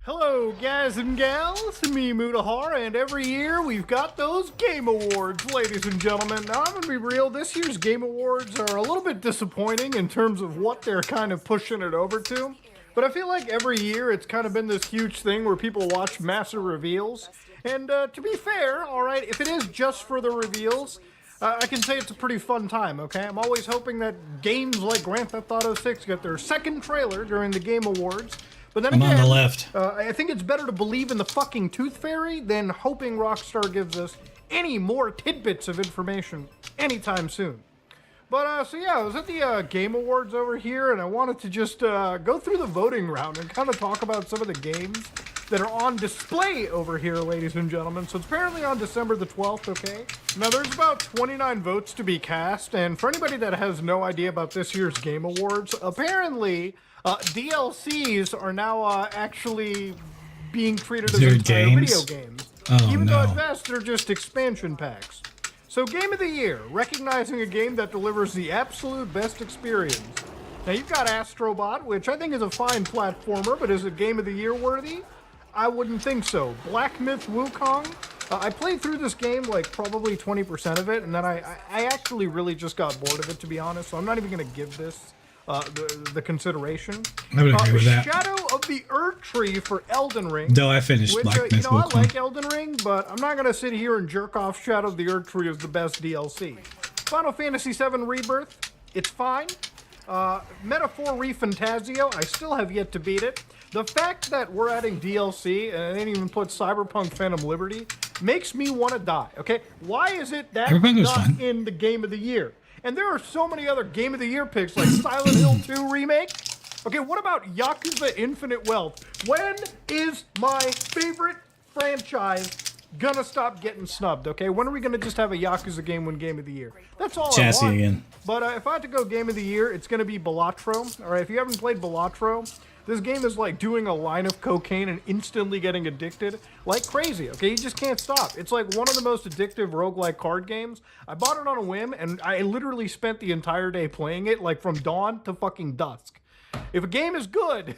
Hello, guys and gals, me Mutahar, and every year we've got those Game Awards, ladies and gentlemen. Now, I'm gonna be real, this year's Game Awards are a little bit disappointing in terms of what they're kind of pushing it over to. But I feel like every year it's kind of been this huge thing where people watch massive reveals. And to be fair, alright, if it is just for the reveals, I can say it's a pretty fun time, okay? I'm always hoping that games like Grand Theft Auto 6 get their second trailer during the Game Awards. But then I'm again, on the left. I think it's better to believe in the fucking Tooth Fairy than hoping Rockstar gives us any more tidbits of information anytime soon. But, so yeah, I was at the Game Awards over here, and I wanted to just go through the voting round and kind of talk about some of the games that are on display over here, ladies and gentlemen. So it's apparently on December the 12th, okay? Now, there's about 29 votes to be cast, and for anybody that has no idea about this year's Game Awards, apparently DLCs are now actually being treated as entire video games. Oh, Even though no. at best they're just expansion packs. So Game of the Year, recognizing a game that delivers the absolute best experience. Now you've got Astrobot, which I think is a fine platformer, but is it Game of the Year worthy? I wouldn't think so. Black Myth Wukong, I played through this game like probably 20% of it, and then I actually really just got bored of it, to be honest, so I'm not even going to give this the consideration. I would agree with that. Shadow of the Erdtree for Elden Ring. Though I finished Which, Black Myth I Wukong. like Elden Ring, but I'm not going to sit here and jerk off Shadow of the Erdtree as the best DLC. Final Fantasy VII Rebirth, it's fine. Metaphor ReFantazio, I still have yet to beat it. The fact that we're adding DLC and they didn't even put Cyberpunk Phantom Liberty makes me want to die, okay? Why is it that Cyberpunk was not fun. in the Game of the Year? And there are so many other Game of the Year picks like Silent Hill 2 Remake. Okay, what about Yakuza Infinite Wealth? When is my favorite franchise gonna stop getting snubbed, okay? When are we gonna just have a Yakuza game win Game of the Year? That's all Chassis I want. again. But if I had to go Game of the Year, it's gonna be Balatro. All right, if you haven't played Balatro, this game is like doing a line of cocaine and instantly getting addicted like crazy, okay? You just can't stop. It's like one of the most addictive roguelike card games. I bought it on a whim, and I literally spent the entire day playing it, like from dawn to fucking dusk. If a game is good,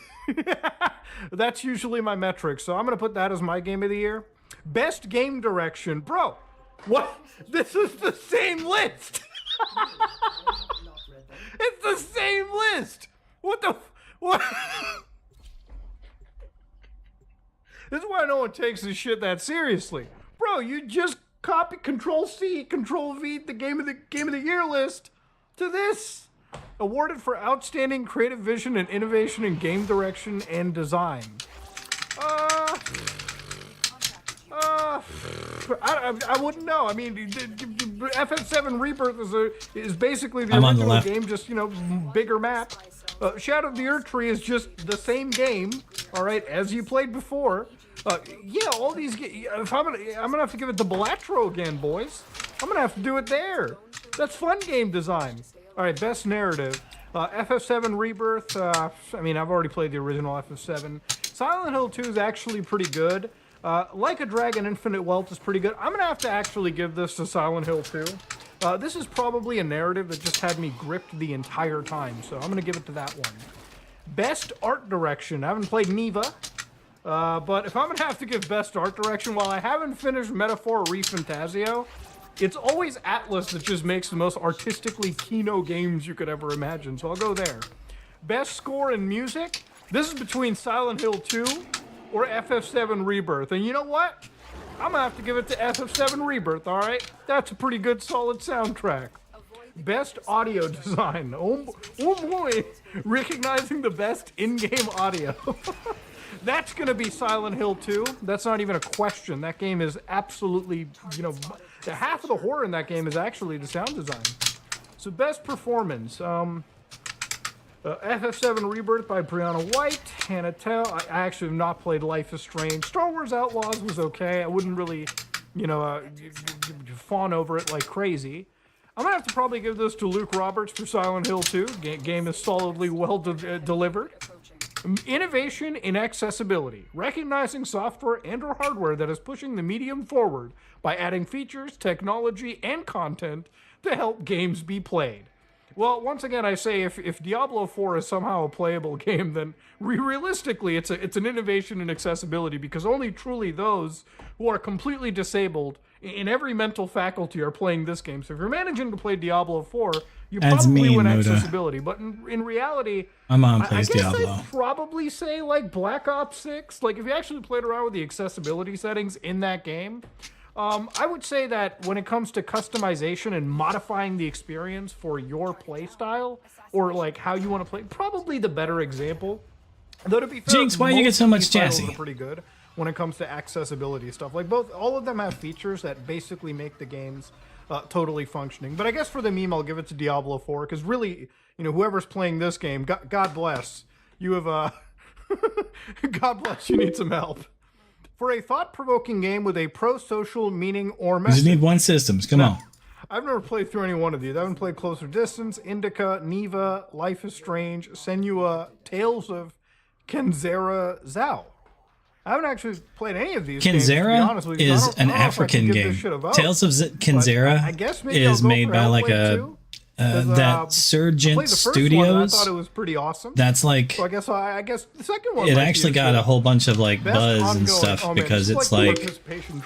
that's usually my metric, so I'm gonna put that as my Game of the Year. Best game direction. Bro, what? This is the same list! It's the same list! What the... What? This is why no one takes this shit that seriously. Bro, you just copy Control-C, Control-V the Game of the Year list to this. Awarded for outstanding creative vision and innovation in game direction and design. I wouldn't know. I mean, FF7 Rebirth is basically the original game, just, you know, bigger map. Shadow of the Erdtree is just the same game, all right, as you played before. Yeah, all these. If I'm gonna have to give it to Balatro again, boys. I'm gonna have to do it there. That's fun game design. All right, best narrative. FF7 Rebirth. I mean, I've already played the original FF7. Silent Hill 2 is actually pretty good. Like a Dragon Infinite Wealth is pretty good. I'm gonna have to actually give this to Silent Hill 2. This is probably a narrative that just had me gripped the entire time, so I'm gonna give it to that one. Best art direction. I haven't played Neva, but if I'm gonna have to give best art direction, while I haven't finished Metaphor ReFantazio, it's always Atlas that just makes the most artistically Kino games you could ever imagine, so I'll go there. Best score and music. This is between Silent Hill 2 or FF7 Rebirth, and you know what? I'm gonna have to give it to FF7 Rebirth, all right? That's a pretty good, solid soundtrack. Best audio design. Oh boy, recognizing the best in-game audio. That's gonna be Silent Hill 2. That's not even a question. That game is absolutely, you know, half of the horror in that game is actually the sound design. So best performance. FF7 Rebirth by Brianna White, Hannah Tell. I actually have not played Life is Strange. Star Wars Outlaws was okay. I wouldn't really, you know, fawn over it like crazy. I'm gonna have to probably give this to Luke Roberts for Silent Hill 2. Game is solidly well delivered. Innovation in accessibility. Recognizing software and or hardware that is pushing the medium forward by adding features, technology, and content to help games be played. Well, once again, I say if Diablo 4 is somehow a playable game, then realistically, it's an innovation in accessibility, because only truly those who are completely disabled in every mental faculty are playing this game. So if you're managing to play Diablo 4, you probably win accessibility. But in reality, my mom I plays guess Diablo. I'd probably say like Black Ops 6. Like if you actually played around with the accessibility settings in that game, I would say that when it comes to customization and modifying the experience for your play style, or like how you want to play, probably the better example. Though to be fair, Jinx, why you get so much chassis? Are pretty good when it comes to accessibility stuff. Like all of them have features that basically make the games totally functioning. But I guess for the meme, I'll give it to Diablo 4, because really, you know, whoever's playing this game, God bless you have God bless, you need some help. For a thought-provoking game with a pro-social meaning or You message. just need one systems. Come on. I've never played through any one of these. I haven't played Closer Distance, Indica, Neva, Life is Strange, Senua, Tales of Kenzera Zhao. I haven't actually played any of these games, to be honest with you. Kenzera is an African game. Tales of Kenzera is made by like that Surgent Studios. I thought it was pretty awesome. That's like, so I guess the second one. it actually got a whole bunch of like buzz and stuff because it's like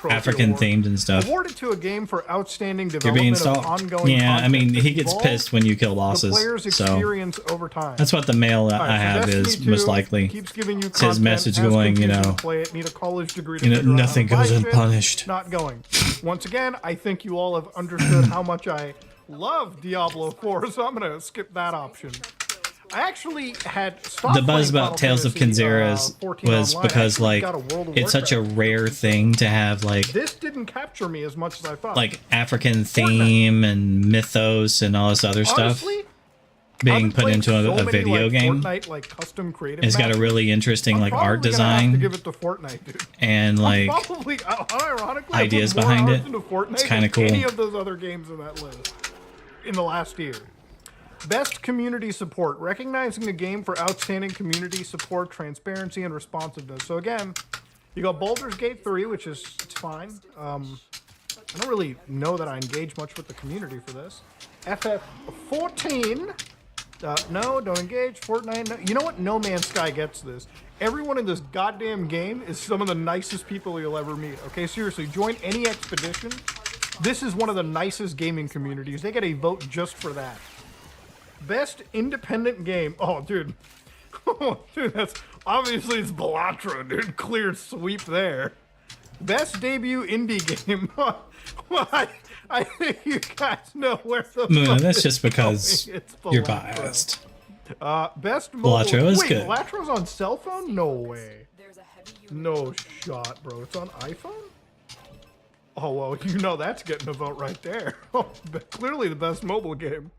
African themed and stuff. Awarded to a game for outstanding You're being development of stalked. ongoing Yeah, I mean, content he gets involved pissed when you kill the bosses. player's So experience over time. that's what the mail All right, I so have Destiny is 2 most likely. keeps giving you It's his content, message has going, you confusion know, to play it, need a college degree to you know, figure out how nothing to buy goes shit. unpunished. Not going. Once again, I think you all have understood how much I love Diablo 4, so I'm going to skip that option. I actually had stopped The buzz playing about Tales of Final Fantasy, Kenzera 14 was online. I because actually like got a World of it's such a Warcraft. rare thing to have like This didn't capture me as much as I thought. African theme and mythos and all this other stuff. Honestly, being I've put played into so a many, video like, game. Fortnite, like, custom creative It's got a matches. really interesting I'm like art probably gonna have to design give it to Fortnite, dude. and like Probably, unironically, I ideas put more behind hours it. into Fortnite It's kinda than cool. Any of those other games in that list in the last year. Best community support, recognizing a game for outstanding community support, transparency, and responsiveness. So again, you got Baldur's Gate 3, which is it's fine. I don't really know that I engage much with the community for this. FF14. No, don't engage. Fortnite. No. You know what? No Man's Sky gets this. Everyone in this goddamn game is some of the nicest people you'll ever meet. Okay, seriously, join any expedition. This is one of the nicest gaming communities. They get a vote just for that. Best independent game. Oh, dude. Oh, dude, that's obviously it's Balatro, dude. Clear sweep there. Best debut indie game. Well, I think you guys know where the No, fuck that's it's just because going. It's you're Balatro. biased. Best mobile. Balatro is Wait, good. Balatro's on cell phone? No way. No shot, bro. It's on iPhone? Oh, well, you know that's getting a vote right there. Oh, clearly the best mobile game.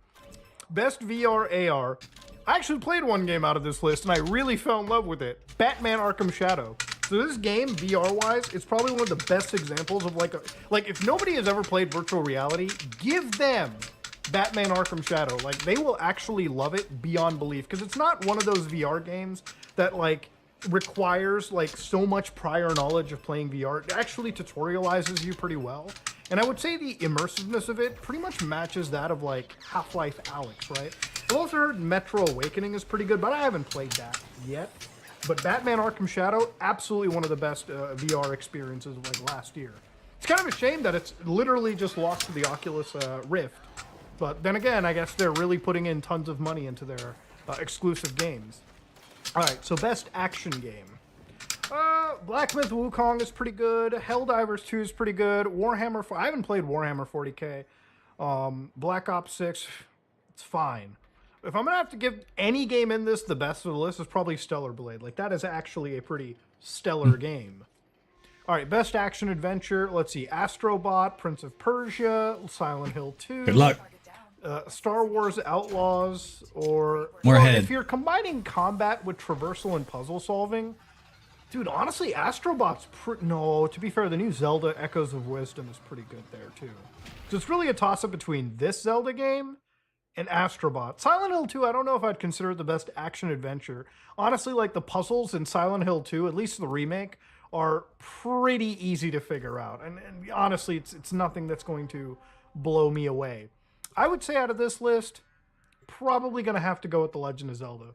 Best VR AR. I actually played one game out of this list, and I really fell in love with it. Batman Arkham Shadow. So this game, VR-wise, is probably one of the best examples of like if nobody has ever played virtual reality, give them Batman Arkham Shadow. Like, they will actually love it beyond belief, because it's not one of those VR games that like requires like so much prior knowledge of playing VR. It actually tutorializes you pretty well. And I would say the immersiveness of it pretty much matches that of like Half-Life Alyx, right? I've also heard Metro Awakening is pretty good, but I haven't played that yet. But Batman Arkham Shadow, absolutely one of the best VR experiences of like last year. It's kind of a shame that it's literally just lost to the Oculus Rift. But then again, I guess they're really putting in tons of money into their exclusive games. All right, so best action game. Black Myth Wukong is pretty good. Helldivers 2 is pretty good. Warhammer 4, I haven't played Warhammer 40k. Black Ops 6, it's fine. If I'm gonna have to give any game in this the best of the list, it's probably Stellar Blade. Like, that is actually a pretty stellar game. All right, best action adventure. Let's see, Astrobot, Prince of Persia, Silent Hill 2. Good luck. Star Wars Outlaws, or Moorhead. if you're combining combat with traversal and puzzle solving, dude, honestly, Astrobot's no. To be fair, the new Zelda Echoes of Wisdom is pretty good there too. So it's really a toss-up between this Zelda game and Astrobot. Silent Hill 2, I don't know if I'd consider it the best action adventure. Honestly, like the puzzles in Silent Hill 2, at least the remake, are pretty easy to figure out. And honestly, it's nothing that's going to blow me away. I would say out of this list, probably going to have to go with The Legend of Zelda.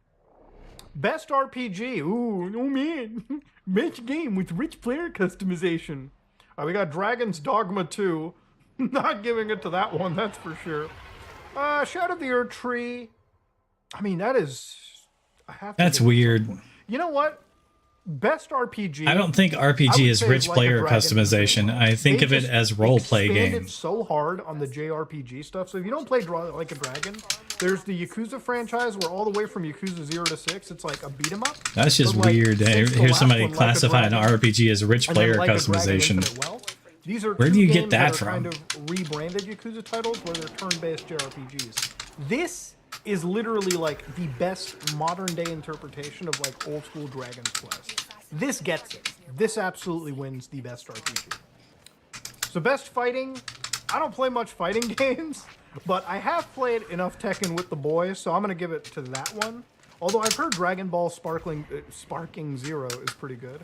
Best RPG. Ooh, oh man. Best game with rich player customization. All right, we got Dragon's Dogma 2. Not giving it to that one, that's for sure. Shadow of the Earth Tree. I mean, that is... That's weird. You know what? Best RPG. I don't think RPG is rich player customization. I think of it as role play game. It's so hard on the JRPG stuff. So if you don't play Like a Dragon, there's the Yakuza franchise where all the way from Yakuza 0 to 6, it's like a beat 'em up. That's just weird. Here's somebody classify an RPG as rich player customization. These are Where do you get that from? Kind of rebranded Yakuza titles where they're turn-based JRPGs. This is literally like the best modern day interpretation of like old school Dragon's Quest. This gets it. This absolutely wins the best RPG. So best fighting, I don't play much fighting games, but I have played enough Tekken with the boys, so I'm gonna give it to that one. Although I've heard Dragon Ball Sparking Zero is pretty good.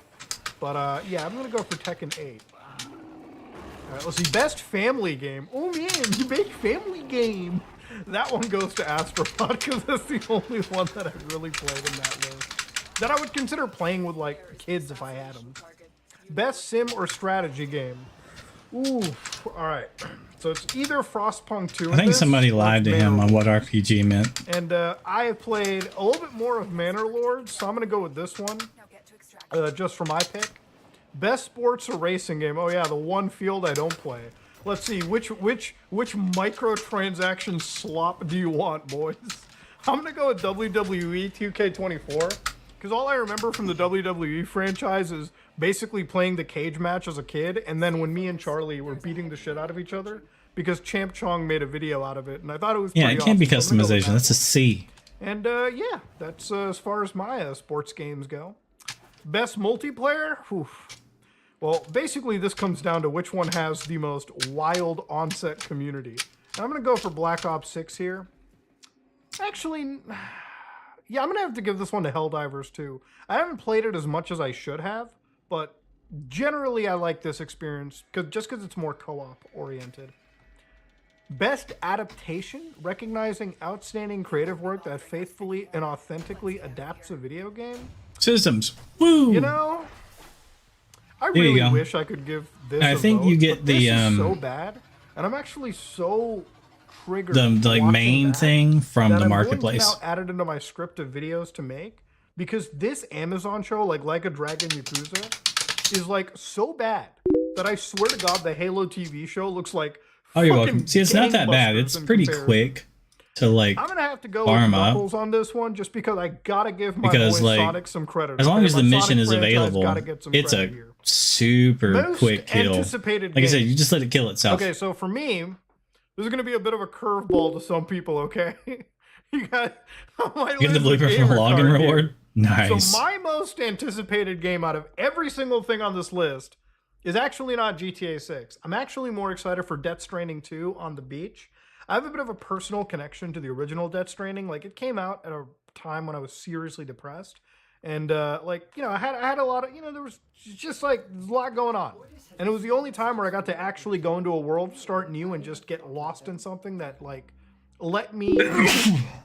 But yeah, I'm gonna go for Tekken 8. All right, let's see, best family game. Oh man, the best family game. That one goes to Astrobot because that's the only one that I've really played in that list. That I would consider playing with like kids if I had them. Best sim or strategy game. Ooh, all right. So it's either Frostpunk 2. I think somebody lied to him on what RPG meant. And I have played a little bit more of Manor Lords, so I'm gonna go with this one, just for my pick. Best sports or racing game. Oh yeah, the one field I don't play. Let's see, which microtransaction slop do you want, boys? I'm gonna go with WWE 2K24, because all I remember from the WWE franchise is basically playing the cage match as a kid, and then when me and Charlie were beating the shit out of each other, because Champ Chong made a video out of it, and I thought it was Yeah, pretty it can't be awesome, so I'm gonna go with customization. that That's a one. C. And yeah, that's as far as my sports games go. Best multiplayer? Oof. Well, basically this comes down to which one has the most wild onset community. And I'm going to go for Black Ops 6 here. Actually, yeah, I'm going to have to give this one to Helldivers too. I haven't played it as much as I should have, but generally I like this experience just because it's more co-op oriented. Best adaptation, recognizing outstanding creative work that faithfully and authentically adapts a video game. Systems. Woo! You know, I There you really go. wish I could give this. I think vote, you get but the, this is so bad, and I'm actually so triggered. The like watching main that thing from that the I'm going marketplace. to now add it into my script of videos to make, because this Amazon show, like a Dragon Yakuza, is like so bad that I swear to God, the Halo TV show looks like. Oh, you're fucking welcome. See, it's not that bad. gangbusters It's in pretty comparison. quick to like I'm gonna have to go farm with up. Knuckles on this one, just because I gotta give my Because boy like Sonic some credit. as long okay? as the My mission Sonic is franchise available, gotta get some it's a credit here. super Most quick kill. anticipated Like I said, game. you just let it kill itself. Okay, so for me, this is gonna be a bit of a curveball to some people. Okay, you got You get the blooper from login reward. Nice. So my most anticipated game out of every single thing on this list is actually not GTA 6. I'm actually more excited for Death Stranding 2 on the beach. I have a bit of a personal connection to the original Death Stranding. Like, it came out at a time when I was seriously depressed. And, like, you know, I had a lot of, you know, there was just, like, there's a lot going on. And it was the only time where I got to actually go into a world, start new, and just get lost in something that, like, let me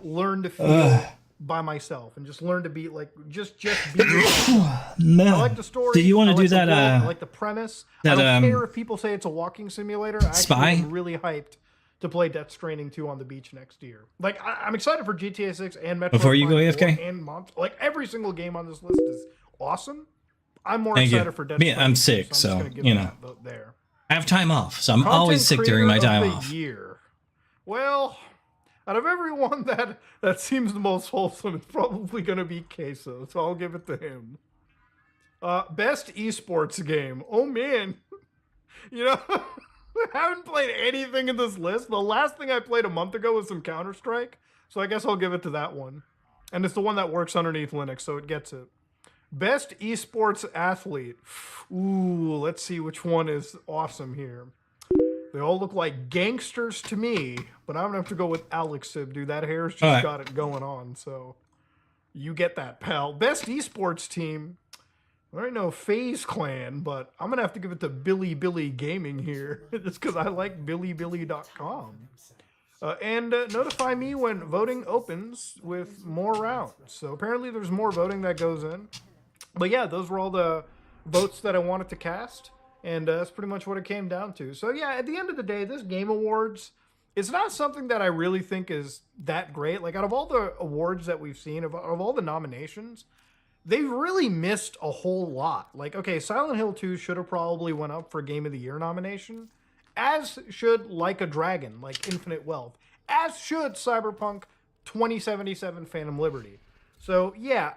learn to feel by myself and just learn to be, like, just be myself. No. I like the story. Did you want I to like do the that? world, I like the premise. that, I don't care if people say it's a walking simulator. I Spy? actually am really hyped to play Death Stranding 2 on the beach next year. Like, I'm excited for GTA 6 and Metroid Before you go Prime 4 AFK? and Monster. Like, every single game on this list is awesome. I'm more Thank you. excited for Death Me, Stranding I'm 2, sick, I'm just so gonna give you that know. vote there. I have time off, so I'm Content always sick during my creator time of the off. Year. Well, out of everyone that seems the most wholesome, it's probably going to be Queso, so I'll give it to him. Best esports game. Oh man, you know, I haven't played anything in this list. The last thing I played a month ago was some Counter-Strike, so I guess I'll give it to that one. And it's the one that works underneath Linux, so it gets it. Best esports athlete. Ooh, let's see which one is awesome here. They all look like gangsters to me, but I'm gonna have to go with Alex Sib, dude. That hair's just Alright. got it going on, so you get that, pal. Best esports team. I don't know FaZe Clan, but I'm gonna have to give it to Billy Gaming here, just because I like BillyBilly.com. And notify me when voting opens with more rounds. So apparently there's more voting that goes in. But yeah, those were all the votes that I wanted to cast. And that's pretty much what it came down to. So yeah, at the end of the day, this Game Awards, it's not something that I really think is that great. Like, out of all the awards that we've seen, of all the nominations, they've really missed a whole lot. Like, okay, Silent Hill 2 should have probably went up for Game of the Year nomination, as should Like a Dragon, like Infinite Wealth, as should Cyberpunk 2077 Phantom Liberty. So yeah,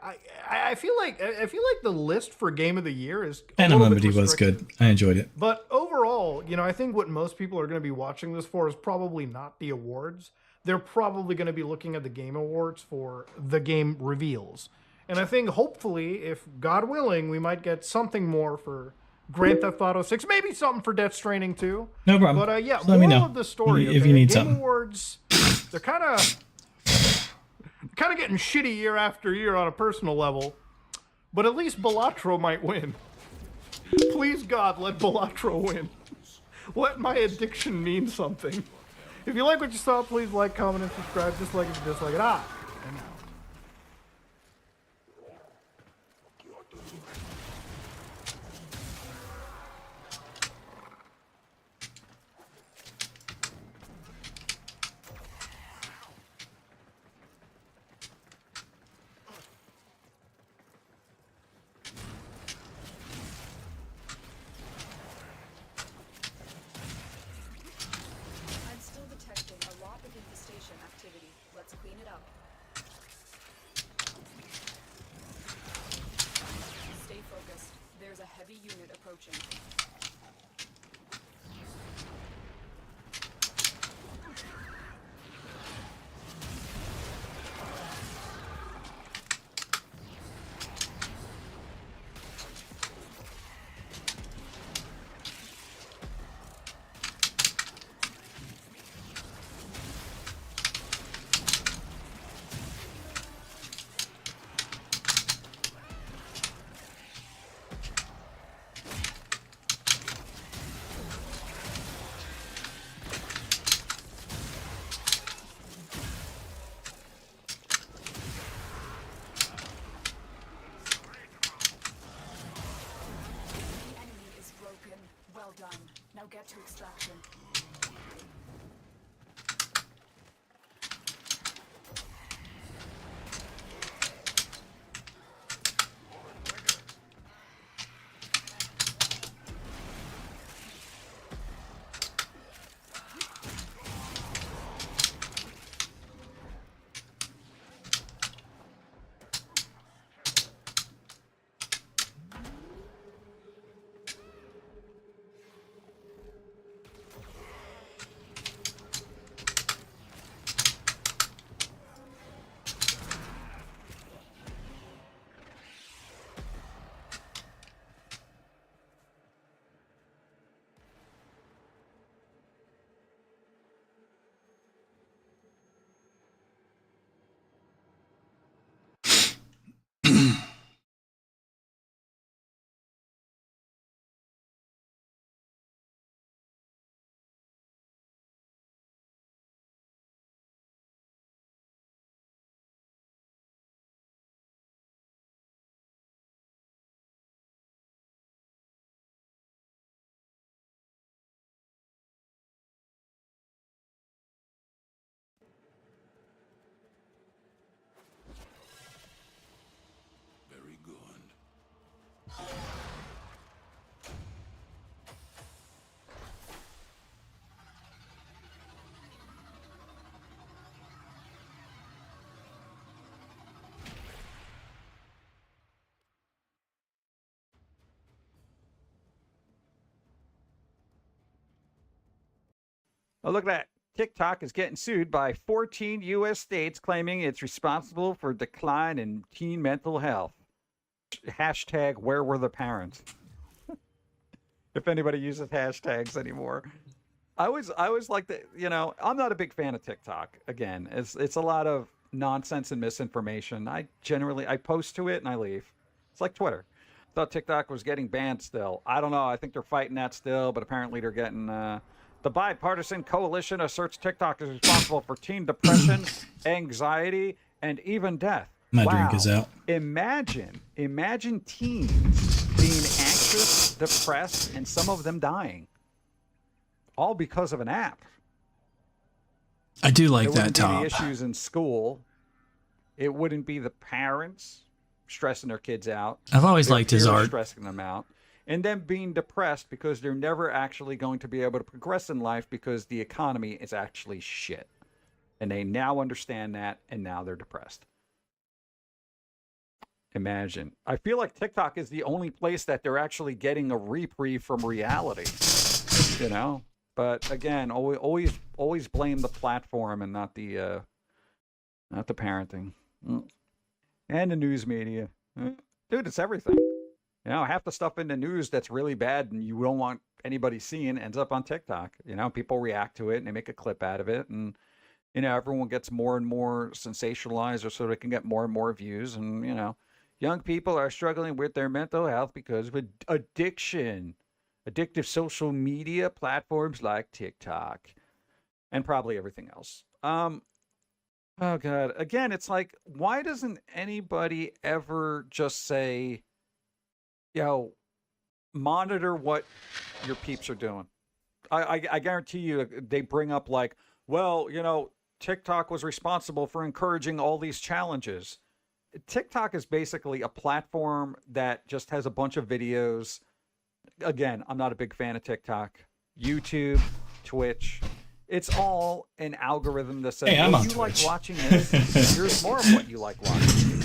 I feel like the list for Game of the Year is a Phantom little bit Liberty was restrictive. good. I enjoyed it. But overall, you know, I think what most people are going to be watching this for is probably not the awards. They're probably going to be looking at the Game Awards for the game reveals. And I think hopefully, if God willing, we might get something more for Grand Theft Auto 6, maybe something for Death Stranding 2. No problem. But yeah, Just let me moral know of the story, if you okay? need Game something. Awards, they're kind of getting shitty year after year on a personal level. But at least Balatro might win. Please God, let Balatro win. Let my addiction mean something. If you like what you saw, please like, comment, and subscribe. Dislike it, dislike it. I'm out. I'm still detecting a lot of infestation activity. Let's clean it up. Stay focused. There's a heavy unit approaching. The enemy is broken. Well done. Now get to extraction. Very good. Oh, look at that. TikTok is getting sued by 14 U.S. states claiming it's responsible for decline in teen mental health. Hashtag where were the parents? If anybody uses hashtags anymore. I always like the, I'm not a big fan of TikTok. Again, it's a lot of nonsense and misinformation. I post to it and I leave. It's like Twitter. Thought TikTok was getting banned still. I don't know. I think they're fighting that still, but apparently they're getting the bipartisan coalition asserts TikTok is responsible for teen depression, anxiety, and even death. My drink is out. Imagine teens being anxious, depressed, and some of them dying. All because of an app. I do like that, Tom. Tom. The issues in school. It wouldn't be the parents stressing their kids out. I've always liked his art. Stressing them out. And then being depressed because they're never actually going to be able to progress in life because the economy is actually shit. And they now understand that, and now they're depressed. Imagine. I feel like TikTok is the only place that they're actually getting a reprieve from reality. But again, always blame the platform and not the parenting. And the news media. Dude, it's everything. Half the stuff in the news that's really bad and you don't want anybody seeing ends up on TikTok. People react to it and they make a clip out of it. And, everyone gets more and more sensationalized so they can get more and more views. And, young people are struggling with their mental health because of addiction. Addictive social media platforms like TikTok. And probably everything else. Oh, God. Again, it's like, why doesn't anybody ever just say, monitor what your peeps are doing? I guarantee you they bring up like, well, TikTok was responsible for encouraging all these challenges. TikTok is basically a platform that just has a bunch of videos. Again, I'm not a big fan of TikTok. YouTube, Twitch. It's all an algorithm that says, hey, I'm on you Twitch. like watching this, here's more of what you like watching.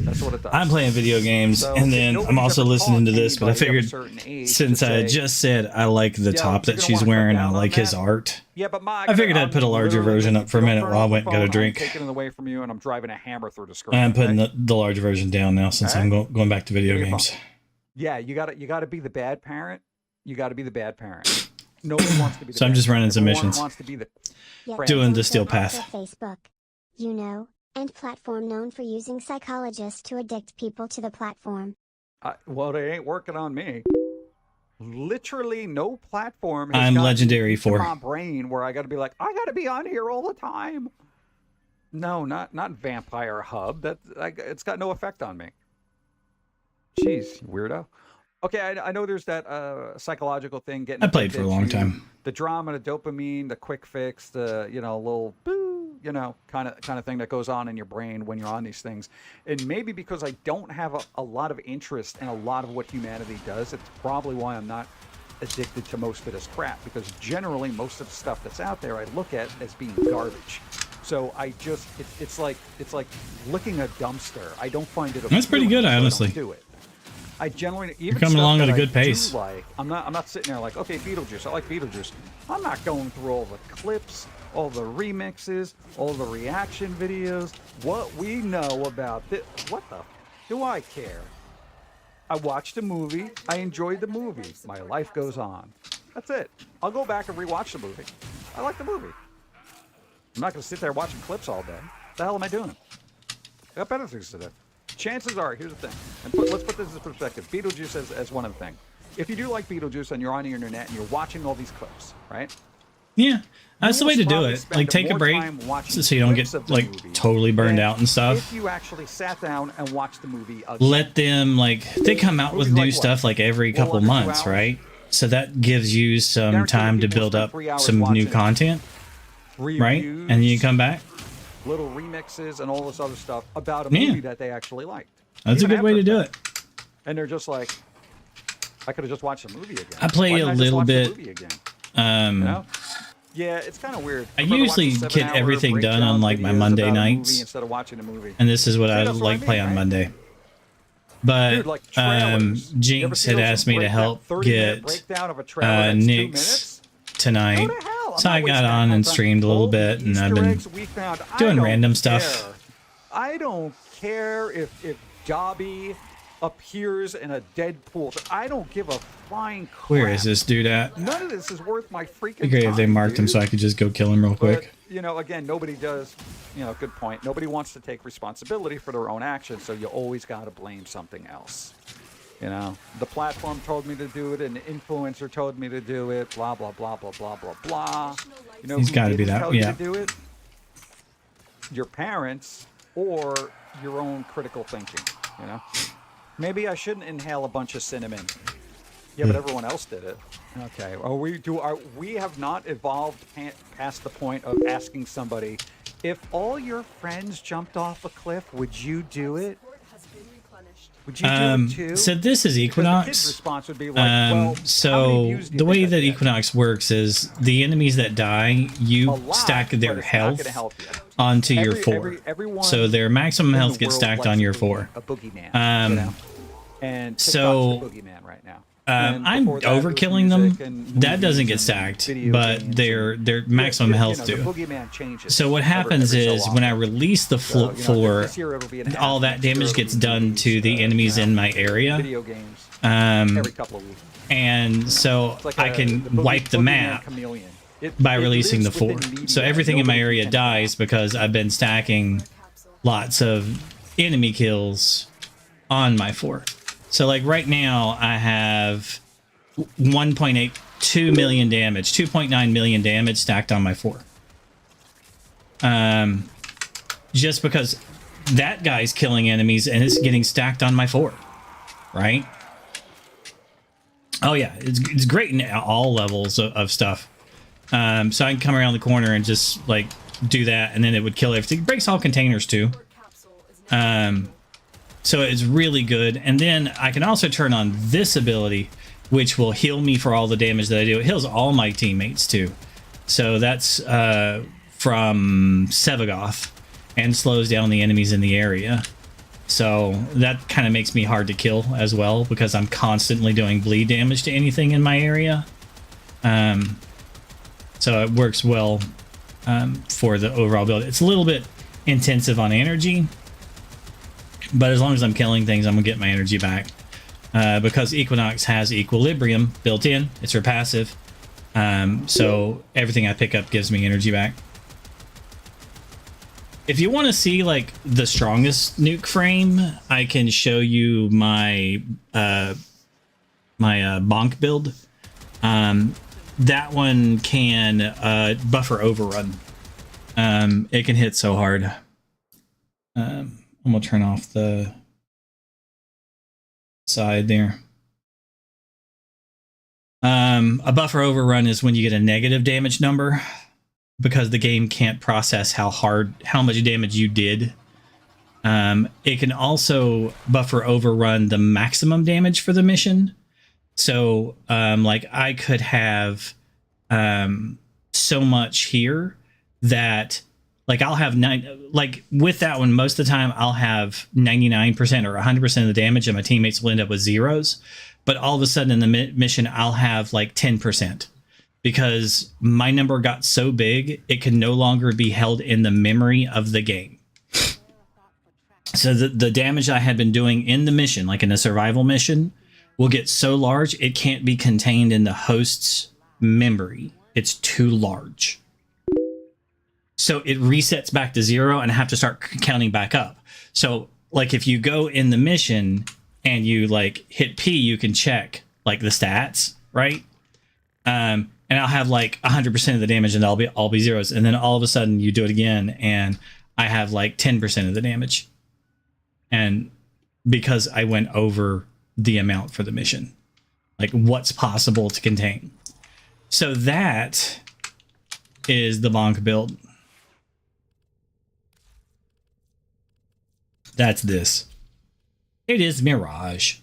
That's what it does. I'm playing video games, So, and if then nobody's I'm also ever listening to taught this, but I anybody of a figured certain age since to I say, just said I like the top you're that gonna she's wanna cut wearing, I down on like his that. art. Yeah, but Ma, I figured I'd I'm put a larger literally- version up for a don't minute turn while I off the went and got a phone, drink. I'm taking it away from you, and I'm driving a hammer through the screen. I'm putting okay? the large version down now since I'm going back to video Give me your games. Yeah, you gotta be the bad parent. You gotta be the bad parent. Nobody wants to be the So I'm bad just running parent. some Everyone missions. wants to be the Yet Doing the there's steel also path. Facebook, you know, and platform known for using psychologists to addict people to the platform. Well, they ain't working on me. Literally, no platform. I'm got legendary into for. my brain where I got to be like, I got to be on here all the time. No, not Vampire Hub. It's got no effect on me. Jeez, weirdo. Okay, I know there's that psychological thing getting. I played for a long addicted to time. The drama, the dopamine, the quick fix, the little boo, kind of thing that goes on in your brain when you're on these things. And maybe because I don't have a lot of interest in a lot of what humanity does, it's probably why I'm not addicted to most of this crap. Because generally, most of the stuff that's out there, I look at as being garbage. So I just, it's like licking a dumpster. I don't find it. That's pretty appealing, good, so I don't honestly. do it. I generally even You're coming stuff along that at a I good do pace. like, I'm not sitting there like, okay, Beetlejuice. I like Beetlejuice. I'm not going through all the clips, all the remixes, all the reaction videos. What we know about this? What the? Do I care? I watched a movie. I enjoyed the movie. My life goes on. That's it. I'll go back and rewatch the movie. I like the movie. I'm not going to sit there watching clips all day. What the hell am I doing? I got better things to do. Chances are, here's the thing, and let's put this in perspective. Beetlejuice as one of the things. If you do like Beetlejuice and you're on the internet and you're watching all these clips, right? Yeah, that's the way to do probably it. spend Like, take a more break time watching so you don't clips get of the like movie totally burned than out and stuff. If you actually sat down and watched the movie again. Let them they come out with Movies new like what? stuff like every Little couple under 2 months, hours? right? So that gives you some Guarantee time to people build spend up 3 hours some new watching it. content, right? And then you come back. Little remixes and all this other stuff about a Yeah. movie that they actually liked. That's a Even good way after to do the it. fact. And they're just like, I could have just watched the movie again. I play Why a didn't I just little watch the bit. movie again? Um, You know? Yeah, it's kind of weird. I I'd rather watch usually a get 7-hour everything done breakdown on like my videos Monday about a movie nights, instead of watching a movie. and this is what See, I that's what I like mean, play on right? Monday. But Dude, like trailers. You ever Jinx see had those asked me to breakdown- help 30-minute get breakdown of a trailer that's 2 Nyx minutes? tonight, Go to hell. I'm so not I got wasting on my and time. streamed a little All the bit, and I've Easter been eggs we found, I doing don't random care. stuff. I don't care if Dobby appears in a Deadpool. I don't give a flying crap. Where is this dude at? None of this is worth my freaking It'd be great time, if they marked him dude. so I could just go kill him real quick. But, again, nobody does, good point. Nobody wants to take responsibility for their own actions, so you always got to blame something else. The platform told me to do it, and the influencer told me to do it, blah, blah, blah, blah, blah, blah, blah. He's Who gotta be didn't that, tell you yeah. to do it? Your parents or your own critical thinking, Maybe I shouldn't inhale a bunch of cinnamon. Yeah, but everyone else did it. Okay. We have not evolved past the point of asking somebody, if all your friends jumped off a cliff, would you do it? Would you do it too? So this is Because the Equinox. kid's response would be like, well, how many So views do you the way think that I get? Equinox works is the enemies that die, you stack but their it's not health gonna help you. onto your Every- 4. everyone So their maximum in the health gets world stacked likes on to your be 4. A boogeyman, And TikTok's so the boogeyman right now. And I'm before that, there was overkilling music them. and That doesn't movies get and stacked, video but games their maximum health the do. boogeyman changes. So what happens every so is when I often. release the So, floor, this year it'll be an all app, that next year damage it'll gets be done movies, to the enemies in my area. Video games. Every couple of weeks. And so It's like I can wipe the boogeyman map chameleon. by It releasing the lives 4. within media. So everything in my Nobody area can- dies because I've been stacking lots of enemy kills on my 4. So like right now I have 1.82 million damage, 2.9 million damage stacked on my 4. Just because that guy's killing enemies and it's getting stacked on my 4, right? Oh yeah, it's great in all levels of stuff. So I can come around the corner and just like do that, and then it would kill everything. It breaks all containers too. So it's really good. And then I can also turn on this ability, which will heal me for all the damage that I do. It heals all my teammates too. So that's from Sevagoth and slows down the enemies in the area. So that kind of makes me hard to kill as well, because I'm constantly doing bleed damage to anything in my area. So it works well for the overall build. It's a little bit intensive on energy, but as long as I'm killing things, I'm gonna get my energy back. Because Equinox has Equilibrium built in. It's her passive. So everything I pick up gives me energy back. If you want to see like the strongest nuke frame, I can show you my bonk build. That one can buffer overrun. It can hit so hard. I'm gonna turn off the side there. A buffer overrun is when you get a negative damage number, because the game can't process how much damage you did. It can also buffer overrun the maximum damage for the mission. So like I could have so much here that like I'll have like with that one, most of the time I'll have 99% or 100% of the damage and my teammates will end up with zeros. But all of a sudden in the mission, I'll have like 10%, because my number got so big, it can no longer be held in the memory of the game. So the damage I had been doing in the mission, like in a survival mission, will get so large, it can't be contained in the host's memory. It's too large. So it resets back to 0 and I have to start counting back up. So like if you go in the mission and you like hit P, you can check like the stats, right? And I'll have like 100% of the damage and I'll be zeros. And then all of a sudden you do it again and I have like 10% of the damage. And because I went over the amount for the mission, like what's possible to contain. So that is the bonk build. That's this. It is Mirage.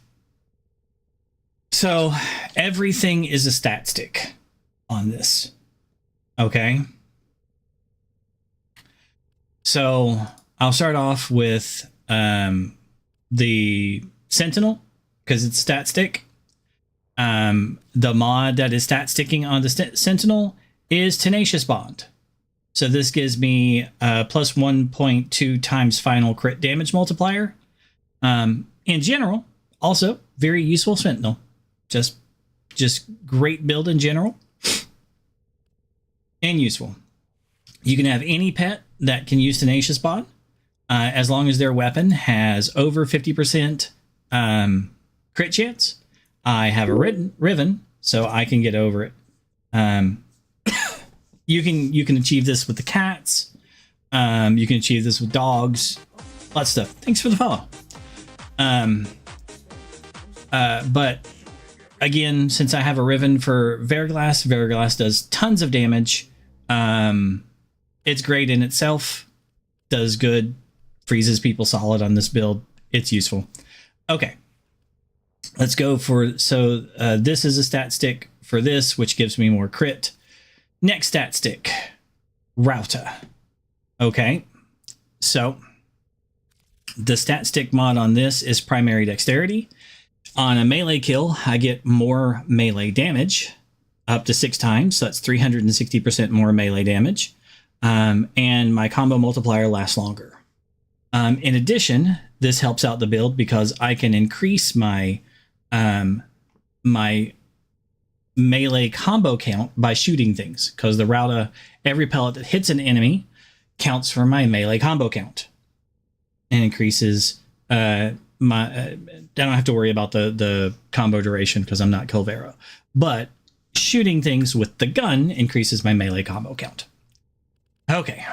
So everything is a stat stick on this. Okay. So I'll start off with the Sentinel, because it's stat stick. The mod that is stat sticking on the Sentinel is Tenacious Bond. So this gives me plus 1.2 times final crit damage multiplier. In general, also very useful Sentinel. Just great build in general. And useful. You can have any pet that can use Tenacious Bond, as long as their weapon has over 50% crit chance. I have a Riven, so I can get over it. You can achieve this with the cats. You can achieve this with dogs. Lots of stuff. Thanks for the follow. But again, since I have a Riven for Veriglass does tons of damage. It's great in itself. Does good. Freezes people solid on this build. It's useful. Okay. Let's go for... So this is a stat stick for this, which gives me more crit. Next stat stick. Rauta. Okay. So the stat stick mod on this is primary dexterity. On a melee kill, I get more melee damage, up to 6 times. So that's 360% more melee damage. And my combo multiplier lasts longer. In addition, this helps out the build because I can increase my my melee combo count by shooting things, because the Rauta, every pellet that hits an enemy counts for my melee combo count and increases I don't have to worry about the combo duration because I'm not Kilvera, but shooting things with the gun increases my melee combo count. Okay.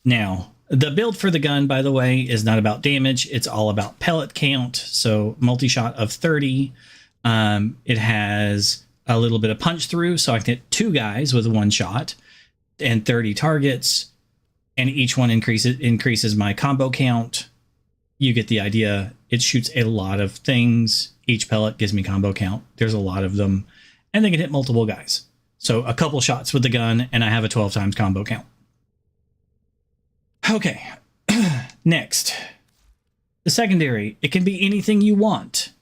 Now, the build for the gun, by the way, is not about damage. It's all about pellet count. So multi-shot of 30. It has a little bit of punch through, so I can hit 2 guys with 1 shot and 30 targets. And each one increases my combo count. You get the idea. It shoots a lot of things. Each pellet gives me combo count. There's a lot of them. And they can hit multiple guys. So a couple shots with the gun, and I have a 12 times combo count. Okay. Next, the secondary. It can be anything you want,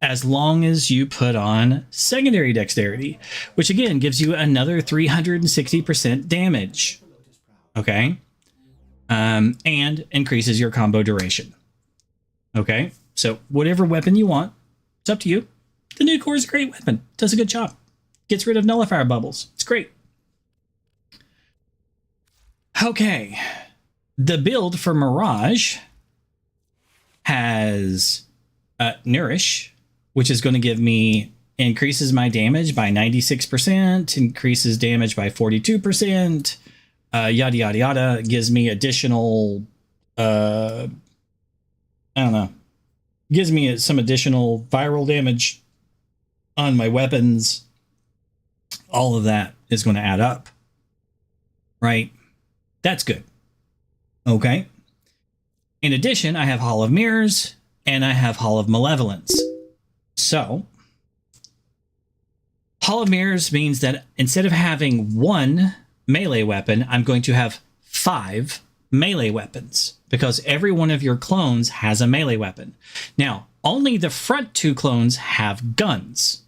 as long as you put on secondary dexterity, which again gives you another 360% damage. Okay. And increases your combo duration. Okay. So whatever weapon you want, it's up to you. The Nude Core is a great weapon. Does a good job. Gets rid of nullifier bubbles. It's great. Okay. The build for Mirage has Nourish, which is going to give me, increases my damage by 96%, increases damage by 42%, yada, yada, yada, gives me additional, I don't know, gives me some additional viral damage on my weapons. All of that is going to add up, right? That's good. Okay. In addition, I have Hall of Mirrors and I have Hall of Malevolence. So, Hall of Mirrors means that instead of having one melee weapon, I'm going to have 5 melee weapons because every one of your clones has a melee weapon. Now, only the front 2 clones have guns,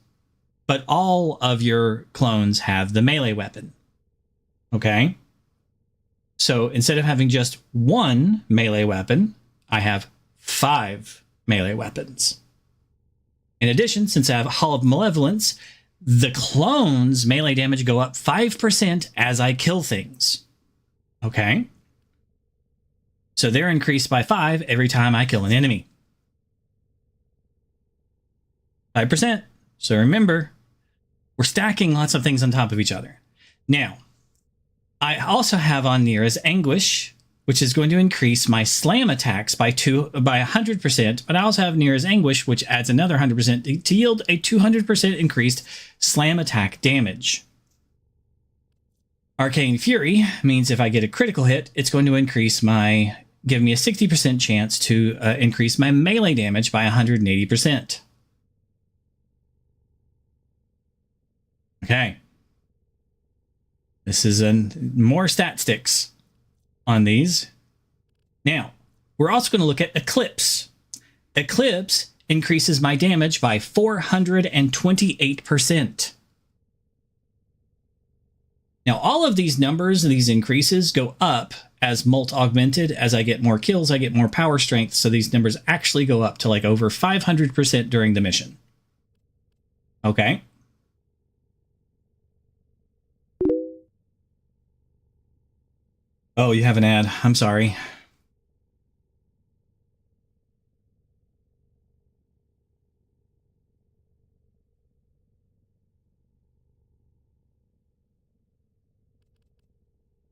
but all of your clones have the melee weapon. Okay? So instead of having just one melee weapon, I have 5 melee weapons. In addition, since I have Hall of Malevolence, the clones' melee damage go up 5% as I kill things. Okay? So they're increased by 5 every time I kill an enemy. 5%. So remember, we're stacking lots of things on top of each other. Now, I also have on Nira's Anguish, which is going to increase my slam attacks by 100%, but I also have Nira's Anguish, which adds another 100% to yield a 200% increased slam attack damage. Arcane Fury means if I get a critical hit, it's going to give me a 60% chance to increase my melee damage by 180%. Okay. This is more stat sticks on these. Now, we're also going to look at Eclipse. Eclipse increases my damage by 428%. Now, all of these numbers, these increases, go up as Molt augmented. As I get more kills, I get more power strength, so these numbers actually go up to like over 500% during the mission. Okay. Oh, you have an ad. I'm sorry.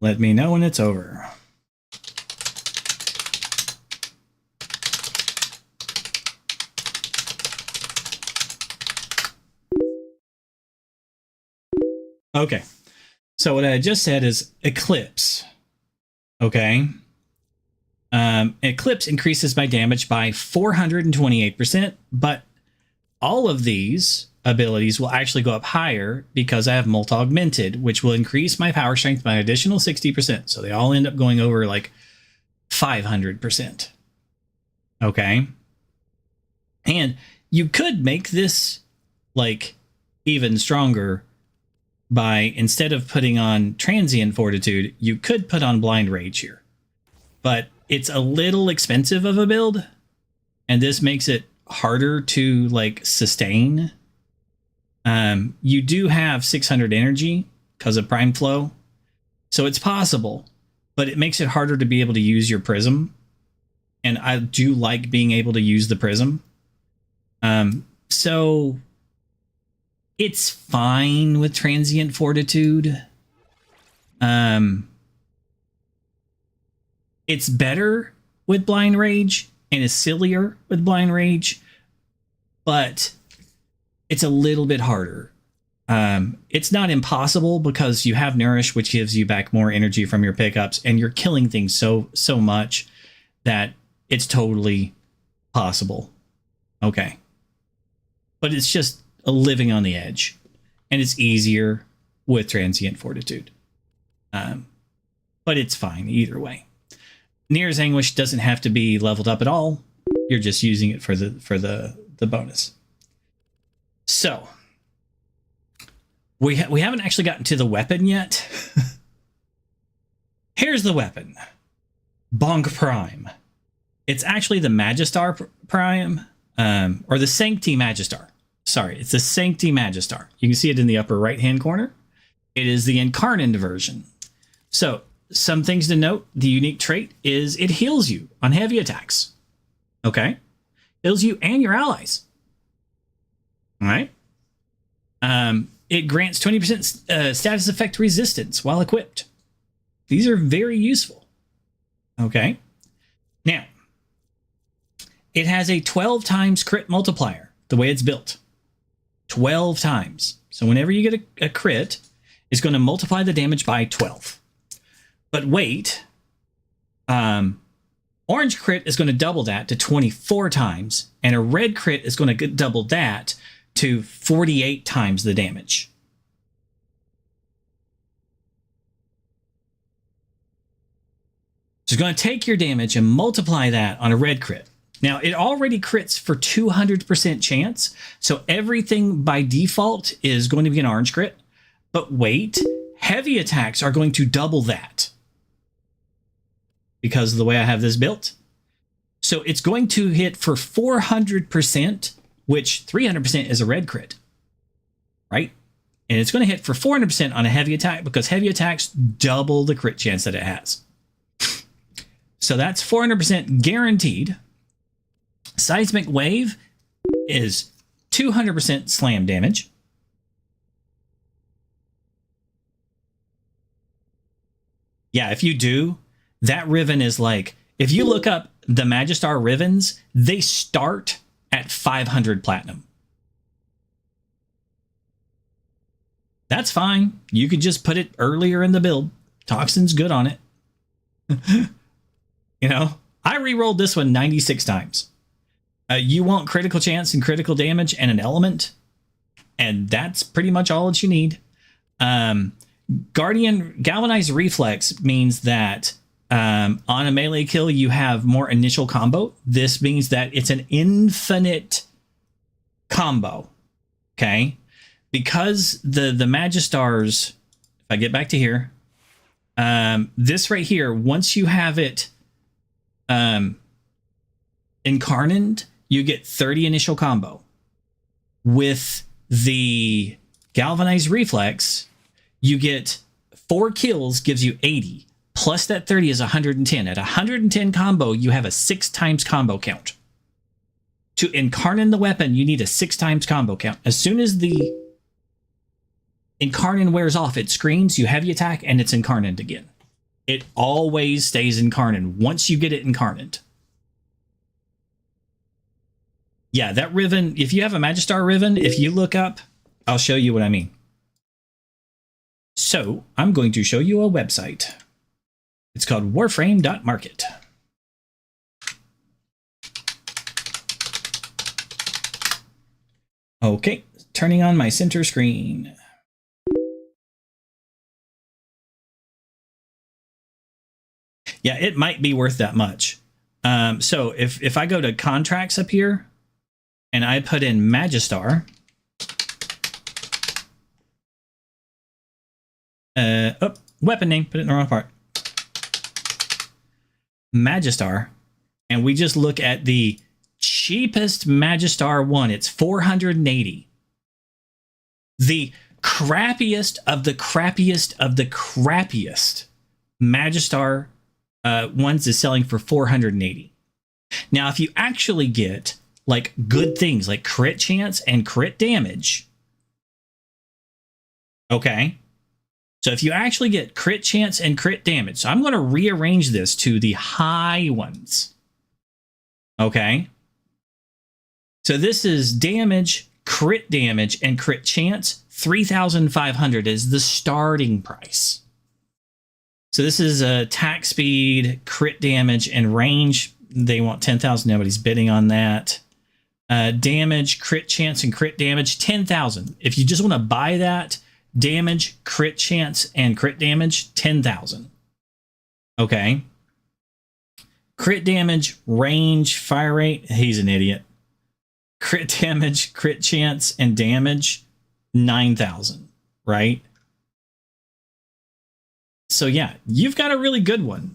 Let me know when it's over. Okay. So what I just said is Eclipse. Okay. Eclipse increases my damage by 428%, but all of these abilities will actually go up higher because I have Molt Augmented, which will increase my power strength by an additional 60%. So they all end up going over like 500%. Okay. And you could make this like even stronger by, instead of putting on Transient Fortitude, you could put on Blind Rage here. But it's a little expensive of a build, and this makes it harder to like sustain. You do have 600 energy because of Prime Flow, so it's possible, but it makes it harder to be able to use your Prism. And I do like being able to use the Prism. So it's fine with Transient Fortitude. It's better with Blind Rage and is sillier with Blind Rage, but it's a little bit harder. It's not impossible because you have Nourish, which gives you back more energy from your pickups, and you're killing things so much that it's totally possible. Okay. But it's just a living on the edge, and it's easier with Transient Fortitude. But it's fine either way. Near's Anguish doesn't have to be leveled up at all. You're just using it for the bonus. So we haven't actually gotten to the weapon yet. Here's the weapon. Bonk Prime. It's actually the Magistar Prime, or the Sancti Magistar. Sorry, it's the Sancti Magistar. You can see it in the upper right-hand corner. It is the Incarnate version. So, some things to note. The unique trait is it heals you on heavy attacks. Okay? Heals you and your allies. All right? It grants 20% status effect resistance while equipped. These are very useful. Okay? Now, it has a 12 times crit multiplier, the way it's built. 12 times. So whenever you get a crit, it's going to multiply the damage by 12. But wait, orange crit is going to double that to 24 times, and a red crit is going to double that to 48 times the damage. So it's going to take your damage and multiply that on a red crit. Now, it already crits for 200% chance, so everything by default is going to be an orange crit. But wait, heavy attacks are going to double that because of the way I have this built. So it's going to hit for 400%, which 300% is a red crit, right? And it's going to hit for 400% on a heavy attack because heavy attacks double the crit chance that it has. So that's 400% guaranteed. Seismic Wave is 200% slam damage. Yeah, if you do, that Riven is like, if you look up the Magistar Rivens, they start at 500 platinum. That's fine. You could just put it earlier in the build. Toxin's good on it. You know, I re-rolled this one 96 times. You want critical chance and critical damage and an element, and that's pretty much all that you need. Guardian Galvanized Reflex means that on a melee kill, you have more initial combo. This means that it's an infinite combo, okay? Because the Magistars, if I get back to here, this right here, once you have it Incarnate, you get 30 initial combo. With the Galvanized Reflex, you get 4 kills, gives you 80. Plus that 30 is 110. At 110 combo, you have a 6 times combo count. To Incarnate the weapon, you need a 6 times combo count. As soon as the Incarnate wears off, it screens, you heavy attack, and it's Incarnate again. It always stays Incarnate once you get it Incarnate. Yeah, that Riven, if you have a Magistar Riven, if you look up, I'll show you what I mean. So, I'm going to show you a website. It's called warframe.market. Okay, turning on my center screen. Yeah, it might be worth that much. So if I go to contracts up here and I put in Magistar, weapon name, put it in the wrong part. Magistar, and we just look at the cheapest Magistar one, it's 480. The crappiest of the crappiest of the crappiest Magistar ones is selling for 480. Now, if you actually get like good things like crit chance and crit damage, okay, so if you actually get crit chance and crit damage, so I'm going to rearrange this to the high ones, okay, so this is damage, crit damage, and crit chance. 3,500 is the starting price. So this is attack speed, crit damage, and range. They want 10,000. Nobody's bidding on that. Damage, crit chance, and crit damage, 10,000. If you just want to buy that, damage, crit chance, and crit damage, 10,000. Okay. Crit damage, range, fire rate. He's an idiot. Crit damage, crit chance, and damage, 9,000, right? So yeah, you've got a really good one.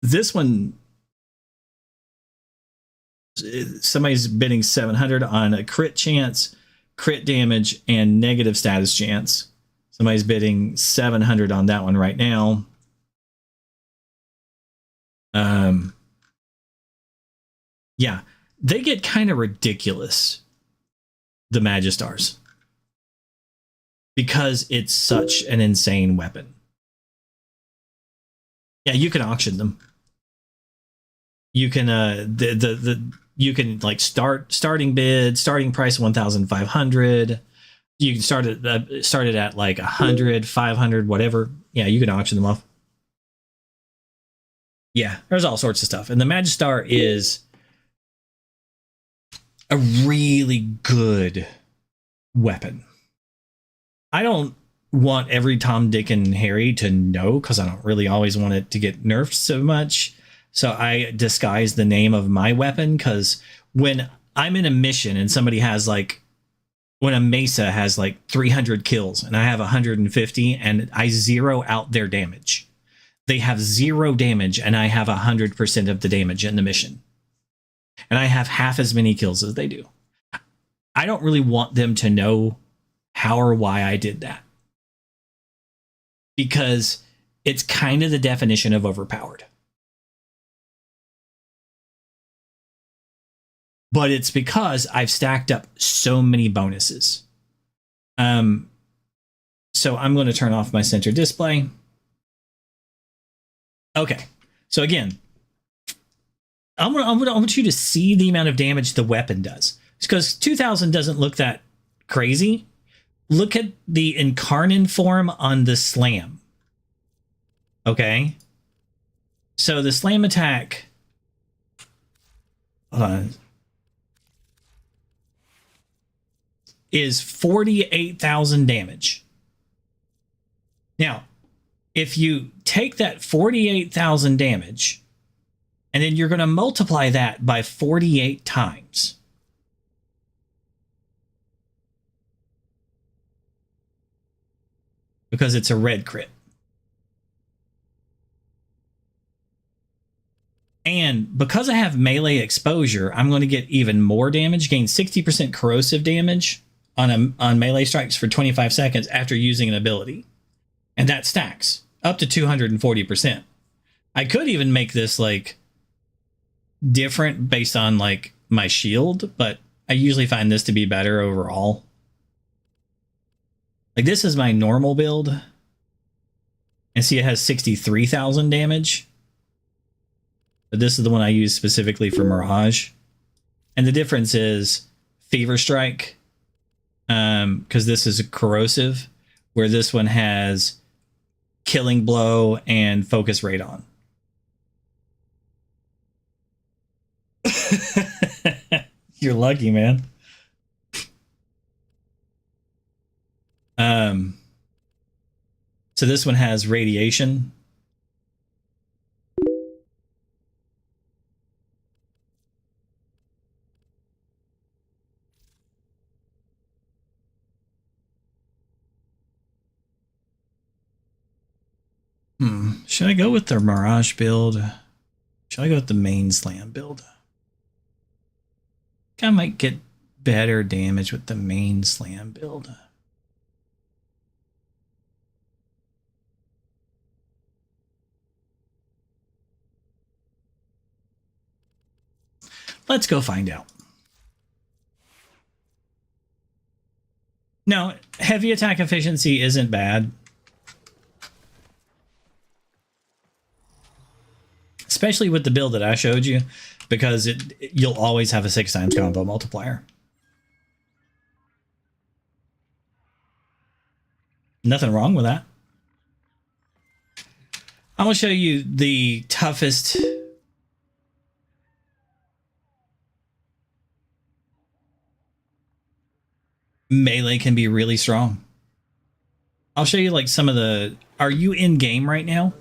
This one, somebody's bidding 700 on a crit chance, crit damage, and negative status chance. Somebody's bidding 700 on that one right now. Yeah, they get kind of ridiculous, the Magistars, because it's such an insane weapon. Yeah, you can auction them. You can you can like starting bid, starting price 1,500. You can start it at like 100, 500, whatever. Yeah, you can auction them off. Yeah, there's all sorts of stuff. And the Magistar is a really good weapon. I don't want every Tom, Dick, and Harry to know, because I don't really always want it to get nerfed so much. So I disguise the name of my weapon, because when I'm in a mission and somebody has like, when a Mesa has like 300 kills and I have 150 and I zero out their damage, they have 0 damage and I have 100% of the damage in the mission. And I have half as many kills as they do. I don't really want them to know how or why I did that, because it's kind of the definition of overpowered. But it's because I've stacked up so many bonuses. So I'm going to turn off my center display. Okay. So again, I want you to see the amount of damage the weapon does. It's because 2,000 doesn't look that crazy. Look at the Incarnon form on the Slam. Okay. So the Slam attack. Hold on. Is 48,000 damage. Now, if you take that 48,000 damage and then you're going to multiply that by 48 times, because it's a red crit. And because I have melee exposure, I'm going to get even more damage, gain 60% corrosive damage on melee strikes for 25 seconds after using an ability. And that stacks up to 240%. I could even make this like different based on like my shield, but I usually find this to be better overall. Like this is my normal build. And see, it has 63,000 damage. But this is the one I use specifically for Mirage. And the difference is Fever Strike, because this is a corrosive, where this one has Killing Blow and Focus Radon. You're lucky, man. So this one has Radiation. Should I go with the Mirage build? Should I go with the main Slam build? I think I might get better damage with the main Slam build. Let's go find out. No, heavy attack efficiency isn't bad. Especially with the build that I showed you, because you'll always have a 6 times combo multiplier. Nothing wrong with that. I'm going to show you the toughest melee can be really strong. I'll show you like some of the... Are you in game right now?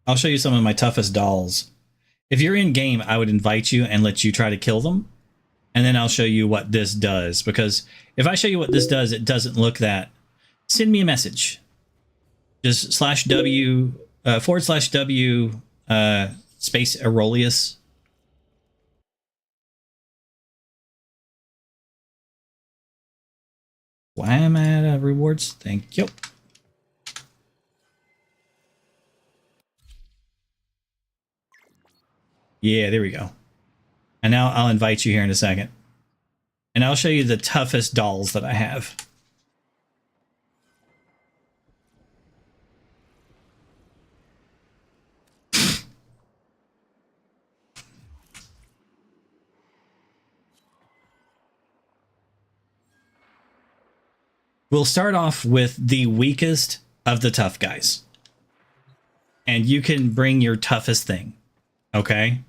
I'll show you some of my toughest dolls. If you're in game, I would invite you and let you try to kill them. And then I'll show you what this does. Because if I show you what this does, it doesn't look that. Send me a message. Just /w /w space Aurelius. Why am I at rewards? Thank you. Yeah, there we go. And now I'll invite you here in a second. And I'll show you the toughest dolls that I have. We'll start off with the weakest of the tough guys. And you can bring your toughest thing. Okay?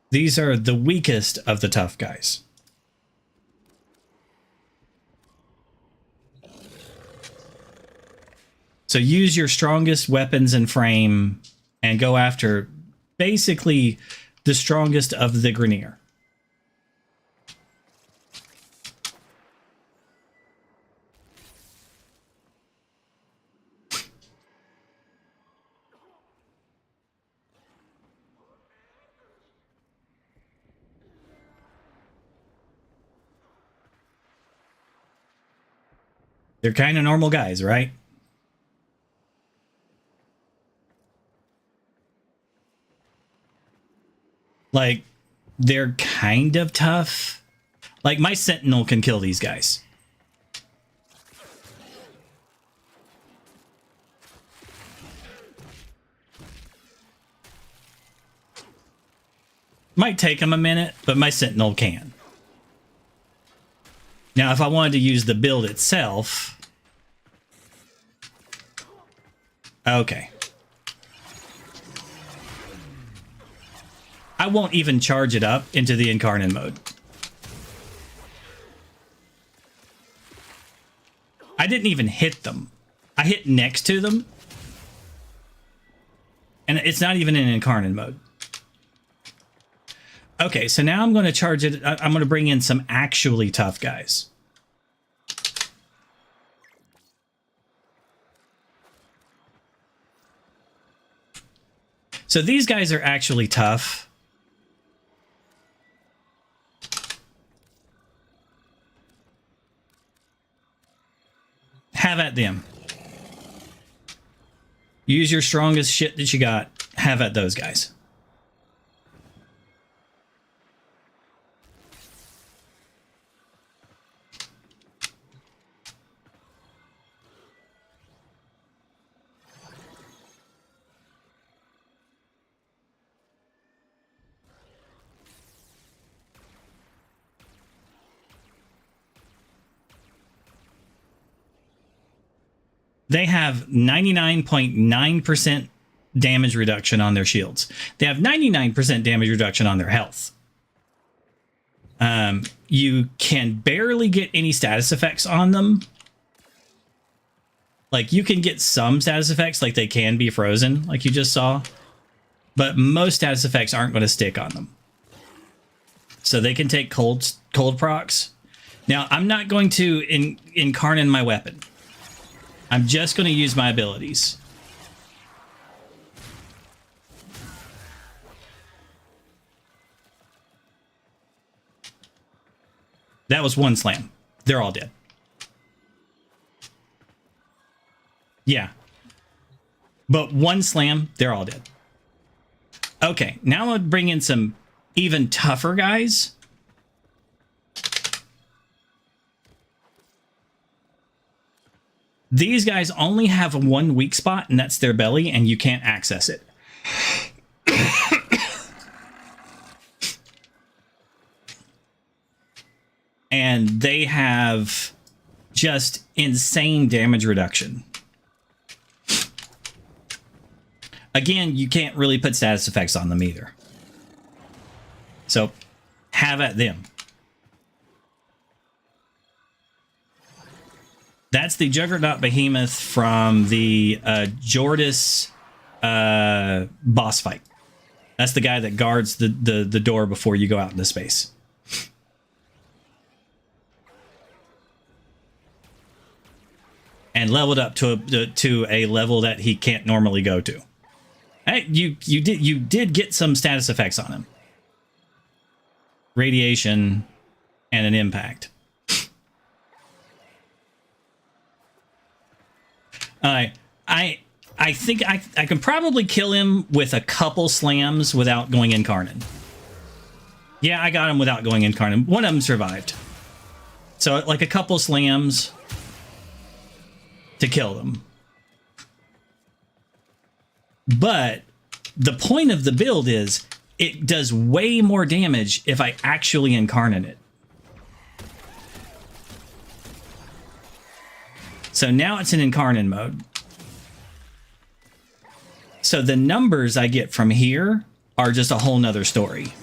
These are the weakest of the tough guys. So use your strongest weapons and frame and go after basically the strongest of the Grineer. They're kind of normal guys, right? Like, they're kind of tough. Like, my Sentinel can kill these guys. Might take him a minute, but my Sentinel can. Now, if I wanted to use the build itself... Okay. I won't even charge it up into the Incarnate mode. I didn't even hit them. I hit next to them. And it's not even in Incarnate mode. Okay, so now I'm going to charge it. I'm going to bring in some actually tough guys. So these guys are actually tough. Have at them. Use your strongest shit that you got. Have at those guys. They have 99.9% damage reduction on their shields. They have 99% damage reduction on their health. You can barely get any status effects on them. Like, you can get some status effects, like they can be frozen, like you just saw. But most status effects aren't going to stick on them. So they can take cold procs. Now, I'm not going to incarnate my weapon. I'm just going to use my abilities. That was one slam. They're all dead. Yeah. But one slam, they're all dead. Okay, now I'm going to bring in some even tougher guys. These guys only have one weak spot, and that's their belly, and you can't access it. And they have just insane damage reduction. Again, you can't really put status effects on them either. So, have at them. That's the Juggernaut Behemoth from the Jordis boss fight. That's the guy that guards the door before you go out into space. And leveled up to a level that he can't normally go to. Hey, you did get some status effects on him. Radiation and an impact. I think I can probably kill him with a couple slams without going incarnate. Yeah, I got him without going incarnate. One of them survived. So like a couple slams to kill them. But the point of the build is it does way more damage if I actually incarnate it. So now it's in incarnate mode. So the numbers I get from here are just a whole nother story.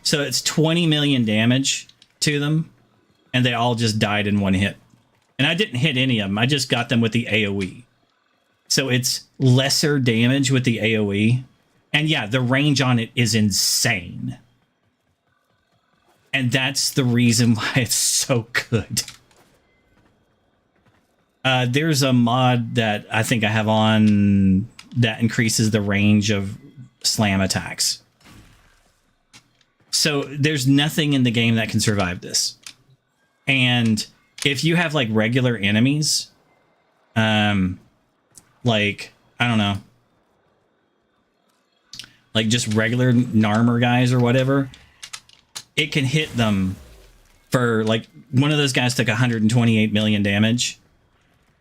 So it's 20 million damage to them, and they all just died in one hit. And I didn't hit any of them. I just got them with the AoE. So it's lesser damage with the AoE. And yeah, the range on it is insane. And that's the reason why it's so good. There's a mod that I think I have on that increases the range of slam attacks. So there's nothing in the game that can survive this. And if you have like regular enemies, like, I don't know, like just regular Narmer guys or whatever, it can hit them for like, one of those guys took 128 million damage.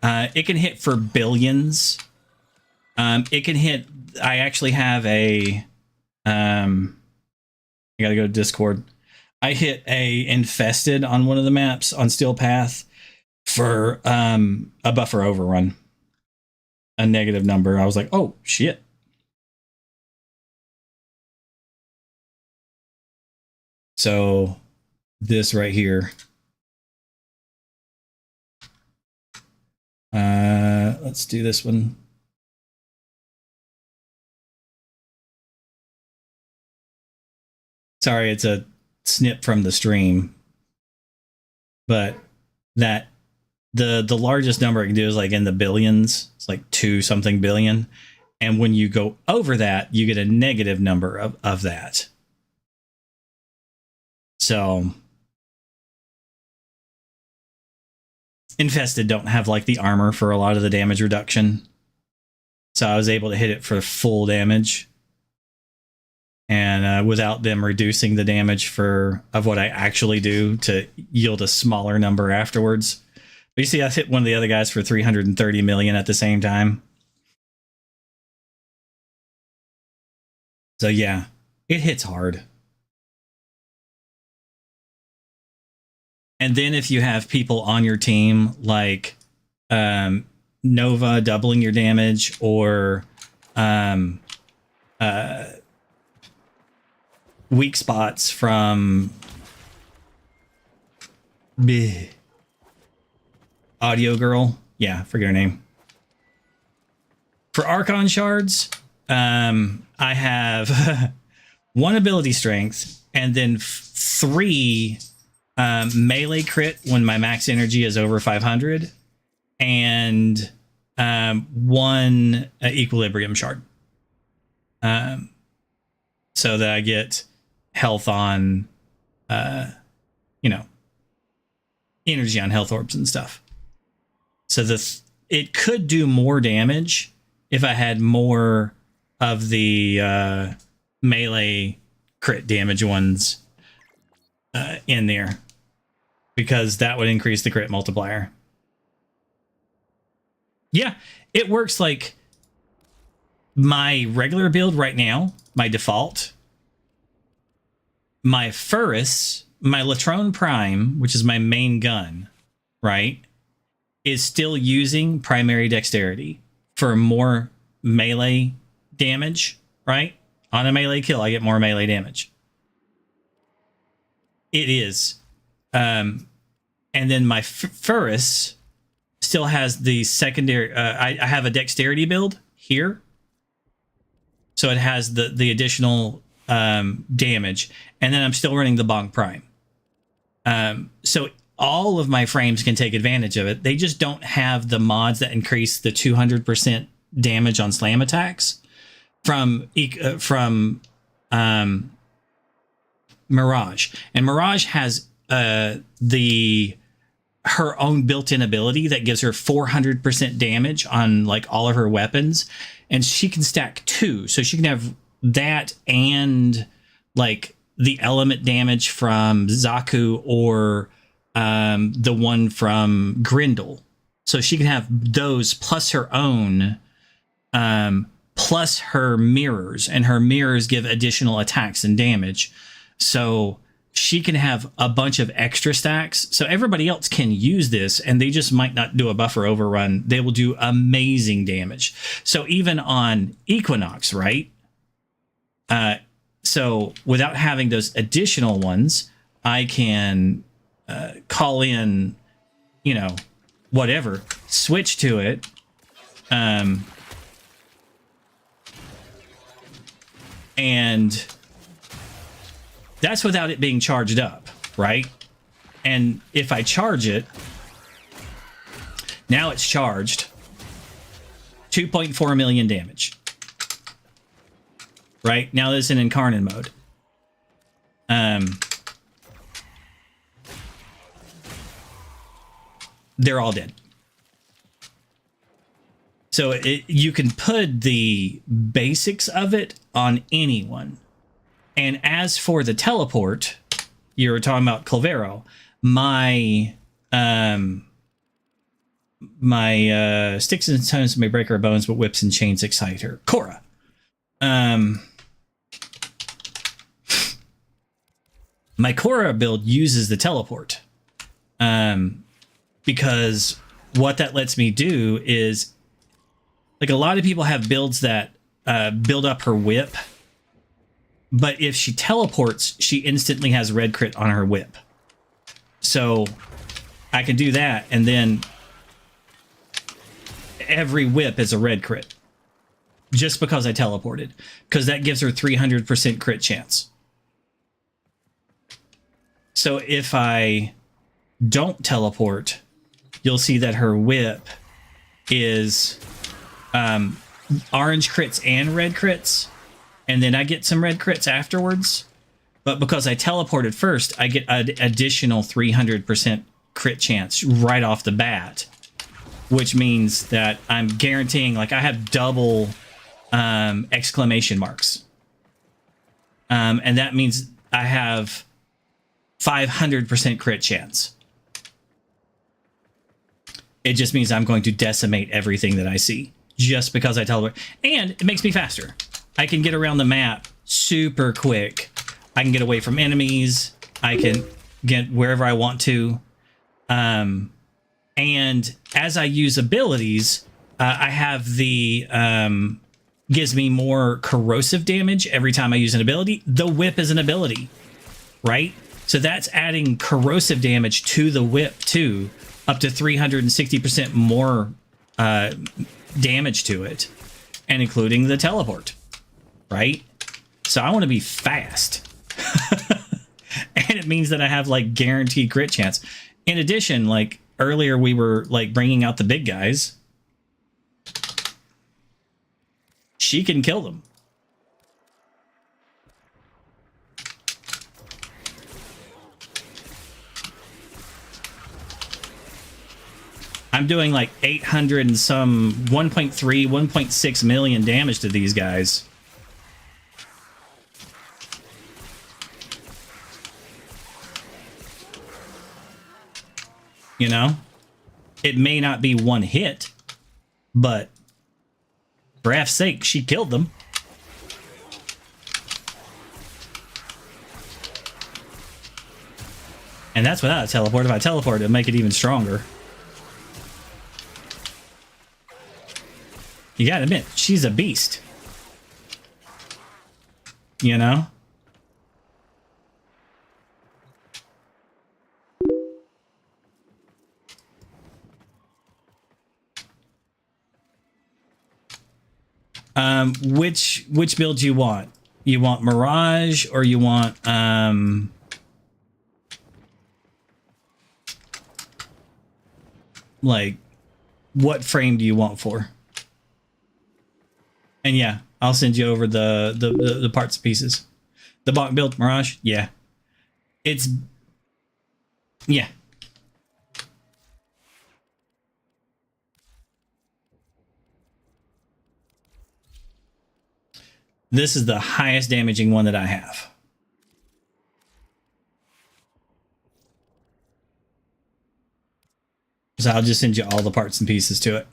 It can hit for billions. It can hit, I actually have a, I gotta go to Discord. I hit a infested on one of the maps on Steel Path for a buffer overrun. A negative number. I was like, oh shit. So this right here. Let's do this one. Sorry, it's a snip from the stream. But that the largest number I can do is like in the billions. It's like 2 something billion. And when you go over that, you get a negative number of that. So Infested don't have like the armor for a lot of the damage reduction. So I was able to hit it for full damage. And without them reducing the damage of what I actually do to yield a smaller number afterwards. But you see, I hit one of the other guys for 330 million at the same time. So yeah, it hits hard. And then if you have people on your team like Nova doubling your damage, or weak spots from Audio Girl. Yeah, forget her name. For Archon shards, I have 1 ability strength and then 3 melee crit when my max energy is over 500, and 1 equilibrium shard. So that I get health on, energy on health orbs and stuff. So it could do more damage if I had more of the melee crit damage ones in there, because that would increase the crit multiplier. Yeah, it works like my regular build right now, my default. My Furus, my Latrone Prime, which is my main gun, right, is still using primary dexterity for more melee damage, right? On a melee kill, I get more melee damage. It is. And then my Furus still has the secondary. I have a dexterity build here, so it has the additional damage, and then I'm still running the Bong Prime. So all of my frames can take advantage of it. They just don't have the mods that increase the 200% damage on slam attacks from Mirage. And Mirage has her own built-in ability that gives her 400% damage on like all of her weapons, and she can stack 2, so she can have that and like the element damage from Zaku or the one from Grendel. So she can have those plus her own, plus her mirrors, and her mirrors give additional attacks and damage. So she can have a bunch of extra stacks. So everybody else can use this, and they just might not do a buffer overrun. They will do amazing damage. So even on Equinox, right? So without having those additional ones, I can call in, you know, whatever, switch to it. And that's without it being charged up, right? And if I charge it, now it's charged 2.4 million damage. Right? Now this is in Incarnate mode. They're all dead. So you can put the basics of it on anyone. And as for the teleport, you were talking about Clavero. My sticks and stones may break her bones, but whips and chains excite her. Korra. My Korra build uses the teleport. Because what that lets me do is, like, a lot of people have builds that build up her whip, but if she teleports, she instantly has red crit on her whip. So I can do that, and then every whip is a red crit just because I teleported, because that gives her 300% crit chance. So if I don't teleport, you'll see that her whip is orange crits and red crits, and then I get some red crits afterwards. But because I teleported first, I get an additional 300% crit chance right off the bat, which means that I'm guaranteeing, like, I have double exclamation marks. And that means I have 500% crit chance. It just means I'm going to decimate everything that I see just because I teleport. And it makes me faster. I can get around the map super quick. I can get away from enemies. I can get wherever I want to. And as I use abilities, I have the gives me more corrosive damage every time I use an ability. The whip is an ability, right? So that's adding corrosive damage to the whip too, up to 360% more damage to it, and including the teleport, right? So I want to be fast. And it means that I have like guaranteed crit chance. In addition, like earlier we were like bringing out the big guys. She can kill them. I'm doing like 800 and some 1.3, 1.6 million damage to these guys. You know, it may not be one hit, but for F's sake, she killed them. And that's without a teleport. If I teleport, it'll make it even stronger. You gotta admit, she's a beast. You know? Which build you want? You want Mirage or you want like what frame do you want for? And yeah, I'll send you over the parts and pieces. The bonk build Mirage, yeah. Yeah. This is the highest damaging one that I have. So I'll just send you all the parts and pieces to it.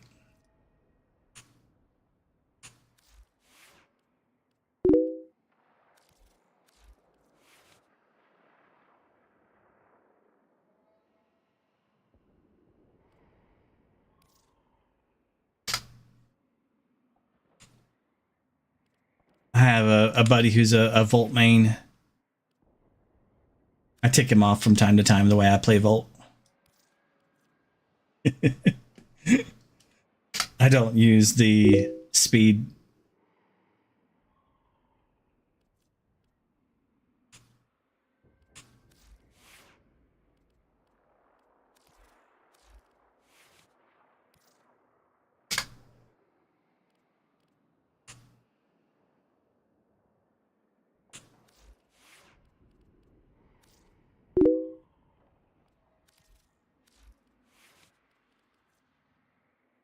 I have a buddy who's a Volt main. I tick him off from time to time the way I play Volt. I don't use the speed.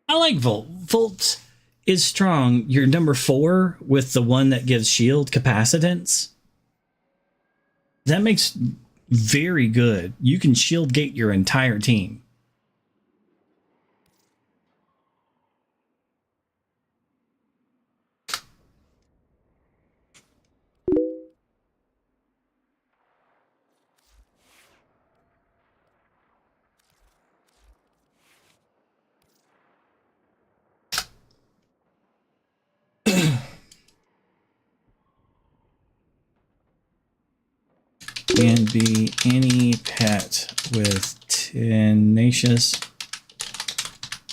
I like Volt. Volt is strong. You're number 4 with the one that gives shield capacitance. That makes very good. You can shield gate your entire team. Can be any pet with tenacious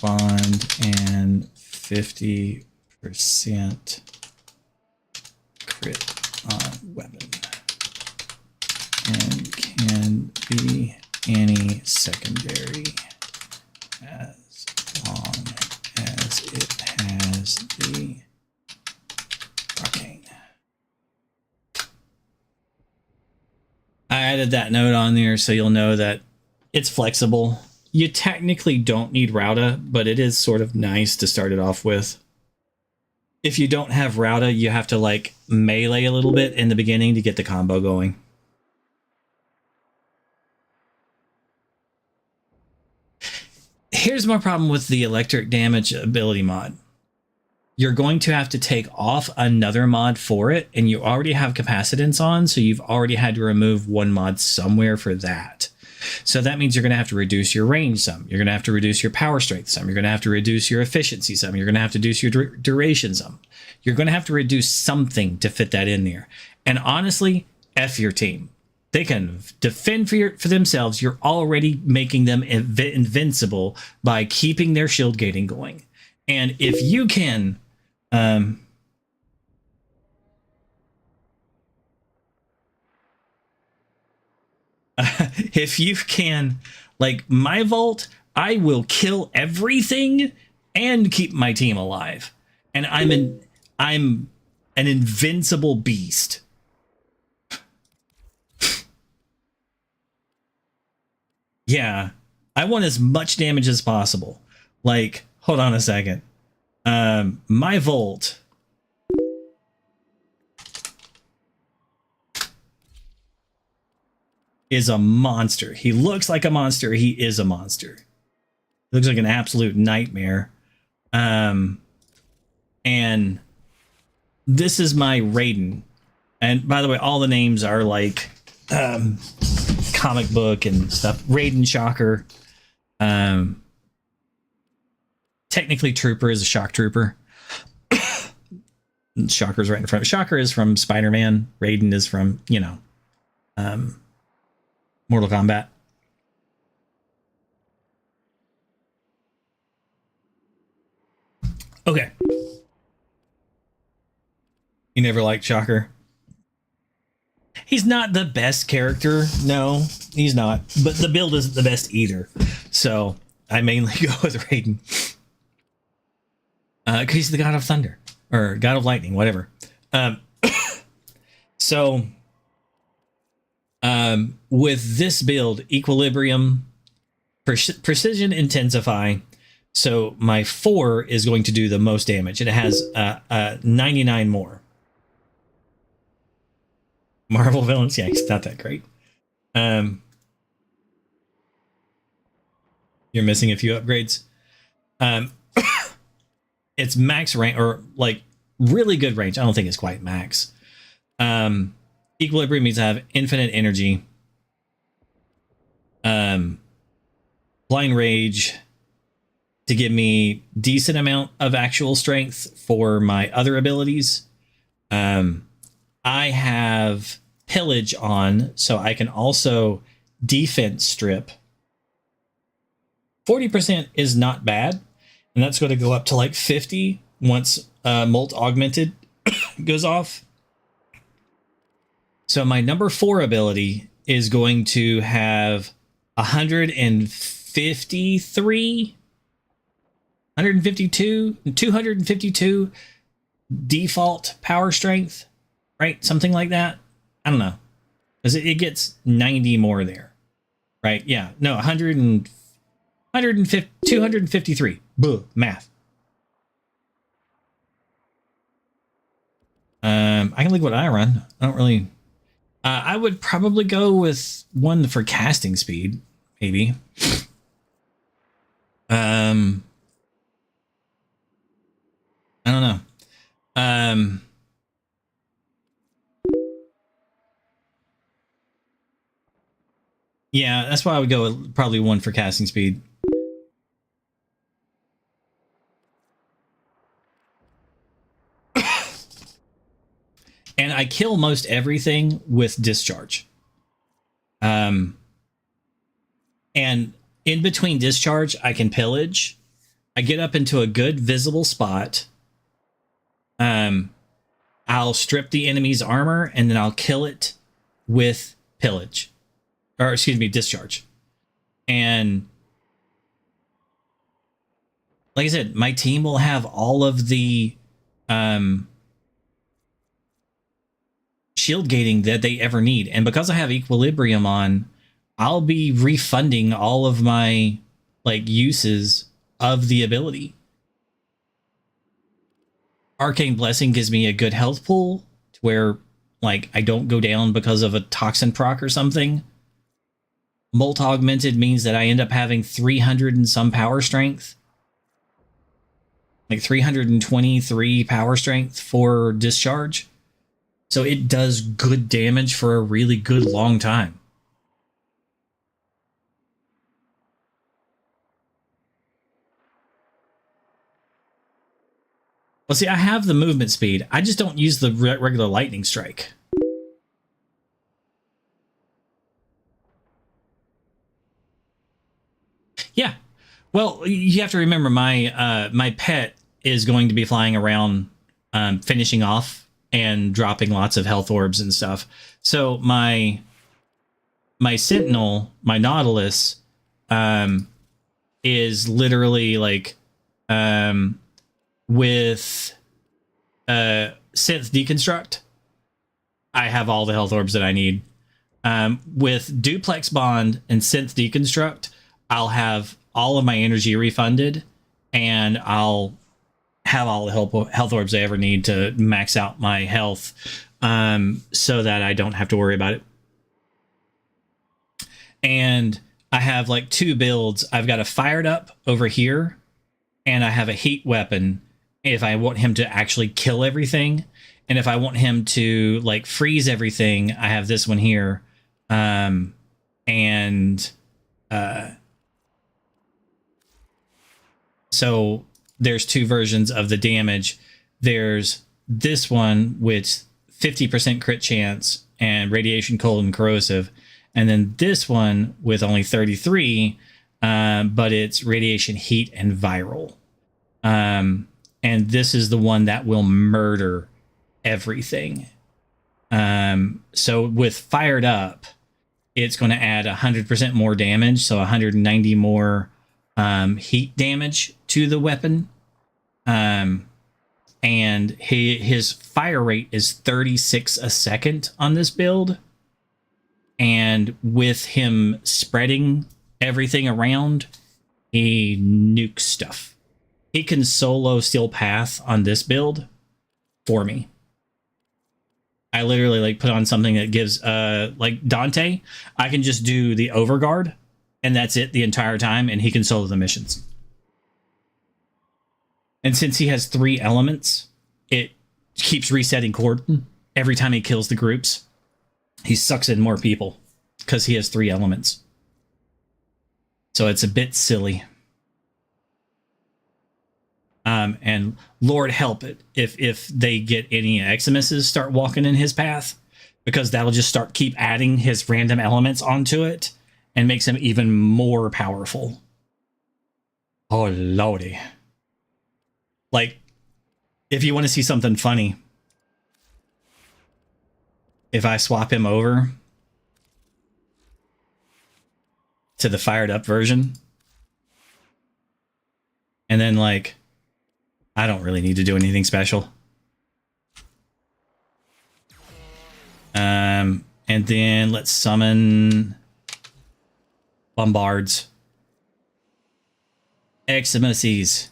bond and 50% crit on weapon, and can be any secondary as long as it has the arcane. I added that note on there so you'll know that it's flexible. You technically don't need Rauta, but it is sort of nice to start it off with. If you don't have Rauta, you have to like melee a little bit in the beginning to get the combo going. Here's my problem with the electric damage ability mod. You're going to have to take off another mod for it, and you already have capacitance on, so you've already had to remove one mod somewhere for that. So that means you're going to have to reduce your range some. You're going to have to reduce your power strength some. You're going to have to reduce your efficiency some. You're going to have to reduce your duration some. You're going to have to reduce something to fit that in there. And honestly, F your team. They can defend for themselves. You're already making them invincible by keeping their shield gating going. And if you can... if you can, like my Volt, I will kill everything and keep my team alive. And I'm an invincible beast. Yeah, I want as much damage as possible. Like, hold on a second. My Volt is a monster. He looks like a monster. He is a monster. He looks like an absolute nightmare. And this is my Raiden. And by the way, all the names are like comic book and stuff. Raiden, Shocker. Technically, Trooper is a shock trooper. Shocker's right in front. Shocker is from Spider-Man. Raiden is from, you know, Mortal Kombat. Okay. You never liked Shocker? He's not the best character. No, he's not. But the build isn't the best either. So I mainly go with Raiden. Because he's the God of Thunder. Or God of Lightning, whatever. So with this build, Equilibrium, Precision, Intensify. So my 4 is going to do the most damage. It has 99 more. Marvel villains, yeah, it's not that great. You're missing a few upgrades. It's max range, or like really good range. I don't think it's quite max. Equilibrium means I have infinite energy. Blind Rage to give me decent amount of actual strength for my other abilities. I have Pillage on, so I can also defense strip. 40% is not bad, and that's going to go up to like 50 once Molt Augmented goes off. So my number 4 ability is going to have 153, 152, 252 default power strength, right? Something like that. I don't know. Because it gets 90 more there, right? Yeah, no, 253. Buh, math. I can look what I run. I don't really... I would probably go with one for casting speed, maybe. I don't know. Yeah, that's why I would go with probably one for casting speed. And I kill most everything with discharge. And in between discharge, I can pillage. I get up into a good visible spot. I'll strip the enemy's armor and then I'll kill it with pillage. Or excuse me, discharge. And like I said, my team will have all of the shield gating that they ever need. And because I have Equilibrium on, I'll be refunding all of my like uses of the ability. Arcane Blessing gives me a good health pool to where like I don't go down because of a toxin proc or something. Molt Augmented means that I end up having 300 and some power strength. Like 323 power strength for discharge. So it does good damage for a really good long time. Well, see, I have the movement speed. I just don't use the regular lightning strike. Yeah. Well, you have to remember my my pet is going to be flying around, finishing off and dropping lots of health orbs and stuff. So my Sentinel, my Nautilus, is literally like with Synth Deconstruct. I have all the health orbs that I need. With Duplex Bond and Synth Deconstruct, I'll have all of my energy refunded, and I'll have all the health orbs I ever need to max out my health, so that I don't have to worry about it. And I have like 2 builds. I've got a Fired Up over here, and I have a Heat Weapon if I want him to actually kill everything. And if I want him to like freeze everything, I have this one here. So there's 2 versions of the damage. There's this one with 50% crit chance and radiation, cold, and corrosive. And then this one with only 33, but it's radiation, heat, and viral. And this is the one that will murder everything. So with fired up, it's going to add 100% more damage, so 190 more heat damage to the weapon. And his fire rate is 36 a second on this build. And with him spreading everything around, he nukes stuff. He can solo Steel Path on this build for me. I literally like put on something that gives like Dante, I can just do the overguard and that's it the entire time, and he can solo the missions. And since he has 3 elements, it keeps resetting Corden every time he kills the groups. He sucks in more people because he has 3 elements. So it's a bit silly. And Lord help it if they get any Eximuses start walking in his path, because that'll just keep adding his random elements onto it and makes him even more powerful. Oh lordy. Like, if you want to see something funny, if I swap him over to the fired up version, and then like, I don't really need to do anything special. And then let's summon Bombards. Eximuses.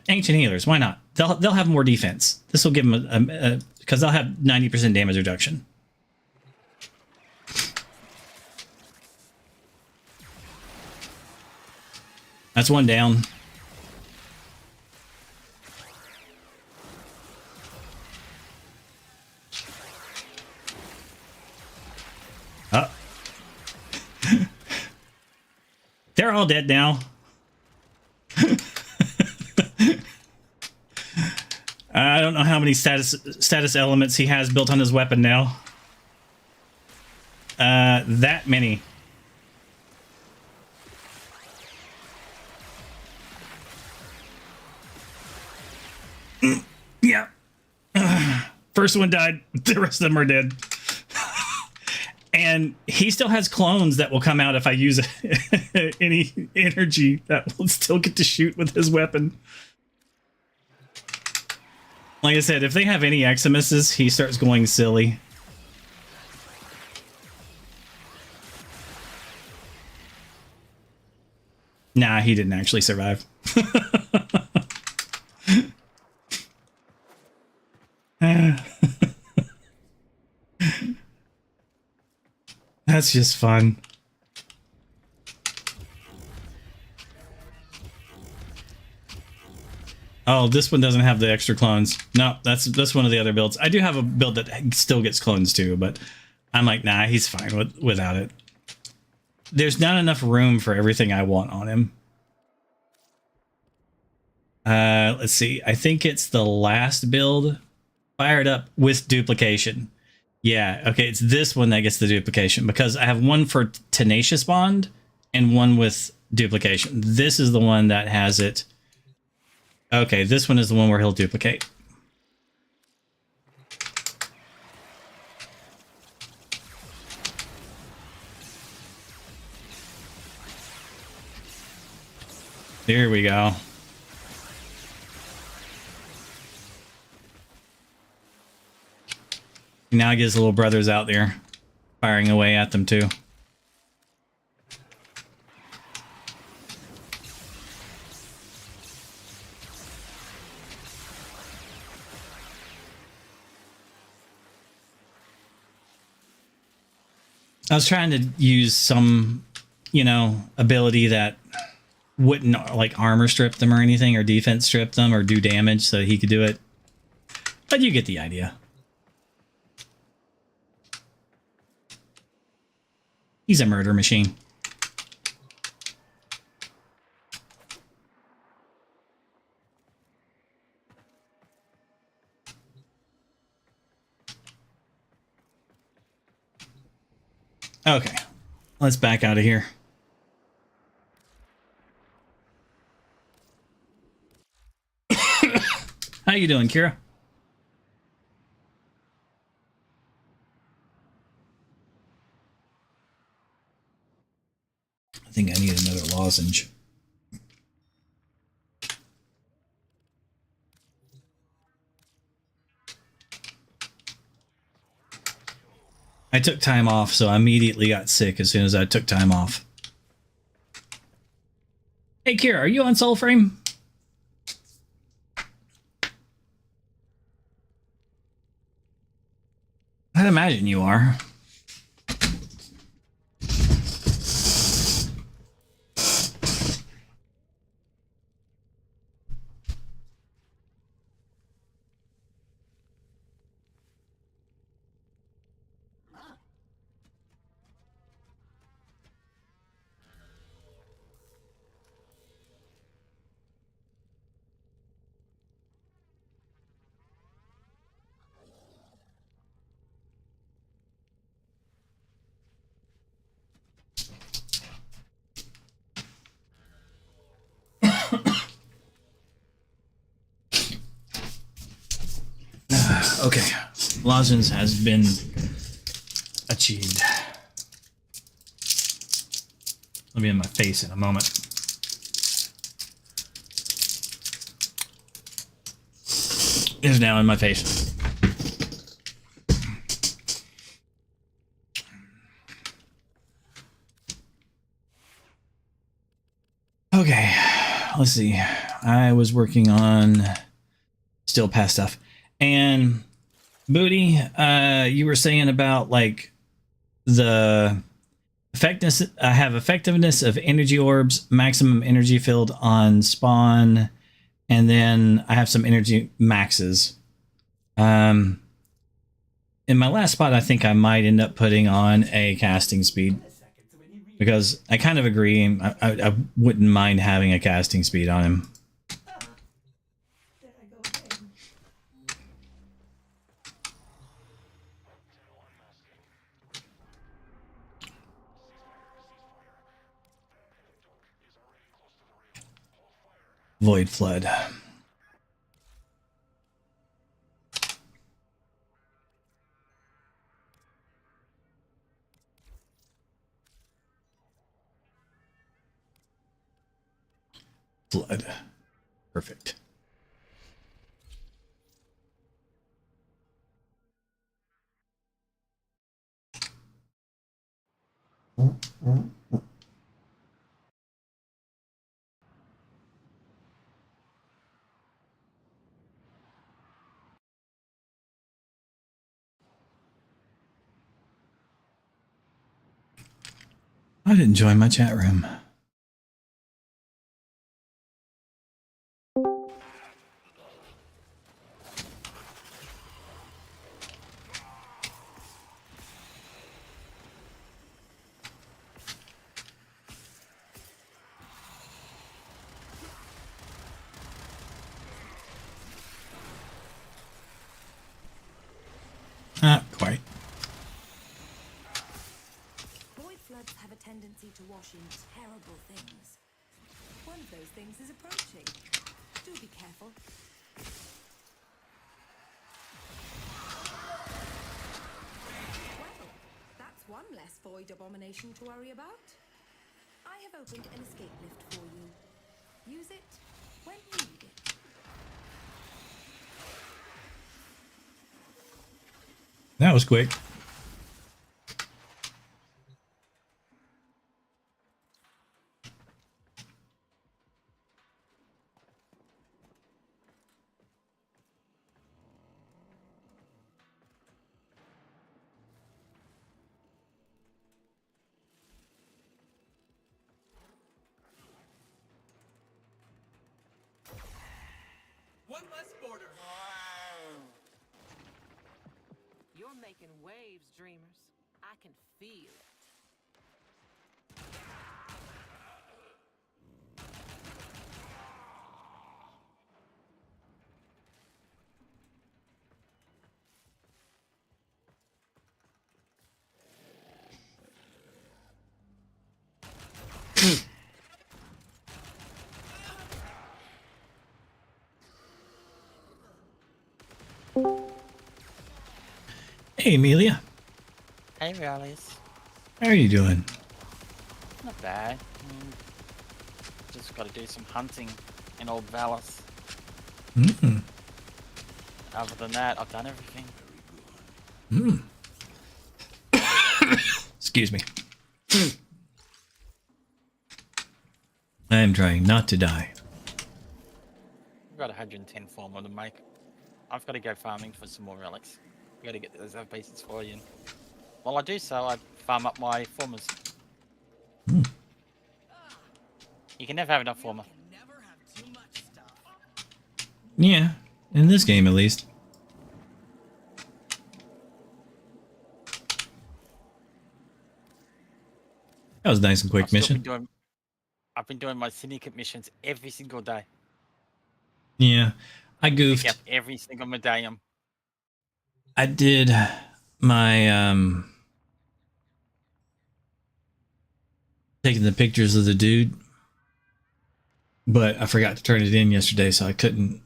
Ancient Healers, why not? They'll have more defense. This will give them because they'll have 90% damage reduction. That's one down. Oh. They're all dead now. I don't know how many status elements he has built on his weapon now. That many. Yeah. First one died. The rest of them are dead. And he still has clones that will come out if I use any energy that will still get to shoot with his weapon. Like I said, if they have any Eximuses, he starts going silly. Nah, he didn't actually survive. That's just fun. Oh, this one doesn't have the extra clones. No, that's one of the other builds. I do have a build that still gets clones too, but I'm like, nah, he's fine without it. There's not enough room for everything I want on him. Let's see. I think it's the last build. Fired up with duplication. Yeah, okay, it's this one that gets the duplication, because I have one for Tenacious Bond and one with duplication. This is the one that has it. Okay, this one is the one where he'll duplicate. There we go. Now he gets little brothers out there firing away at them too. I was trying to use some, ability that wouldn't like armor strip them or anything, or defense strip them, or do damage so he could do it. But you get the idea. He's a murder machine. Okay, let's back out of here. How you doing, Kira? I think I need another lozenge. I took time off, so I immediately got sick as soon as I took time off. Hey, Kira, are you on Soulframe? I'd imagine you are. Okay, lozenge has been achieved. It'll be in my face in a moment. It's now in my face. Okay, let's see. I was working on still past stuff. And Booty, you were saying about like the effectiveness. I have effectiveness of energy orbs, maximum energy field on spawn, and then I have some energy maxes. In my last spot, I think I might end up putting on a casting speed because I kind of agree. I wouldn't mind having a casting speed on him. Void Flood. Flood. Perfect. I didn't join my chat room. Not quite. Void floods have a tendency to wash in terrible things. One of those things is approaching. Do be careful. Well, that's one less void abomination to worry about. I have opened an escape lift for you. Use it when you need it. That was quick. One less border. You're making waves, dreamers. I can feel it. Hey, Amelia. Hey, Rallies. How are you doing? Not bad. Just got to do some hunting in Old Valis. Mm. Other than that, I've done everything. Mm. Excuse me. I am trying not to die. I've got 110 former to make. I've got to go farming for some more relics. I've got to get those other pieces for you. And while I do so, I farm up my formers. You can never have enough former. Yeah, in this game at least. That was a nice and quick mission. I've been doing my syndicate missions every single day. Yeah, I goofed. Pick up every single medallion. I did my taking the pictures of the dude, but I forgot to turn it in yesterday, so I couldn't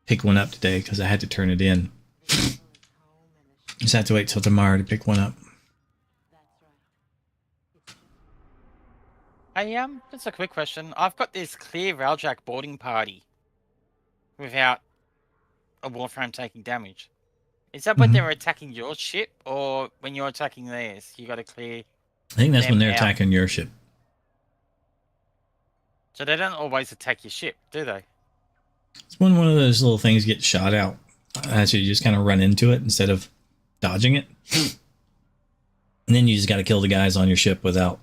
pick one up today because I had to turn it in. Just have to wait till tomorrow to pick one up. Hey, just a quick question. I've got this clear Railjack boarding party without a Warframe taking damage. Is that when they're attacking your ship, or when you're attacking theirs? You got to clear. I think that's when they're out. attacking your ship. So they don't always attack your ship, do they? It's when one of those little things gets shot out. Actually, you just kind of run into it instead of dodging it. And then you just got to kill the guys on your ship without,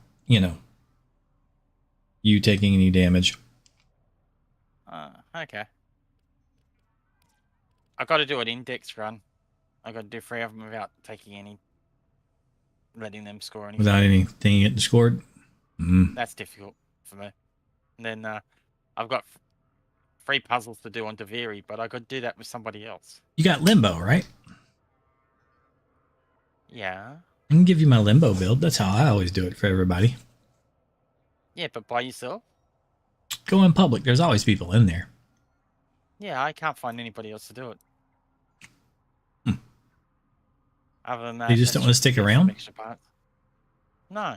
you taking any damage. Okay. I got to do an index run. I got to do 3 of them without letting them score anything. Without anything getting scored? That's difficult for me. And then I've got 3 puzzles to do on Deviri, but I got to do that with somebody else. You got Limbo, right? Yeah. I can give you my Limbo build. That's how I always do it for everybody. Yeah, but by yourself? Go in public. There's always people in there. Yeah, I can't find anybody else to do it. Other than that, You just don't want to stick around? Extra parts. No.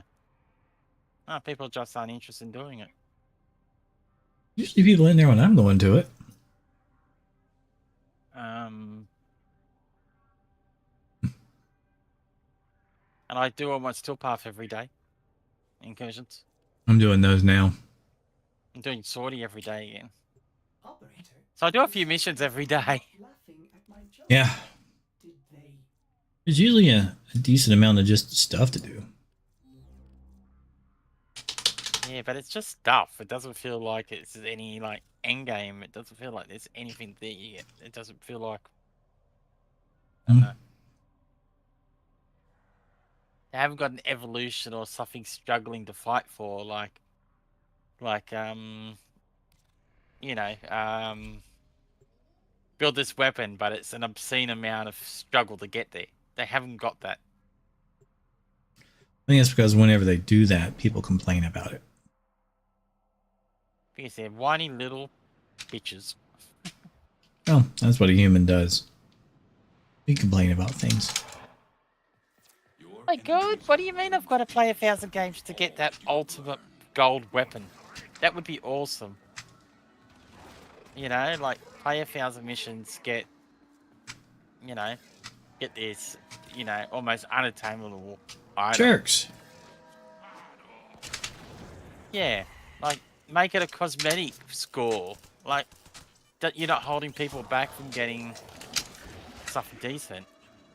No, people just aren't interested in doing it. Usually people in there when I'm going to it. And I do on my Still Path every day. Incursions. I'm doing those now. I'm doing Sortie every day again. So I do a few missions every day. Yeah. There's usually a decent amount of just stuff to do. Yeah, but it's just stuff. It doesn't feel like it's any end game. It doesn't feel like there's anything there yet. It doesn't feel like I don't know. They haven't got an evolution or something struggling to fight for, build this weapon, but it's an obscene amount of struggle to get there. They haven't got that. I think it's because whenever they do that, people complain about it. Because they're whiny little bitches. Well, that's what a human does. We complain about things. My God, what do you mean I've got to play 1,000 games to get that ultimate gold weapon? That would be awesome. Play 1,000 missions, get this, almost unattainable item. Jerks. Yeah, make it a cosmetic score. That you're not holding people back from getting something decent.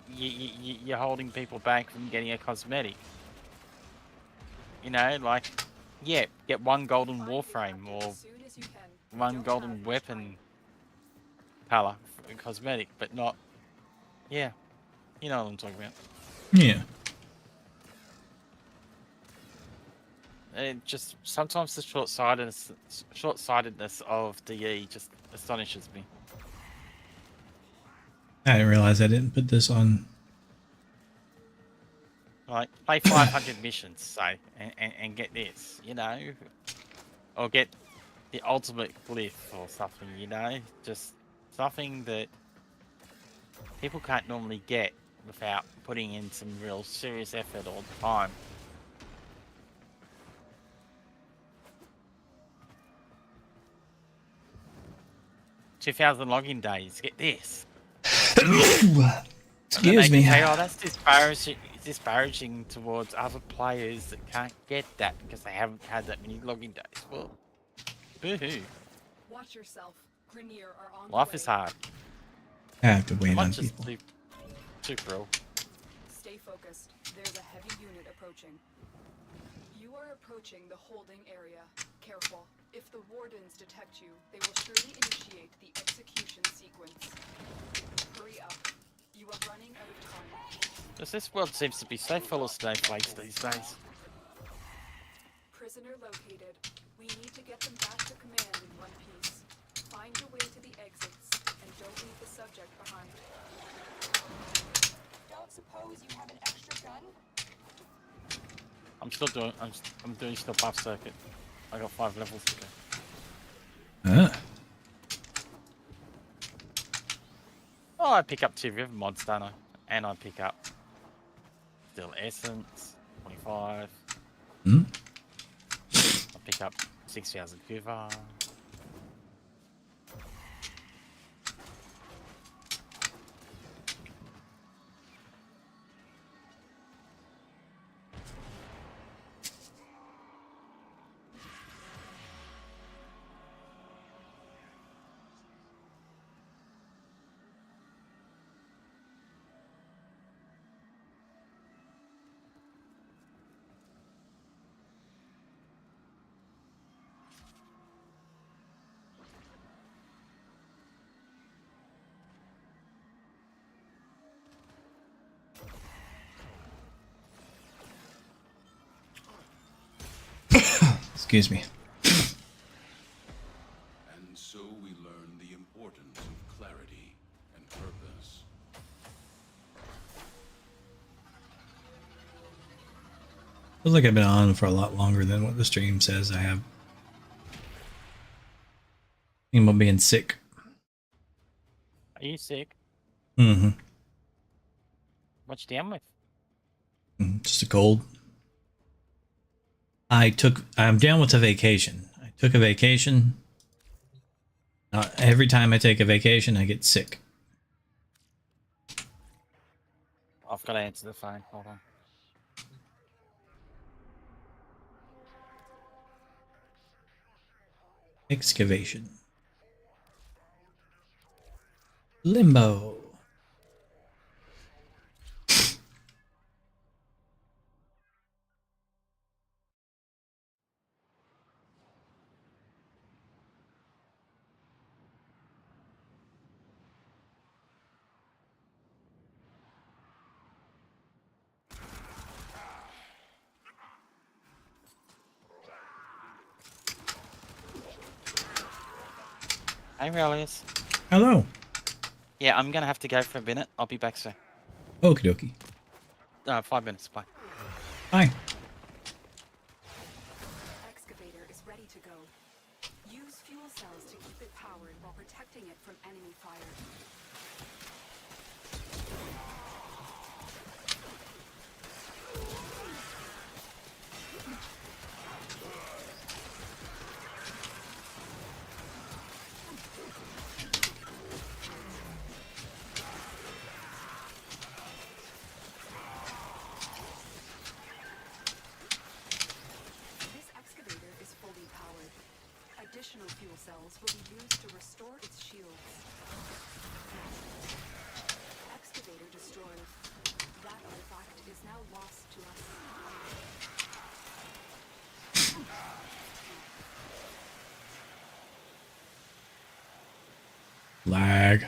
You're holding people back from getting a cosmetic. Get 1 golden warframe or 1 golden weapon color cosmetic, but not. Yeah, you know what I'm talking about. Yeah. It just sometimes the short-sightedness of DE just astonishes me. I didn't realize I didn't put this on. Play 500 missions, say, and get this, or get the ultimate glyph or something, just something that people can't normally get without putting in some real serious effort all the time. $2,000 login days. Get this. Excuse me. Say, oh, that's disparaging towards other players that can't get that because they haven't had that many login days. Well, boo-hoo. Watch yourself. Grineer are on Life the is way. hard. I have to wait on Might just people. be too cruel. Stay focused. There's a heavy unit approaching. You are approaching the holding area. Careful. If the wardens detect you, they will surely initiate the execution sequence. Hurry up. You are running out of time. This world seems to be so full of snowflakes these days. Prisoner located. We need to get them back to command in one piece. Find your way to the exits, and don't leave the subject behind. Don't suppose you have an extra gun? I'm doing still buff circuit. I got 5 levels to go. Oh, I pick up 2 river mods, don't I? And I pick up still essence, 25. Hmm? I pick up 6,000 quiver. Excuse me. And so we learn the importance of clarity and purpose. Feels like I've been on for a lot longer than what the stream says I have. Thinking about being sick. Are you sick? Mm-hmm. What you down with? Just a cold. I'm down with a vacation. I took a vacation. Every time I take a vacation, I get sick. I've got to answer the phone. Hold on. Excavation. Limbo. Hey, Relius. Hello. Yeah, I'm gonna have to go for a minute. I'll be back soon. Okie dokie. 5 minutes. Bye. Bye. Excavator is ready to go. Use fuel cells to keep it powered while protecting it from enemy fire. This excavator is fully powered. Additional fuel cells will be used to restore its shields. Excavator destroyed. That artifact is now lost to us. Lag.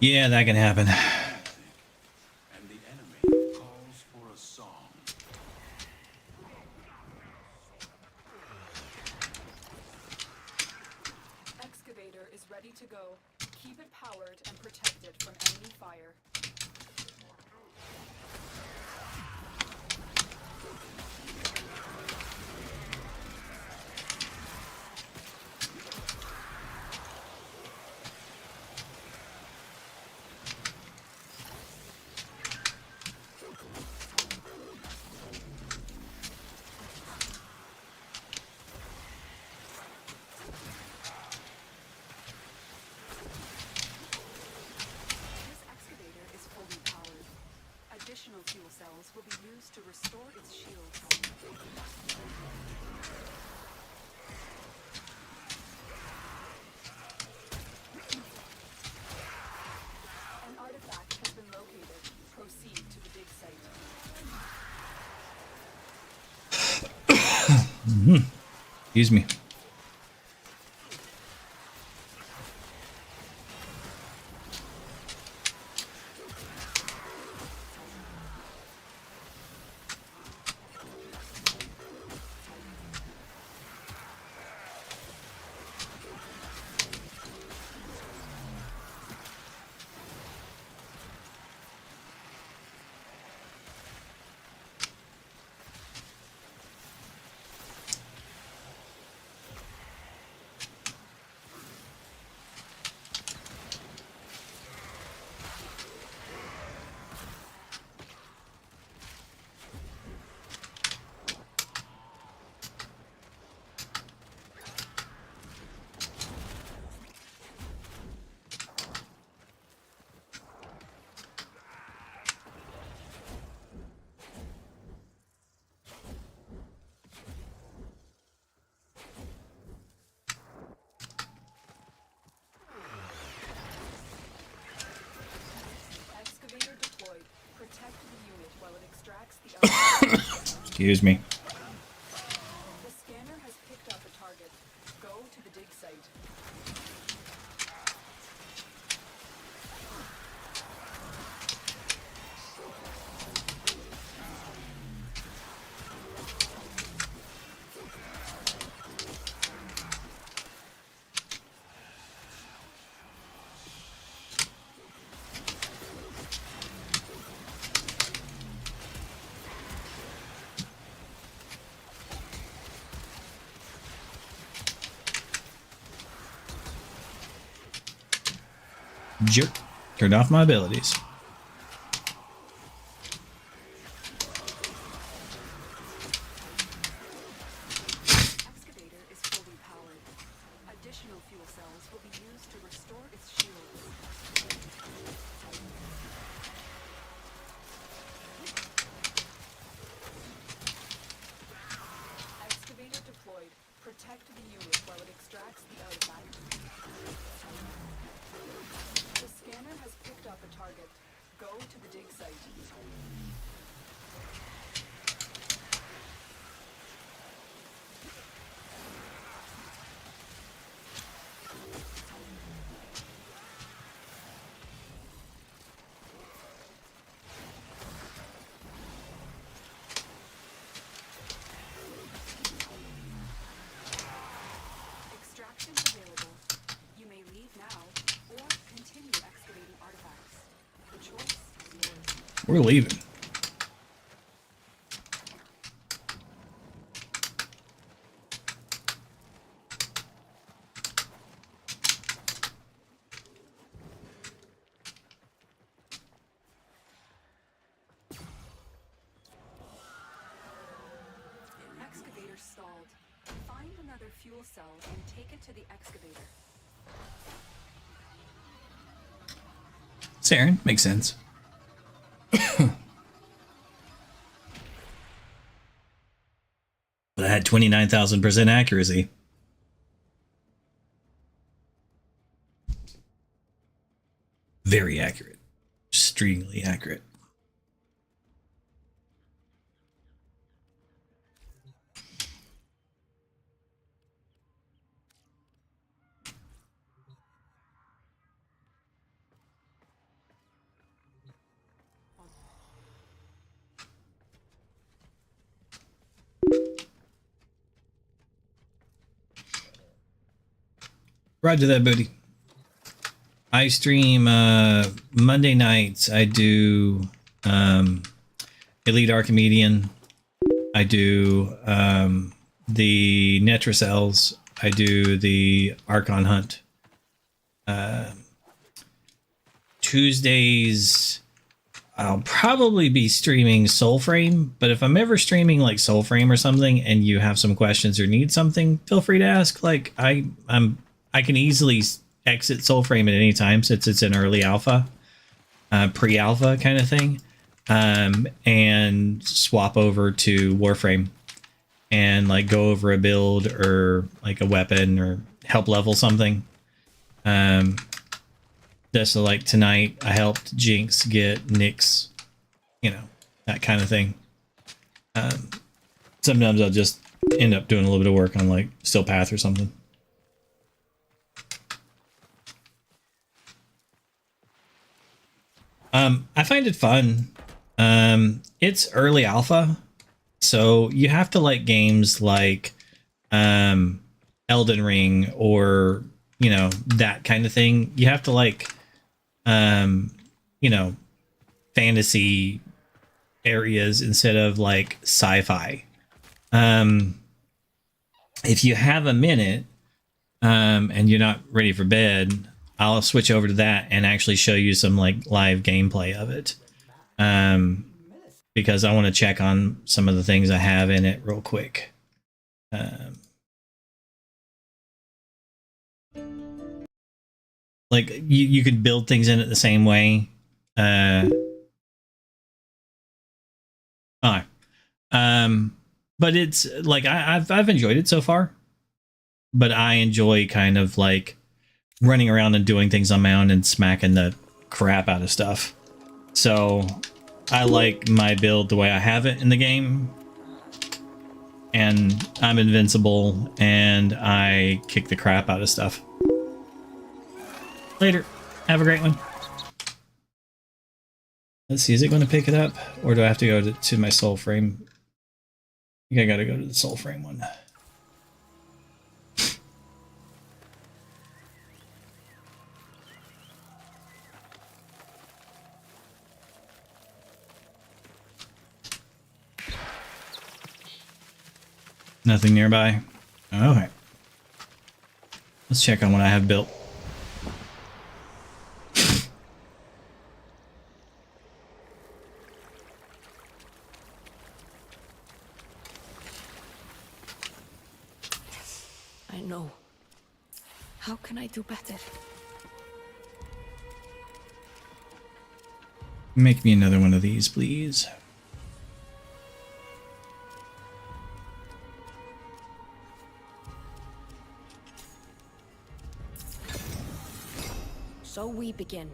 Yeah, that can happen. And the enemy calls for a song. Excavator is ready to go. Keep it powered and protected from enemy fire. Excuse me. Excavator deployed. Protect the unit while it extracts the Excuse me. The scanner has picked up a target. Go to the dig site. Jerk. Turned off my abilities. Excavator is fully powered. Additional fuel cells will be used to restore its shields. Excavator deployed. Protect the unit while it extracts the artifact. The scanner has picked up a target. Go to the dig site. Extractions available. You may leave now or continue excavating artifacts. The choice is yours. We're leaving. Excavator stalled. Find another fuel cell and take it to the excavator. Saren, makes sense. But I had 29,000% accuracy. Very accurate. Extremely accurate. Roger that, booty. I stream Monday nights. I do Elite Archimedean. I do the Netracells. I do the Archon Hunt. Tuesdays, I'll probably be streaming Soulframe, but if I'm ever streaming like Soulframe or something and you have some questions or need something, feel free to ask. Like I can easily exit Soulframe at any time since it's an early alpha, pre-alpha kind of thing, and swap over to Warframe and like go over a build or like a weapon or help level something. Just so like tonight I helped Jinx get Nyx, you know, that kind of thing. Sometimes I'll just end up doing a little bit of work on like Steel Path or something. I find it fun. It's early alpha, so you have to like games like Elden Ring or, you know, that kind of thing. You have to like you know, fantasy areas instead of like sci-fi. If you have a minute and you're not ready for bed, I'll switch over to that and actually show you some like live gameplay of it. Because I want to check on some of the things I have in it real quick. Like you could build things in it the same way. But it's like I've enjoyed it so far. But I enjoy kind of like running around and doing things on my own and smacking the crap out of stuff. So I like my build the way I have it in the game. And I'm invincible and I kick the crap out of stuff. Later. Have a great one. Let's see, is it going to pick it up? Or do I have to go to my soul frame? I think I got to go to the soul frame one. Nothing nearby. Okay. Let's check on what I have built. I know. How can I do better? Make me another one of these, please. So we begin.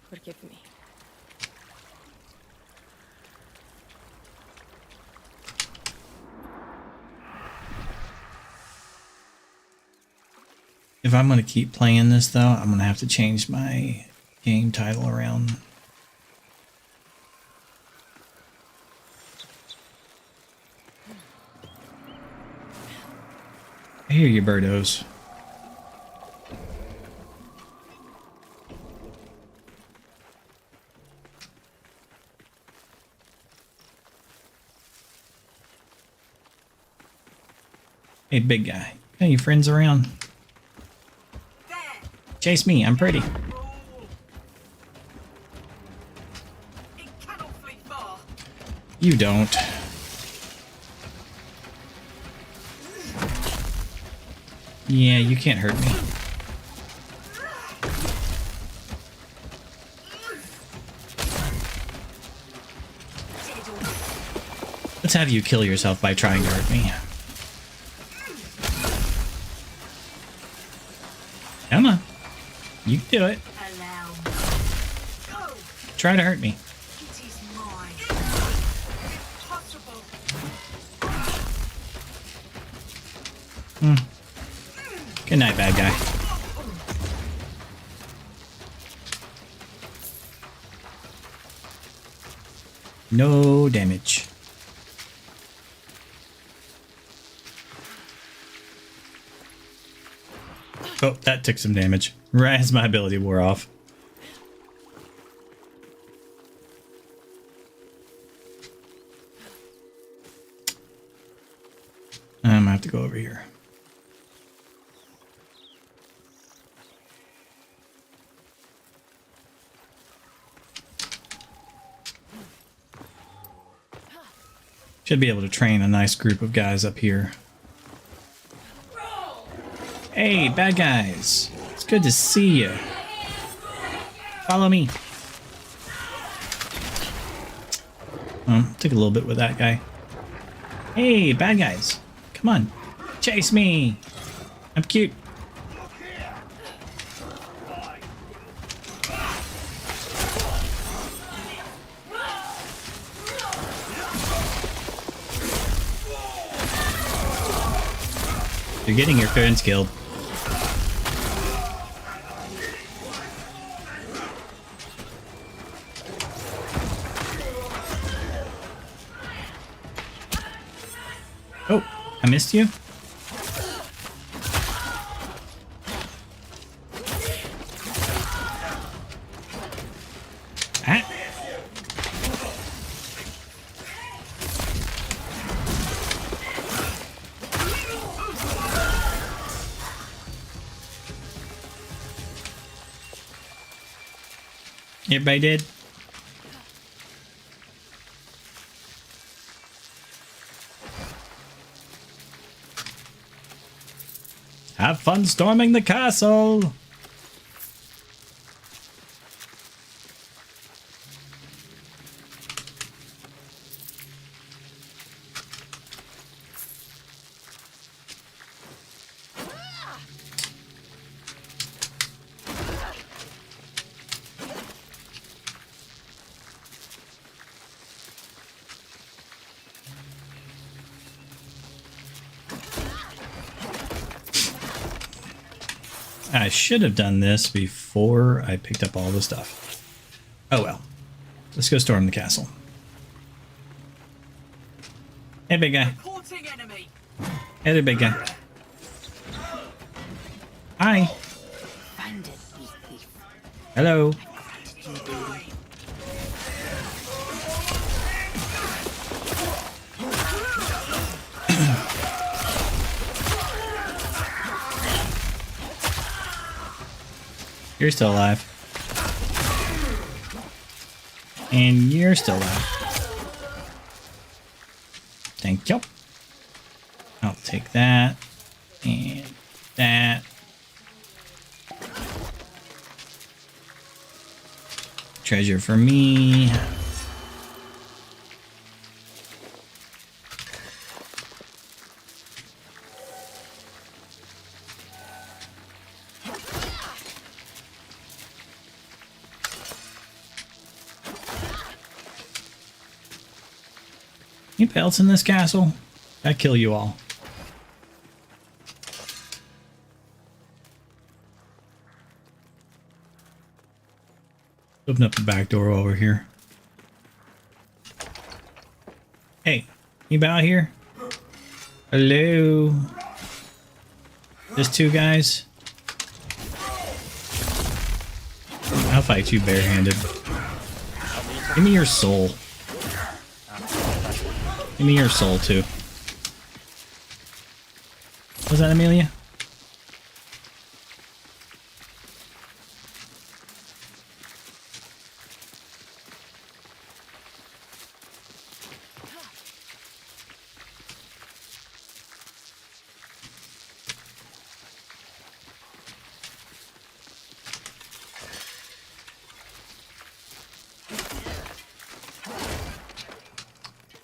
Forgive me. If I'm going to keep playing this, though, I'm going to have to change my game title around. I hear you, birdos. Hey, big guy. Got any friends around? Chase me, I'm pretty. You don't. Yeah, you can't hurt me. Let's have you kill yourself by trying to hurt me. Come on. You can do it. Try to hurt me. Good night, bad guy. No damage. Oh, that took some damage. Right as my ability wore off. I'm gonna have to go over here. Should be able to train a nice group of guys up here. Hey, bad guys. It's good to see you. Follow me. Oh, took a little bit with that guy. Hey, bad guys. Come on. Chase me. I'm cute. You're getting your friends killed. Oh, I missed you? Ah. Everybody did? Have fun storming the castle! I should have done this before I picked up all the stuff. Oh well. Let's go storm the castle. Hey, big guy. Hey there, big guy. Hi. Hello. You're still alive. And you're still alive. Thank you. I'll take that. And that. Treasure for me. Any pelts in this castle? I kill you all. Open up the back door while we're here. Hey, you out here? Hello? Just two guys? I'll fight you barehanded. Give me your soul. Give me your soul too. Was that Amelia?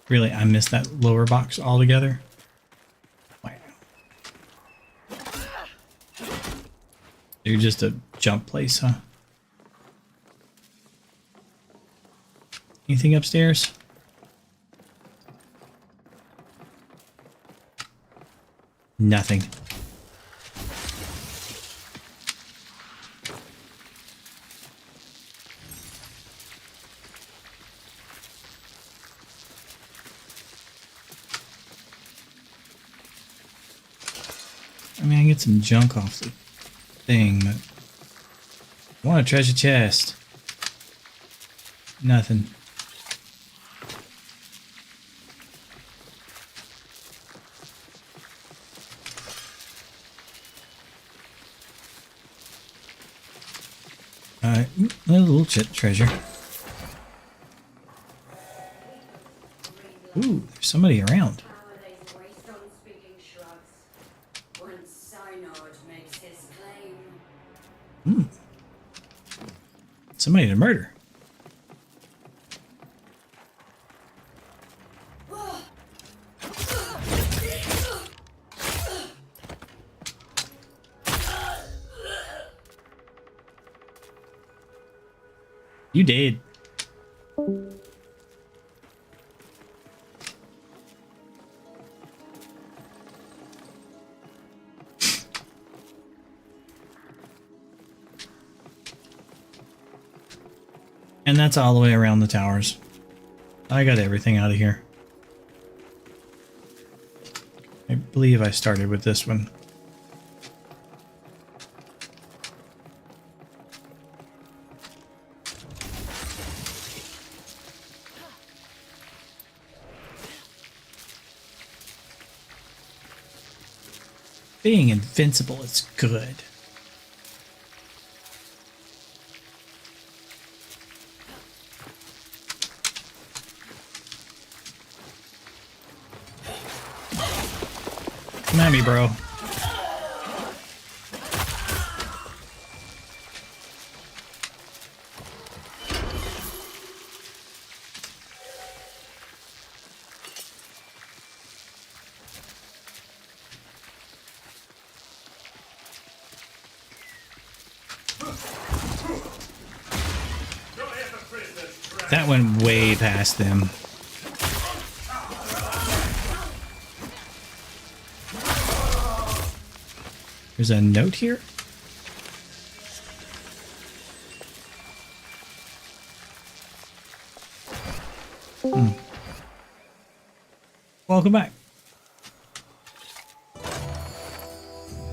Really, I missed that lower box altogether. Wow. You're just a jump place, huh? Anything upstairs? Nothing. I mean, I get some junk off the thing, but I want a treasure chest. Nothing. Alright, a little treasure. Ooh, there's somebody around. Somebody to murder. You did. And that's all the way around the towers. I got everything out of here. I believe I started with this one. Being invincible is good. Come at me, bro. That went way past them. There's a note here. Welcome back.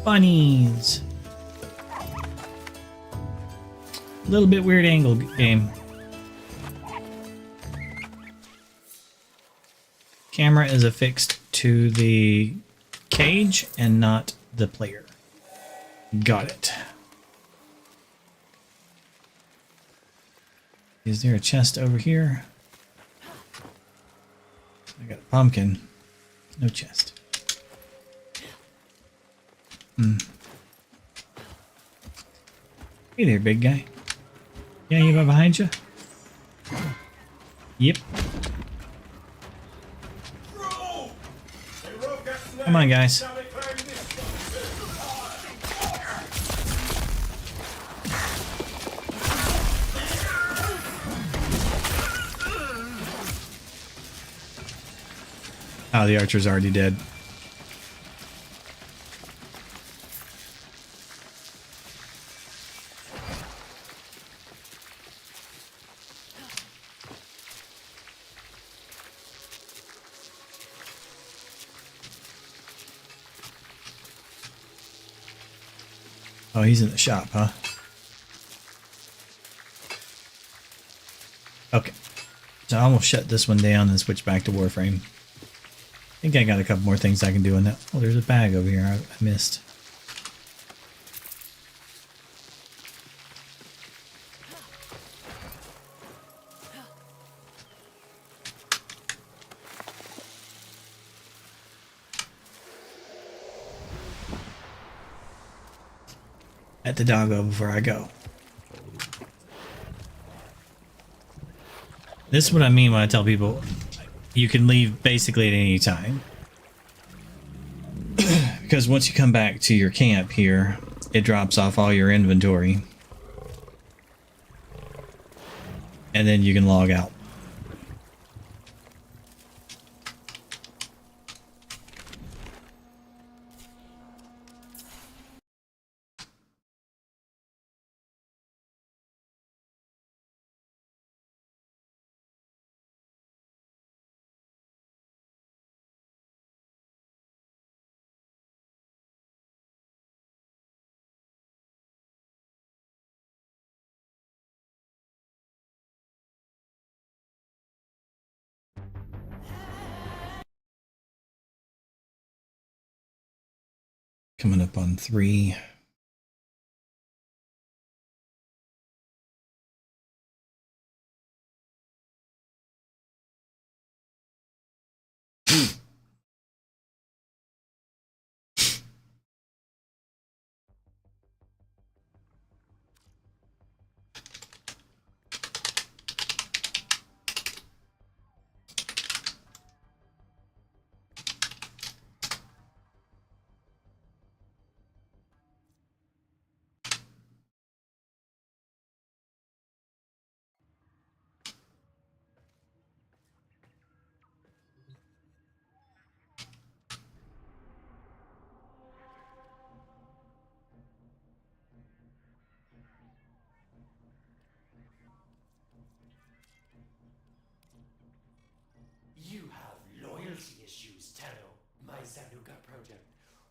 Bunnies. A little bit weird angle game. Camera is affixed to the cage and not the player. Got it. Is there a chest over here? I got a pumpkin. No chest. Hey there, big guy. Yeah, you behind you? Yep. Come on, guys. Oh, the archer's already dead. Oh, he's in the shop, huh? Okay. So I almost shut this one down and switch back to Warframe. I think I got a couple more things I can do in that. Oh, there's a bag over here I missed. At the doggo before I go. This is what I mean when I tell people you can leave basically at any time. Because once you come back to your camp here, it drops off all your inventory. And then you can log out. Coming up on 3.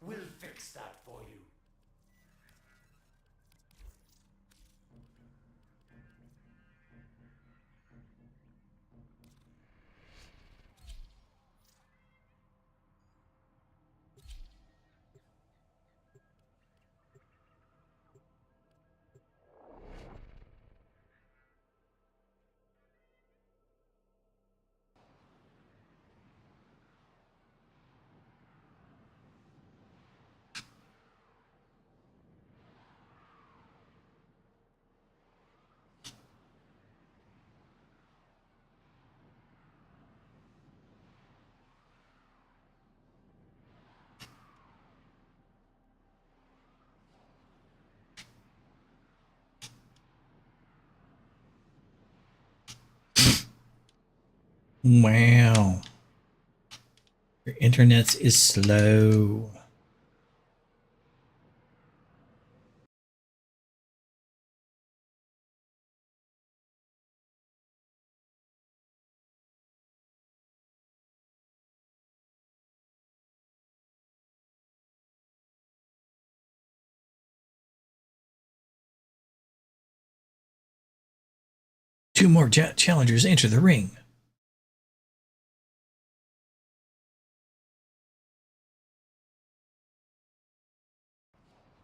We'll fix that for you. Wow. Your internet is slow. Two more challengers enter the ring.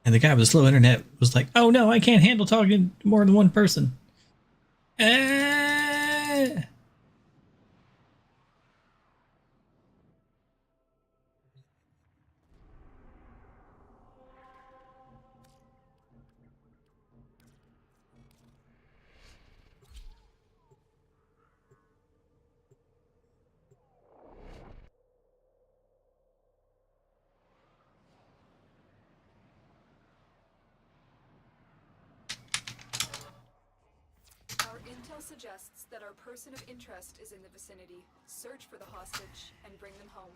And the guy with the slow internet was like, oh no, I can't handle talking to more than one person. Our intel suggests that our person of interest is in the vicinity. Search for the hostage and bring them home.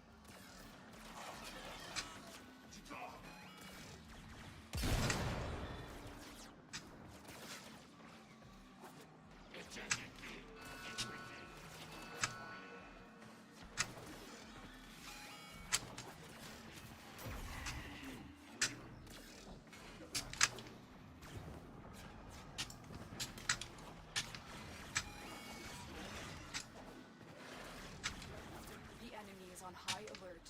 On high alert.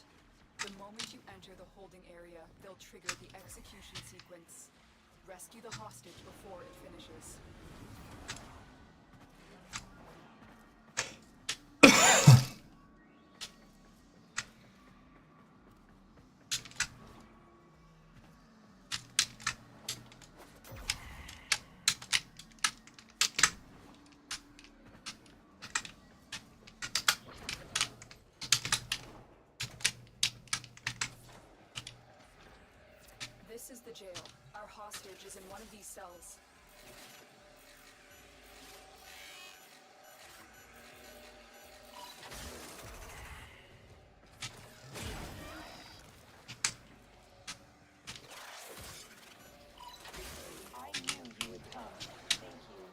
The moment you enter the holding area, they'll trigger the execution sequence. Rescue the hostage before it finishes. This is the jail. Our hostage is in one of these cells. I knew you would come. Thank you.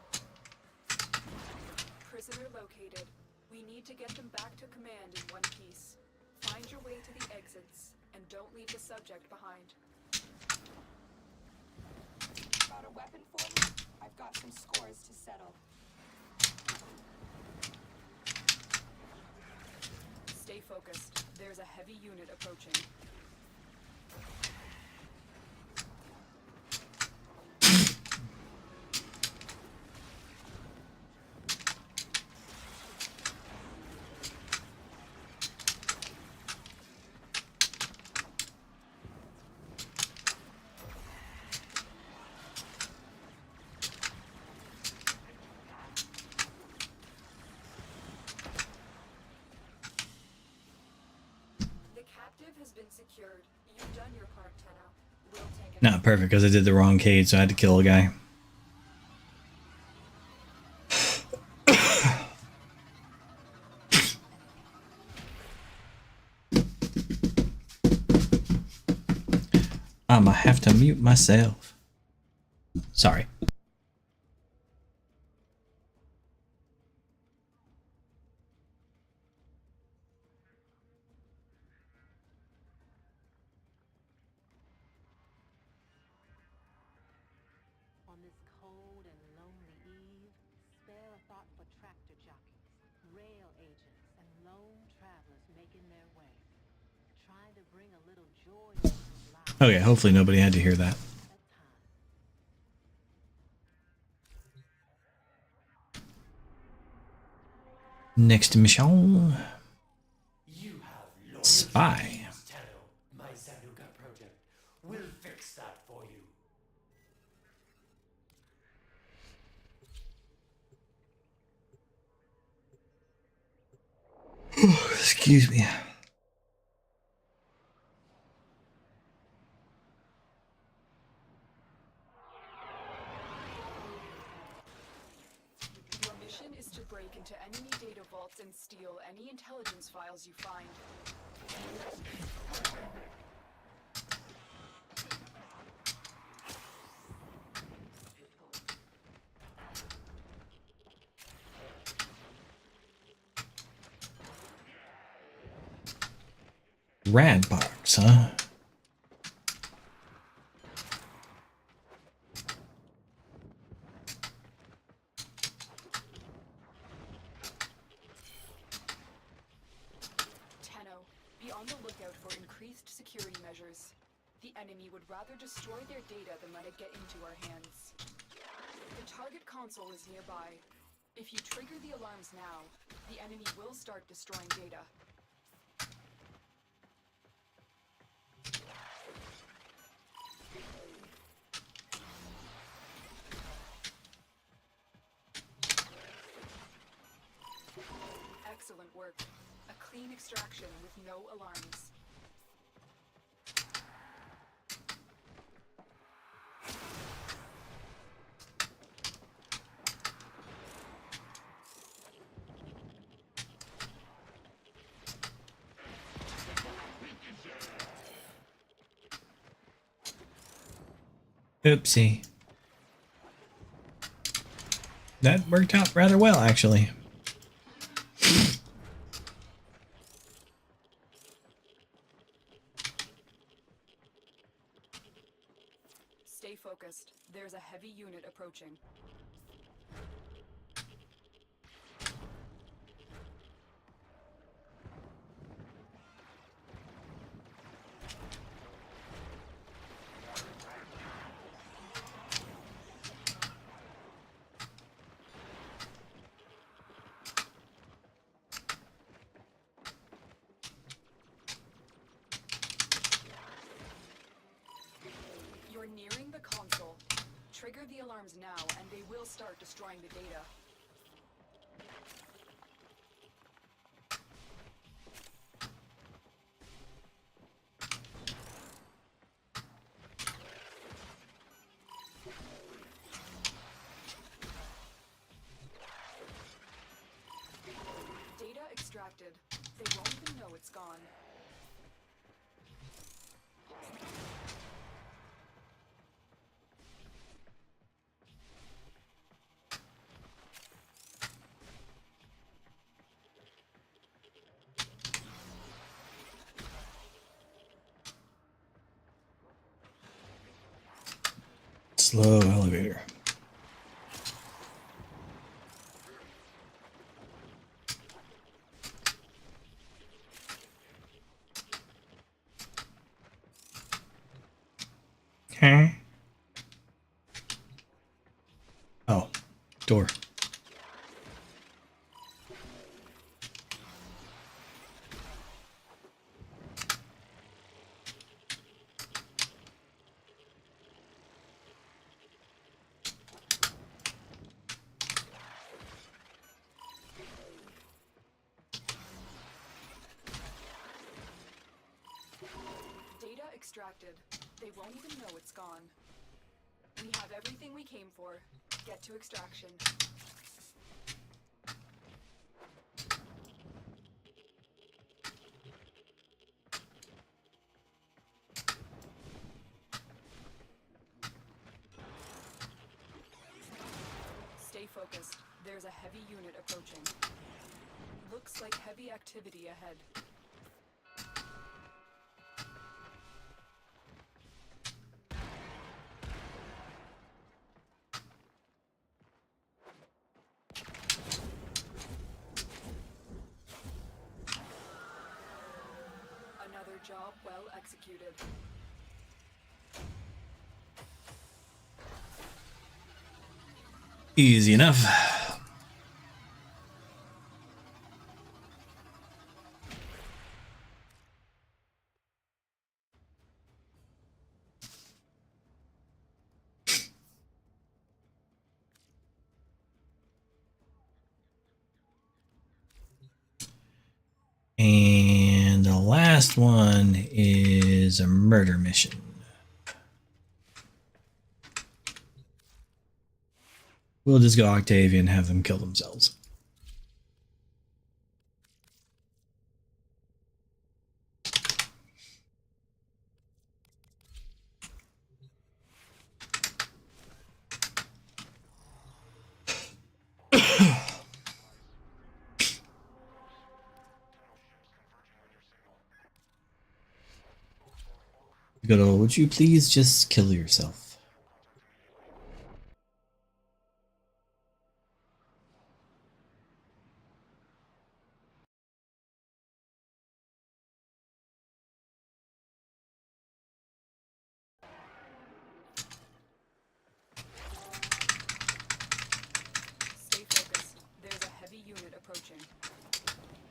Prisoner located. We need to get them back to command in one piece. Find your way to the exits, and don't leave the subject behind. Got a weapon for me? I've got some scores to settle. Stay focused. There's a heavy unit approaching. Has been secured. You've done your part, Tenno. We'll take it. Not perfect because I did the wrong cade, so I had to kill a guy. I'ma have to mute myself. Sorry. On this cold and lonely eve, spare a thought for tractor jockeys, rail agents, and lone travelers making their way, trying to bring a little joy into life. Okay, hopefully nobody had to hear that. Next mission. Spy. My Zanuka project will fix that for you. Excuse me. Your mission is to break into enemy data vaults and steal any intelligence files you find. Rad box, huh? Tenno, be on the lookout for increased security measures. The enemy would rather destroy their data than let it get into our hands. The target console is nearby. If you trigger the alarms now, the enemy will start destroying data. Excellent work. A clean extraction with no alarms. Oopsie. That worked out rather well, actually. Stay focused. There's a heavy unit approaching. You're nearing the console. Trigger the alarms now, and they will start destroying the data. Data extracted. They won't even know it's gone. Slow elevator. Okay. Oh, door. Data extracted. They won't even know it's gone. We have everything we came for. Get to extraction. Stay focused. There's a heavy unit approaching. Looks like heavy activity ahead. A job well executed. Easy enough. And the last one is a murder mission. We'll just go Octavia and have them kill themselves. Good old, would you please just kill yourself? Stay focused. There's a heavy unit approaching.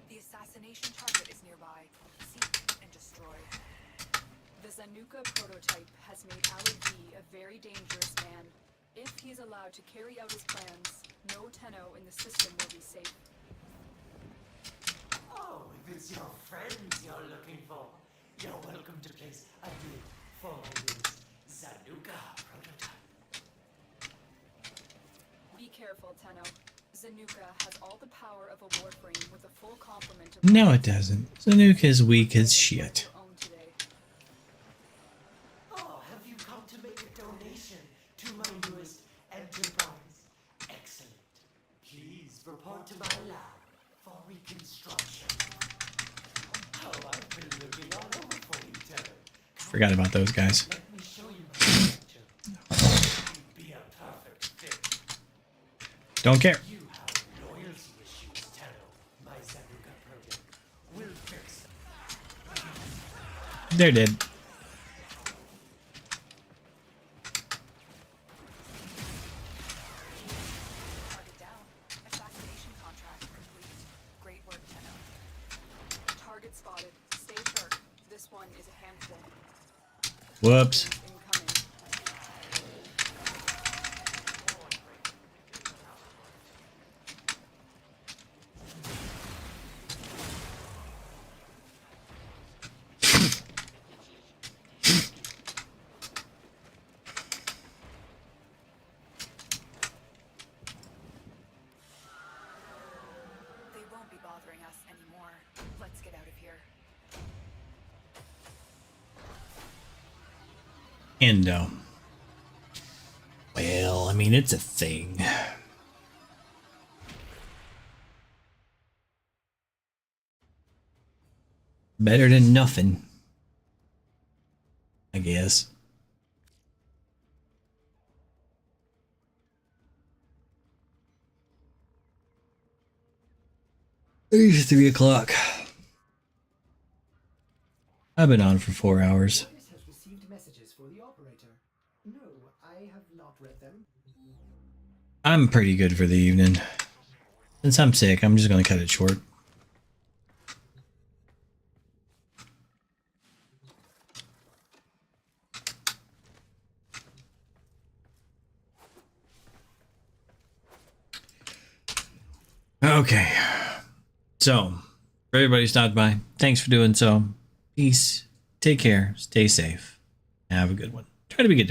The assassination target is nearby. Seek and destroy. The Zanuka prototype has made Ali V a very dangerous man. If he is allowed to carry out his plans, no Tenno in the system will be safe. Oh, if it's your friends you're looking for, you're welcome to place a bid for this Zanuka prototype. Be careful, Tenno. Zanuka has all the power of a warframe with a full complement of... No, it doesn't. Zanuka is weak as shit. Oh, have you come to make a donation to my newest enterprise? Excellent. Please report to my lab for reconstruction. Oh, I've been looking all over for you, Tenno. Forgot about those guys. Let me show you my picture. You'd be a perfect fit. Don't care. You have loyalty issues, Tenno. My Zanuka project will fix them. They're dead. Target down. Assassination contract complete. Great work, Tenno. Target spotted. Stay sharp. This one is a handful. Whoops. They won't be bothering us anymore. Let's get out of here. Endo. Well, I mean, it's a thing. Better than nothing, I guess. It's 3 o'clock. I've been on for 4 hours. Otis has received messages for the operator. No, I have not read them. I'm pretty good for the evening. Since I'm sick, I'm just going to cut it short. Okay. So, for everybody who stopped by, thanks for doing so. Peace. Take care. Stay safe. Have a good one. Try to be good to